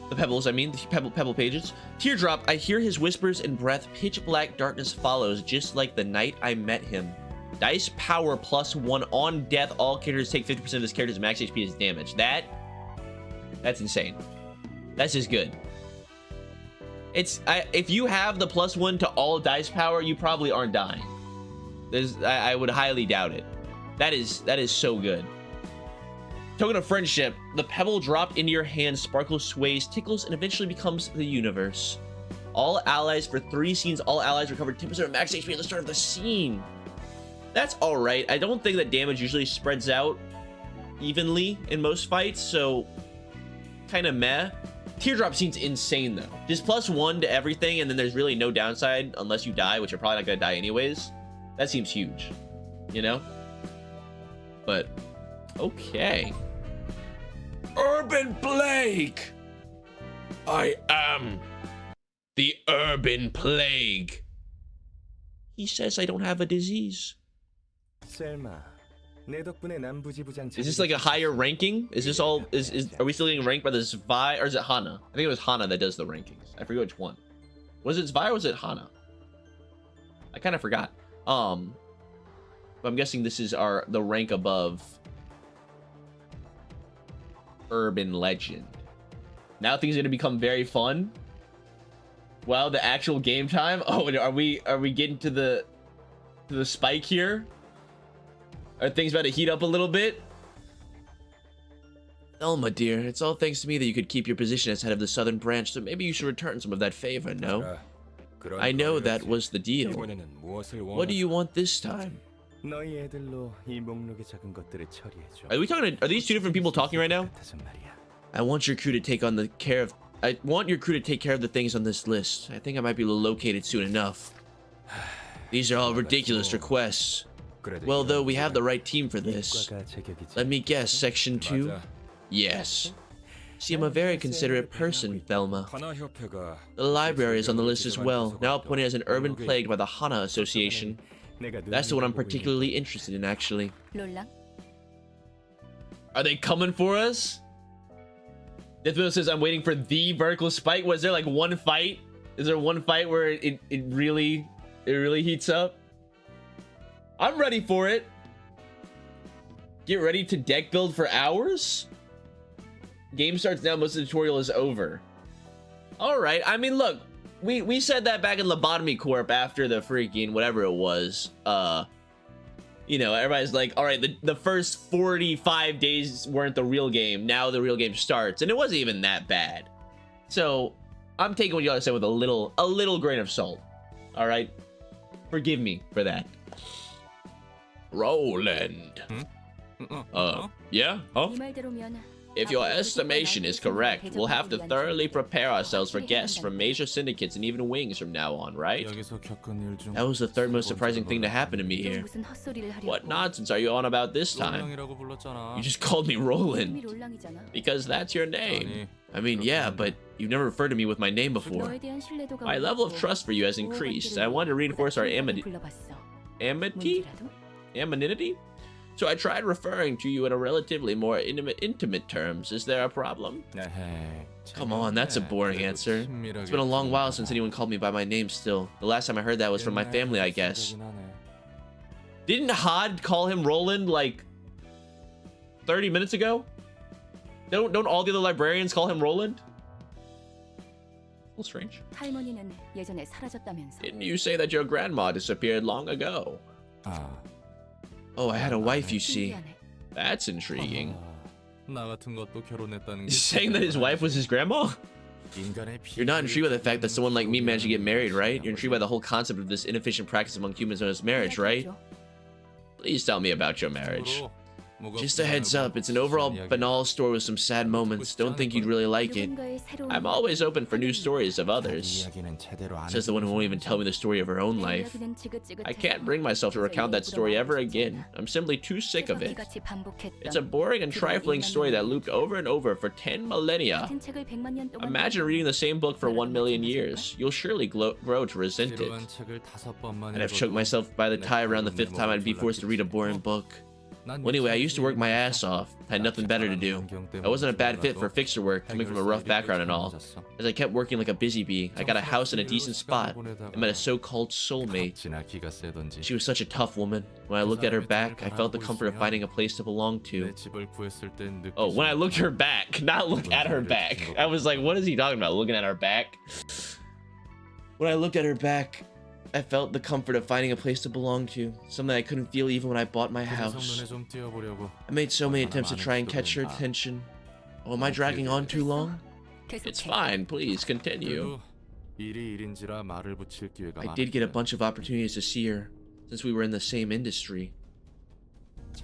The pebbles, I mean, the pebble pages. Teardrop, I hear his whispers and breath. Pitch black darkness follows, just like the night I met him. Dice power +1 on death. All characters take 50% of this character's max HP as damage. That's insane. That's just good. If you have the +1 to all dice power, you probably aren't dying. I would highly doubt it. That is so good. Token of Friendship. The pebble dropped into your hand sparkles, sways, tickles, and eventually becomes the universe. All allies for 3 scenes. All allies recover 10% of max HP at the start of the scene. That's alright. I don't think that damage usually spreads out evenly in most fights, so kind of meh. Teardrop seems insane though. Just +1 to everything, and then there's really no downside unless you die, which you're probably not gonna die anyways. That seems huge, you know? But okay. Urban Plague! I am the Urban Plague. He says I don't have a disease. Is this like a higher ranking? Is this all are we still getting ranked by the Zwei, or is it Hana? I think it was Hana that does the rankings. I forget which one. Was it Zwei or was it Hana? I kind of forgot. But I'm guessing this is the rank above Urban Legend. Now things are gonna become very fun. Well, the actual game time. Oh, are we getting to the spike here? Are things about to heat up a little bit? Elma, dear, it's all thanks to me that you could keep your position as head of the Southern Branch, so maybe you should return some of that favor, no? I know that was the deal. What do you want this time? Are these 2 different people talking right now? I want your crew to take care of the things on this list. I think I might be located soon enough. These are all ridiculous requests. Well, though, we have the right team for this. Let me guess, Section 2? Yes. See, I'm a very considerate person, Velma. The library is on the list as well, now appointed as an urban plague by the Hana Association. That's the one I'm particularly interested in, actually. Are they coming for us? Deathwill says, I'm waiting for the vertical spike. Was there like one fight? Is there one fight where it really heats up? I'm ready for it. Get ready to deck build for hours? Game starts now, most of the tutorial is over. Alright, I mean, look, we said that back in Lobotomy Corp after the freaking whatever it was. You know, everybody's like, alright, the first 45 days weren't the real game. Now the real game starts. And it wasn't even that bad. So, I'm taking what y'all said with a little grain of salt. Alright? Forgive me for that. Roland. Yeah? Oh? If your estimation is correct, we'll have to thoroughly prepare ourselves for guests from major syndicates and even wings from now on, right? That was the third most surprising thing to happen to me here. What nonsense are you on about this time? You just called me Roland. Because that's your name. I mean, yeah, but you've never referred to me with my name before. My level of trust for you has increased, and I wanted to reinforce our amity? So I tried referring to you in a relatively more intimate terms. Is there a problem? Come on, that's a boring answer. It's been a long while since anyone called me by my name still. The last time I heard that was from my family, I guess. Didn't Hod call him Roland like 30 minutes ago? Don't all the other librarians call him Roland? A little strange. Didn't you say that your grandma disappeared long ago? Oh, I had a wife, you see. That's intriguing. Saying that his wife was his grandma? You're not intrigued by the fact that someone like me managed to get married, right? You're intrigued by the whole concept of this inefficient practice among humans known as marriage, right? Please tell me about your marriage. Just a heads up, it's an overall banal story with some sad moments. Don't think you'd really like it. I'm always open for new stories of others. Says the one who won't even tell me the story of her own life. I can't bring myself to recount that story ever again. I'm simply too sick of it. It's a boring and trifling story that looped over and over for 10 millennia. Imagine reading the same book for 1 million years. You'll surely grow to resent it. I'd have choked myself by the tie around the 5th time I'd be forced to read a boring book. Well, anyway, I used to work my ass off. I had nothing better to do. I wasn't a bad fit for fixer work, coming from a rough background and all. As I kept working like a busy bee, I got a house in a decent spot and met a so-called soulmate. She was such a tough woman. When I looked at her back, I felt the comfort of finding a place to belong to. Oh, when I looked her back, not look at her back. I was like, what is he talking about? Looking at her back? When I looked at her back, I felt the comfort of finding a place to belong to, something I couldn't feel even when I bought my house. I made so many attempts to try and catch her attention. Oh, am I dragging on too long? It's fine, please continue. I did get a bunch of opportunities to see her, since we were in the same industry.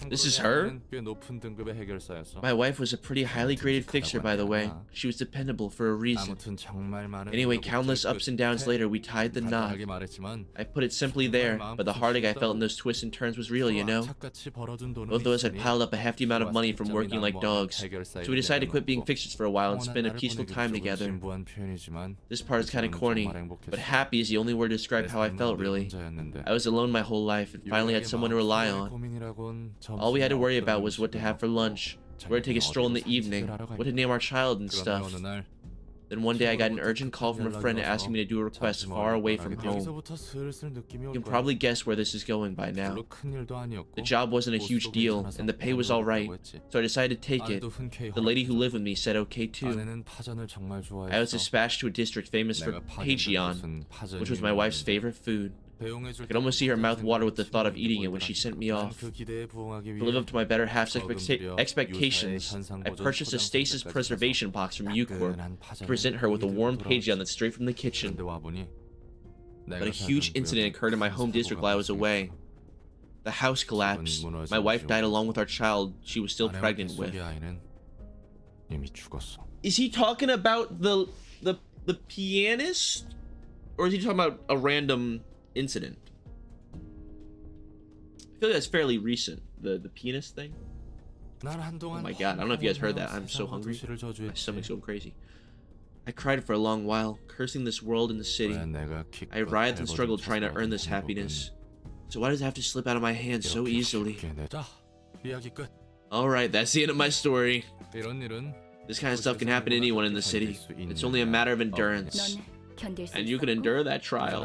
This is her? My wife was a pretty highly graded fixer, by the way. She was dependable for a reason. Anyway, countless ups and downs later, we tied the knot. I put it simply there, but the heartache I felt in those twists and turns was real, you know? Both of us had piled up a hefty amount of money from working like dogs, so we decided to quit being fixers for a while and spend a peaceful time together. This part is kinda corny, but happy is the only word to describe how I felt, really. I was alone my whole life and finally had someone to rely on. All we had to worry about was what to have for lunch, where to take a stroll in the evening, what to name our child and stuff. Then one day I got an urgent call from a friend asking me to do a request far away from home. You can probably guess where this is going by now. The job wasn't a huge deal, and the pay was alright, so I decided to take it. The lady who lived with me said okay too. I was dispatched to a district famous for Pageon, which was my wife's favorite food. I could almost see her mouth water with the thought of eating it when she sent me off. To live up to my better half's expectations, I purchased a stasis preservation box from U-Corp to present her with a warm Pageon that's straight from the kitchen. But a huge incident occurred in my home district while I was away. The house collapsed. My wife died along with our child she was still pregnant with. Is he talking about the pianist? Or is he talking about a random incident? I feel like that's fairly recent. The pianist thing. Oh my god, I don't know if you guys heard that. I'm so hungry. My stomach's going crazy. I cried for a long while, cursing this world and the city. I writhed and struggled trying to earn this happiness. So why does it have to slip out of my hands so easily? Alright, that's the end of my story. This kind of stuff can happen to anyone in the city. It's only a matter of endurance. And you can endure that trial.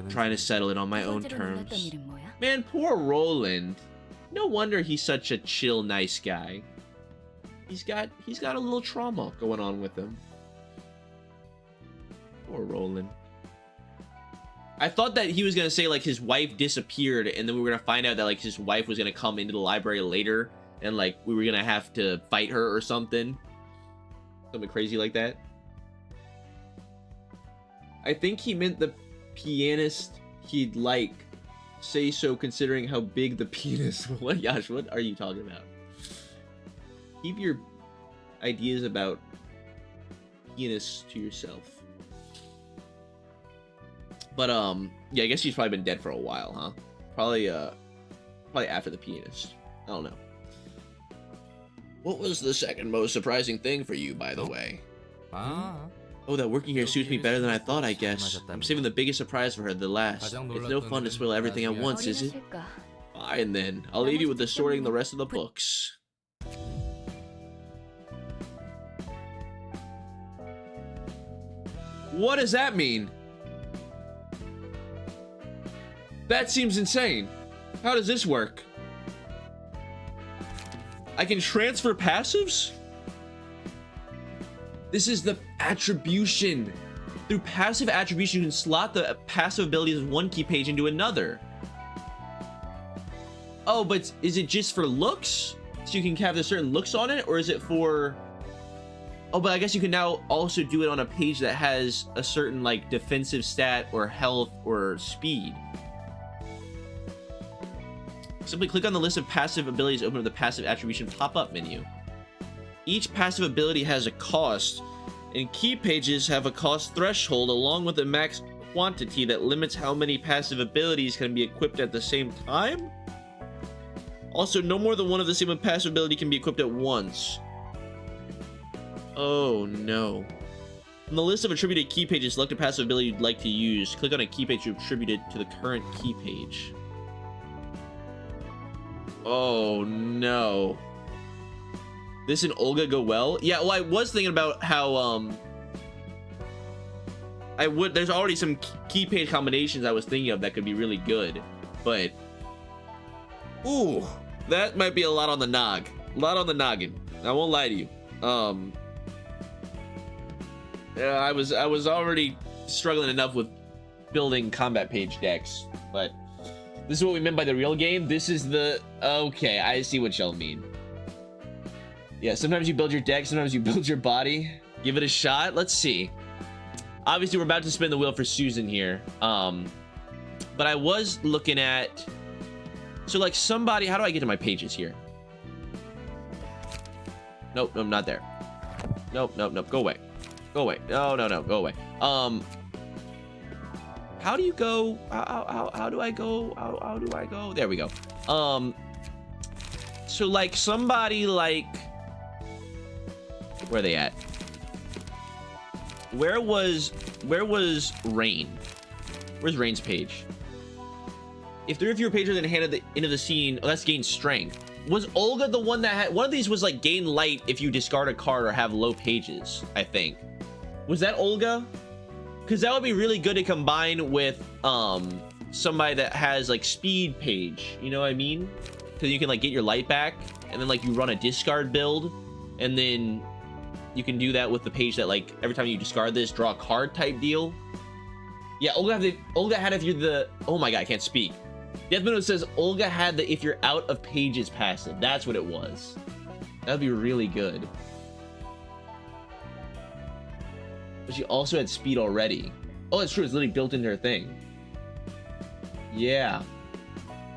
Trying to settle it on my own terms. Man, poor Roland. No wonder he's such a chill, nice guy. He's got a little trauma going on with him. Poor Roland. I thought that he was gonna say like his wife disappeared, and then we were gonna find out that like his wife was gonna come into the library later, and like we were gonna have to fight her or something. Something crazy like that. I think he meant the pianist he'd like. Say so considering how big the penis. What, Yash, what are you talking about? Keep your ideas about penis to yourself. But yeah, I guess she's probably been dead for a while, huh? Probably after the pianist. I don't know. What was the second most surprising thing for you, by the way? Oh, that working here suits me better than I thought, I guess. I'm saving the biggest surprise for her, the last. It's no fun to spoil everything at once, is it? Fine then. I'll leave you with the sorting the rest of the books. What does that mean? That seems insane. How does this work? I can transfer passives? This is the attribution. Through passive attribution, you can slot the passive abilities of one key page into another. Oh, but is it just for looks? So you can have the certain looks on it? Or is it for... Oh, but I guess you can now also do it on a page that has a certain like defensive stat or health or speed. Simply click on the list of passive abilities to open up the passive attribution pop-up menu. Each passive ability has a cost, and key pages have a cost threshold along with a max quantity that limits how many passive abilities can be equipped at the same time. Also, no more than one of the same passive ability can be equipped at once. Oh no. From the list of attributed key pages, select a passive ability you'd like to use. Click on a key page to attribute it to the current key page. Oh no. This and Olga go well? Yeah, well, I was thinking about how, there's already some key page combinations I was thinking of that could be really good, but, ooh, that might be a lot on the nog. A lot on the noggin. I won't lie to you. Yeah, I was already struggling enough with building combat page decks, but this is what we meant by the real game. This is the, okay, I see what y'all mean. Yeah, sometimes you build your deck, sometimes you build your body. Give it a shot. Let's see. Obviously, we're about to spin the wheel for Susan here. But I was looking at... So, like, somebody... How do I get to my pages here? Nope, I'm not there. Nope, nope, nope. Go away. Go away. No, no, no. Go away. How do you go? How do I go? How do I go? There we go. So, like, somebody, like... Where are they at? Where was Rain? Where's Rain's page? If 3 of your pages are then handed into the scene, oh, that's gain strength. Was Olga the one that had one of these? Was like gain light if you discard a card or have low pages, I think. Was that Olga? Because that would be really good to combine with somebody that has like speed page, you know what I mean? Because you can like get your light back, and then like you run a discard build, and then you can do that with the page that like every time you discard this, draw a card type deal. Yeah, Olga had if you're the, oh my god, I can't speak. Deathman says Olga had the if you're out of pages passive. That's what it was. That'd be really good. But she also had speed already. Oh, that's true. It's literally built into her thing. Yeah.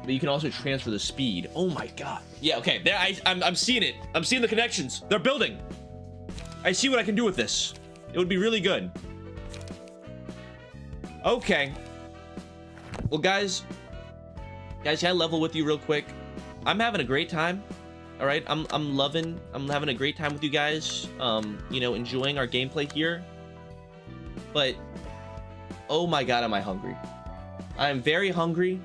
But you can also transfer the speed. Oh my god. Yeah, okay. There, I'm seeing it. I'm seeing the connections. They're building. I see what I can do with this. It would be really good. Okay. Well, guys, Guys, can I level with you real quick? I'm having a great time. All right, I'm having a great time with you guys. You know, enjoying our gameplay here. But oh my god, am I hungry. I am very hungry,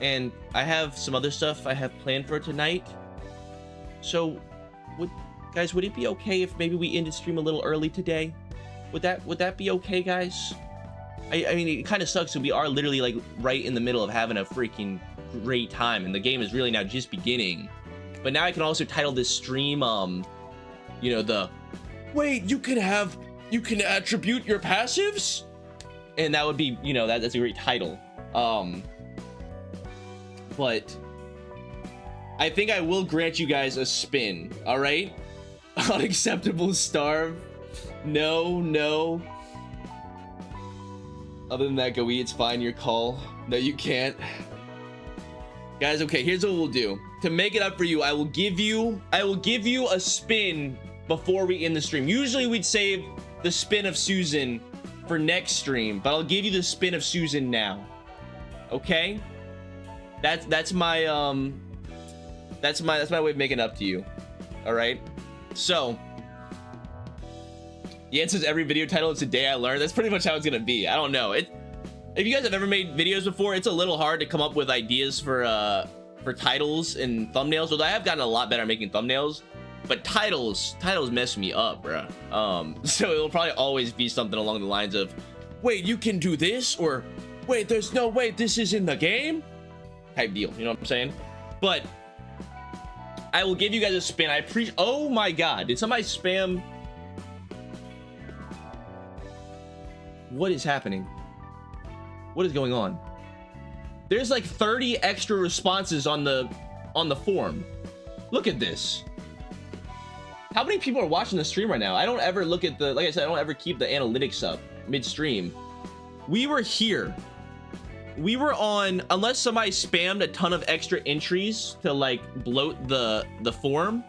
and I have some other stuff I have planned for tonight. So guys, would it be okay if maybe we end the stream a little early today? Would that be okay, guys? I mean, it kind of sucks that we are literally like right in the middle of having a freaking great time, and the game is really now just beginning. But now I can also title this stream, you know, the wait, you can attribute your passives, and that would be, you know, that's a great title. But I think I will grant you guys a spin. All right, unacceptable starve. No. Other than that, go eat. It's fine. Your call. No, you can't. Guys, okay, here's what we'll do. To make it up for you, I will give you a spin before we end the stream. Usually we'd save the spin of Susan for next stream, but I'll give you the spin of Susan now. Okay? That's my way of making it up to you. All right? So, Yan says every video title is a day I learned. That's pretty much how it's gonna be. I don't know. If you guys have ever made videos before, it's a little hard to come up with ideas for titles and thumbnails. Although I have gotten a lot better at making thumbnails, but titles mess me up, bruh. So it'll probably always be something along the lines of, wait, you can do this, or wait, there's no way this is in the game, type deal. You know what I'm saying? But I will give you guys a spin. I appreciate. Oh my god, did somebody spam? What is happening? What is going on? There's like 30 extra responses on the form. Look at this. How many people are watching the stream right now? I don't ever look at like I said, I don't ever keep the analytics up midstream. We were here. We were on, unless somebody spammed a ton of extra entries to like bloat the form,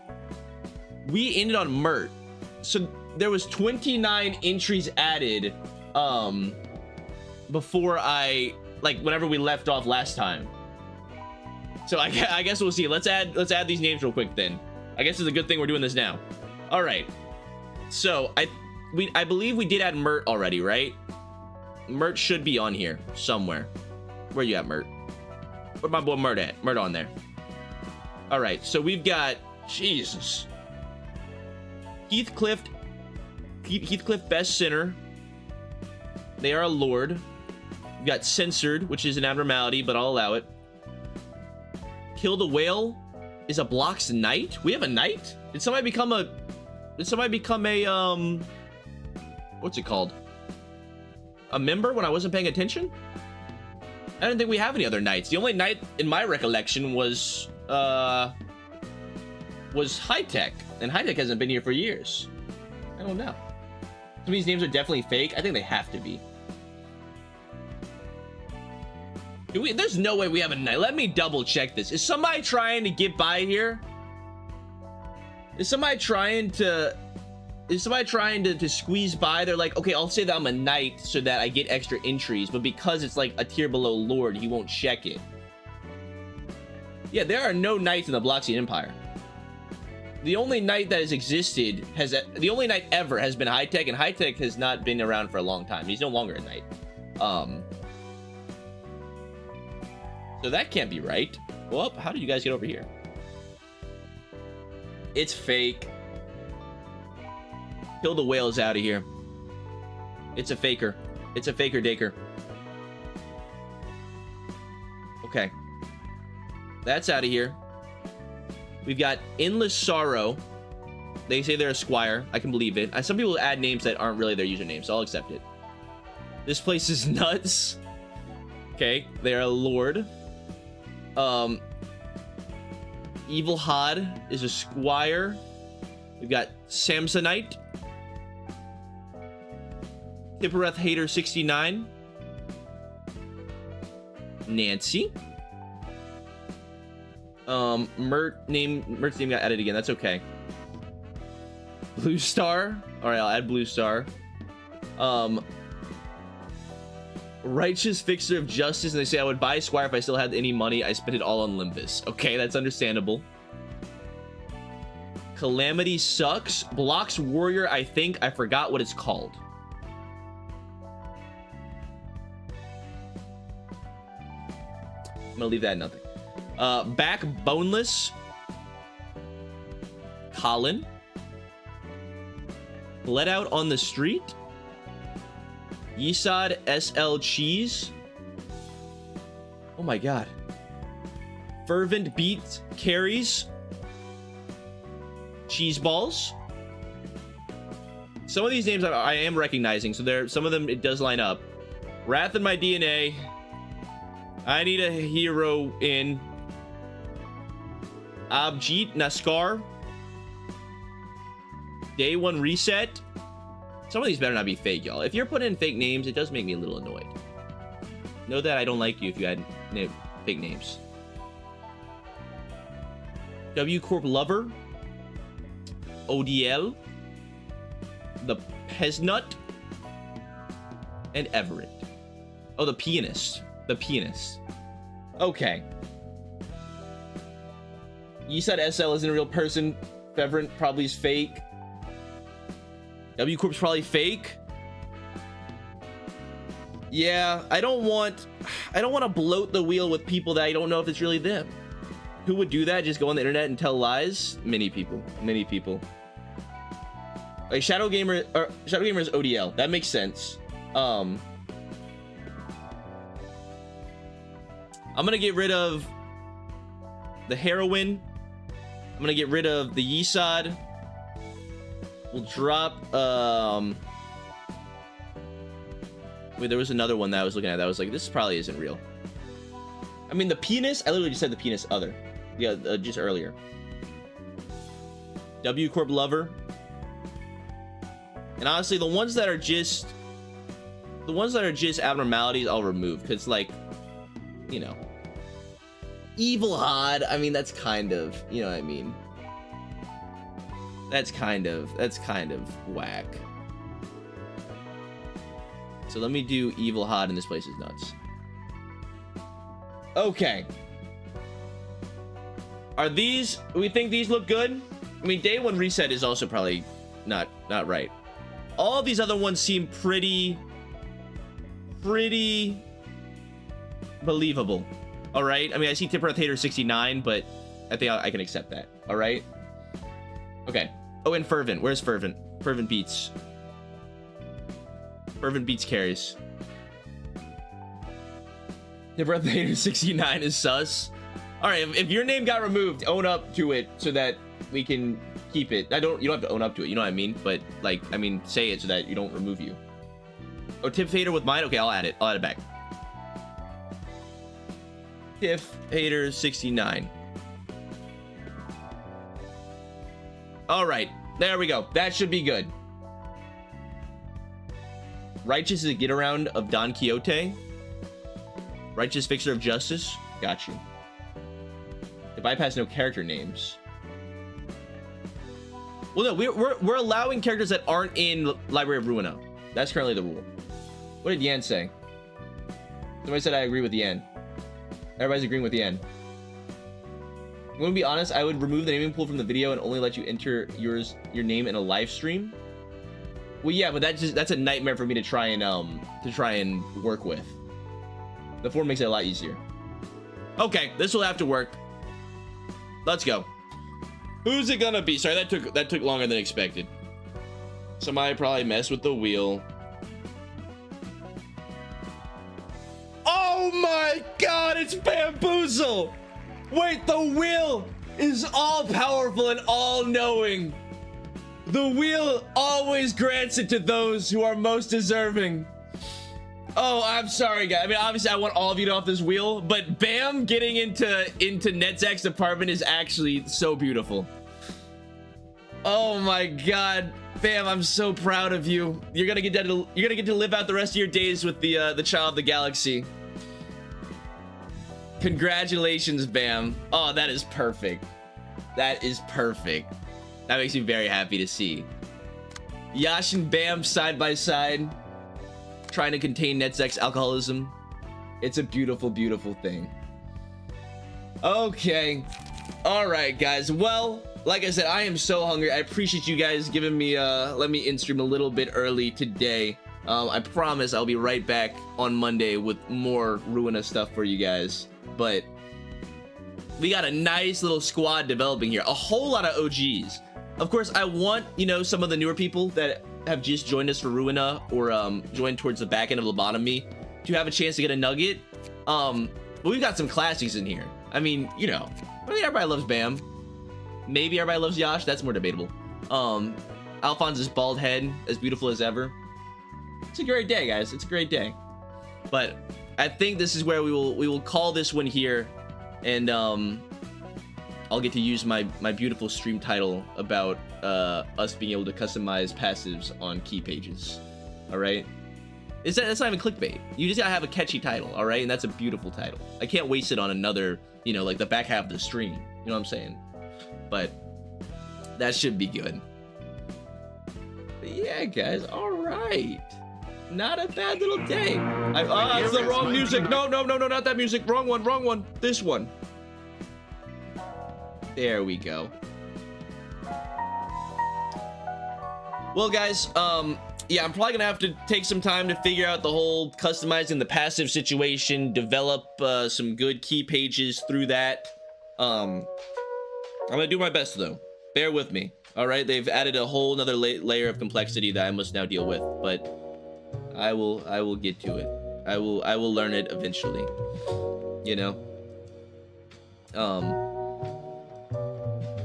we ended on Mert. So there was 29 entries added before whenever we left off last time. So I guess we'll see. Let's add these names real quick then. I guess it's a good thing we're doing this now. All right. So I believe we did add Mert already, right? Mert should be on here somewhere. Where you at, Mert? Where my boy Mert at? Mert on there. All right. So we've got Jesus. Heathcliff Best Sinner. They are a lord. We've got Censored, which is an abnormality, but I'll allow it. Kill the Whale is a Blocks Knight. We have a knight? Did somebody become a what's it called? A member when I wasn't paying attention? I didn't think we have any other knights. The only knight in my recollection was High Tech, and High Tech hasn't been here for years. I don't know. Some of these names are definitely fake. I think they have to be. There's no way we have a knight. Let me double check this. Is somebody trying to get by here? Is somebody trying to squeeze by? They're like, okay, I'll say that I'm a knight so that I get extra entries, but because it's like a tier below lord, he won't check it. Yeah, there are no knights in the Bloxian Empire. The only knight that has existed the only knight ever has been High Tech, and High Tech has not been around for a long time. He's no longer a knight. So that can't be right. Well, how did you guys get over here? It's fake. Kill the Whales out of here. It's a faker. It's a faker daker. Okay. That's out of here. We've got Endless Sorrow. They say they're a squire. I can believe it. Some people add names that aren't really their usernames, so I'll accept it. This place is nuts. Okay, they are a lord. Evil Hod is a squire. We've got Samsonite. Tippereth Hater 69. Nancy. Mert's name got added again. That's okay. Blue Star. All right, I'll add Blue Star. Righteous fixer of justice, and they say I would buy Squire if I still had any money. I spent it all on Limbus. Okay, that's understandable. Calamity sucks. Blocks warrior, I think. I forgot what it's called. I'm gonna leave that at nothing. Back boneless. Colin. Let out on the street. Yesod SL cheese. Oh my god. Fervent beat carries. Cheese balls. Some of these names I am recognizing, so there some of them it does line up. Wrath in my DNA. I need a hero in Abjit Naskar. Day one reset. Some of these better not be fake, y'all. If you're putting in fake names, it does make me a little annoyed. Know that I don't like you if you had fake names. W Corp Lover. ODL. The Peznut. And Everett. Oh, the pianist. The pianist. Okay. You said SL isn't a real person. Feverent probably is fake. W Corp's probably fake. Yeah, I don't want to bloat the wheel with people that I don't know if it's really them. Who would do that? Just go on the internet and tell lies? Many people. Many people. Like Shadow Gamer is ODL. That makes sense. I'm gonna get rid of the heroine. I'm gonna get rid of the Yesod. We'll drop wait, there was another one that I was looking at that was like, this probably isn't real. I mean, the penis, I literally just said the penis other. Yeah, just earlier. W Corp Lover. And honestly, the ones that are just abnormalities, I'll remove, because like, you know, Evil Hod, I mean, that's kind of, you know what I mean? That's kind of whack. So let me do Evil Hod, and this place is nuts. Okay. Are these, we think these look good? I mean, day one reset is also probably not right. All of these other ones seem pretty believable. All right. I mean, I see Tipper Hater 69, but I think I can accept that. All right. Okay. Oh, and Fervent. Where's Fervent? Fervent beats. Fervent beats carries. Tipper Hater 69 is sus. All right. If your name got removed, own up to it so that we can keep it. You don't have to own up to it. You know what I mean? But like, I mean, say it so that you don't remove you. Oh, Tip Hater with mine. Okay, I'll add it. I'll add it back. Tiff Hater 69. All right, there we go. That should be good. Righteous is a get around of Don Quixote. Righteous fixer of justice. Got you. The bypass no character names. Well, no, we're allowing characters that aren't in Library of Ruina. That's currently the rule. What did Yan say? Somebody said I agree with Yan. Everybody's agreeing with Yan. I'm gonna be honest, I would remove the naming pool from the video and only let you enter your name in a live stream. Well, yeah, but that's a nightmare for me to try and work with. The form makes it a lot easier. Okay, this will have to work. Let's go. Who's it gonna be? Sorry, that took longer than expected. Somebody probably messed with the wheel. Oh my god, it's Bamboozle! Wait, the wheel is all powerful and all knowing. The wheel always grants it to those who are most deserving. Oh, I'm sorry, guys. I mean, obviously, I want all of you to off this wheel, but Bam getting into Netzak's apartment is actually so beautiful. Oh my god, Bam! I'm so proud of you. You're gonna get to live out the rest of your days with the Child of the Galaxy. Congratulations, Bam. Oh, that is perfect. That is perfect. That makes me very happy to see. Yash and Bam side by side. trying to contain Netzek's alcoholism. It's a beautiful, beautiful thing. Okay. All right, guys. Well, like I said, I am so hungry. I appreciate you guys giving me, let me in-stream a little bit early today. I promise I'll be right back on Monday with more Ruina stuff for you guys. But we got a nice little squad developing here. A whole lot of OGs. Of course, I want, you know, some of the newer people that have just joined us for Ruina or joined towards the back end of Lobotomy to have a chance to get a nugget. But we've got some classics in here. I mean, you know, I mean, everybody loves Bam. Maybe everybody loves Yash. That's more debatable. Alphonse's bald head, as beautiful as ever. It's a great day, guys. It's a great day. But I think this is where we will call this one here, and I'll get to use my beautiful stream title about us being able to customize passives on key pages. All right. That's not even clickbait. You just gotta have a catchy title, all right? And that's a beautiful title. I can't waste it on another, you know, like the back half of the stream. You know what I'm saying? But that should be good. But yeah, guys, all right. Not a bad little day. It's the wrong music. No, not that music. Wrong one. This one. There we go. Well, guys, yeah, I'm probably gonna have to take some time to figure out the whole customizing the passive situation, develop some good key pages through that. I'm gonna do my best though. Bear with me. All right, they've added a whole nother layer of complexity that I must now deal with, but I will get to it. I will learn it eventually. You know.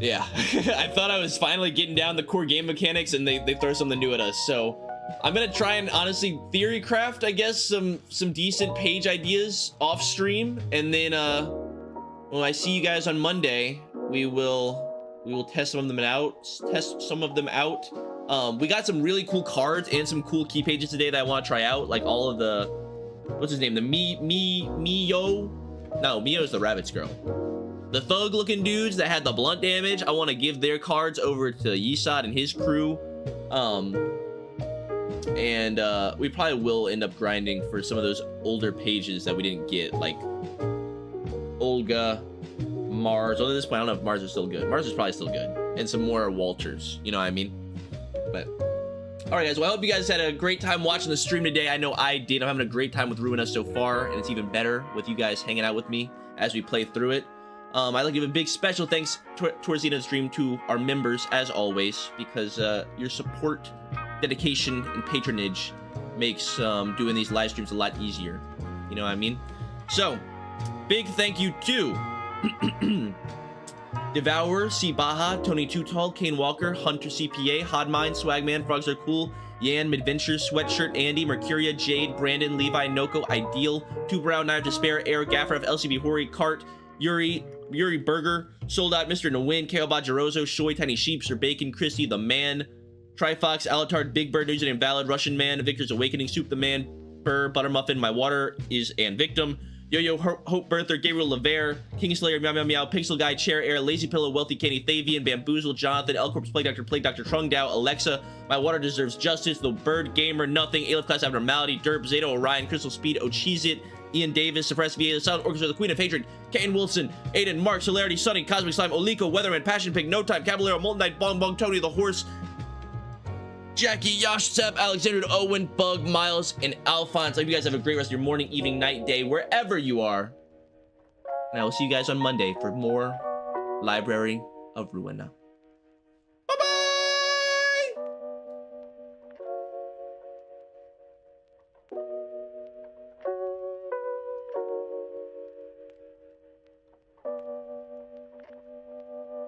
Yeah, I thought I was finally getting down the core game mechanics, and they throw something new at us. So I'm gonna try and honestly theory craft, I guess, some decent page ideas off stream, and then when I see you guys on Monday, we will test some of them out. We got some really cool cards and some cool key pages today that I want to try out, like all of the, what's his name, the Mio? No, Mio's the Rabbit's girl. The thug looking dudes that had the blunt damage, I want to give their cards over to Yisad and his crew. And we probably will end up grinding for some of those older pages that we didn't get, like Olga, Mars. Although at this point, I don't know if Mars is still good. Mars is probably still good. And some more Walters, you know what I mean? But all right, guys, well, I hope you guys had a great time watching the stream today. I know I did. I'm having a great time with Ruina so far, and it's even better with you guys hanging out with me as we play through it. I'd like to give a big special thanks towards the end of the stream to our members, as always, because your support, dedication, and patronage makes doing these live streams a lot easier. You know what I mean? So, big thank you to Devourer, C. Baja, Tony Too Tall, Kane Walker, Hunter CPA, Hodmine, Swagman, Frogs Are Cool, Yan, Midventures, Sweatshirt, Andy, Mercuria, Jade, Brandon, Levi, Noko, Ideal, Two Brown, Knife Despair, Eric, Gaffer, LCB Hori, Cart, Yuri Burger, Sold Out, Mr. Nawin, Kaobot, Jarozo, Shoy, Tiny Sheep, Sir Bacon, Christy, The Man, Trifox, Alatard, Big Bird, News and Invalid, Russian Man, Victor's Awakening, Soup the Man, Burr, Buttermuffin, My Water is and Victim, Yo-Yo, Hope Birther, Gabriel Lavere, Kingslayer, Meow Meow Meow, Pixel Guy, Chair Air, Lazy Pillow, Wealthy Kenny, Thavian, Bamboozle, Jonathan, Elcorp's Plague Doctor, Trung Dao, Alexa, My Water Deserves Justice, The Bird Gamer, Nothing, Aleph Class Abnormality, Derp, Zato, Orion, Crystal Speed, Ocheezit, Ian Davis, Suppressed VA, The Silent Orchestra, The Queen of Hatred, Kane Wilson, Aiden, Mark, Celerity, Sunny, Cosmic Slime, Oliko, Weatherman, Passion Pig, No Time, Caballero, Molten Knight, Bong Bong, Tony, The Horse, Jackie, Yash, Seb, Alexander, Owen, Bug, Miles, and Alphonse. I hope you guys have a great rest of your morning, evening, night, day, wherever you are. And I will see you guys on Monday for more Library of Ruina.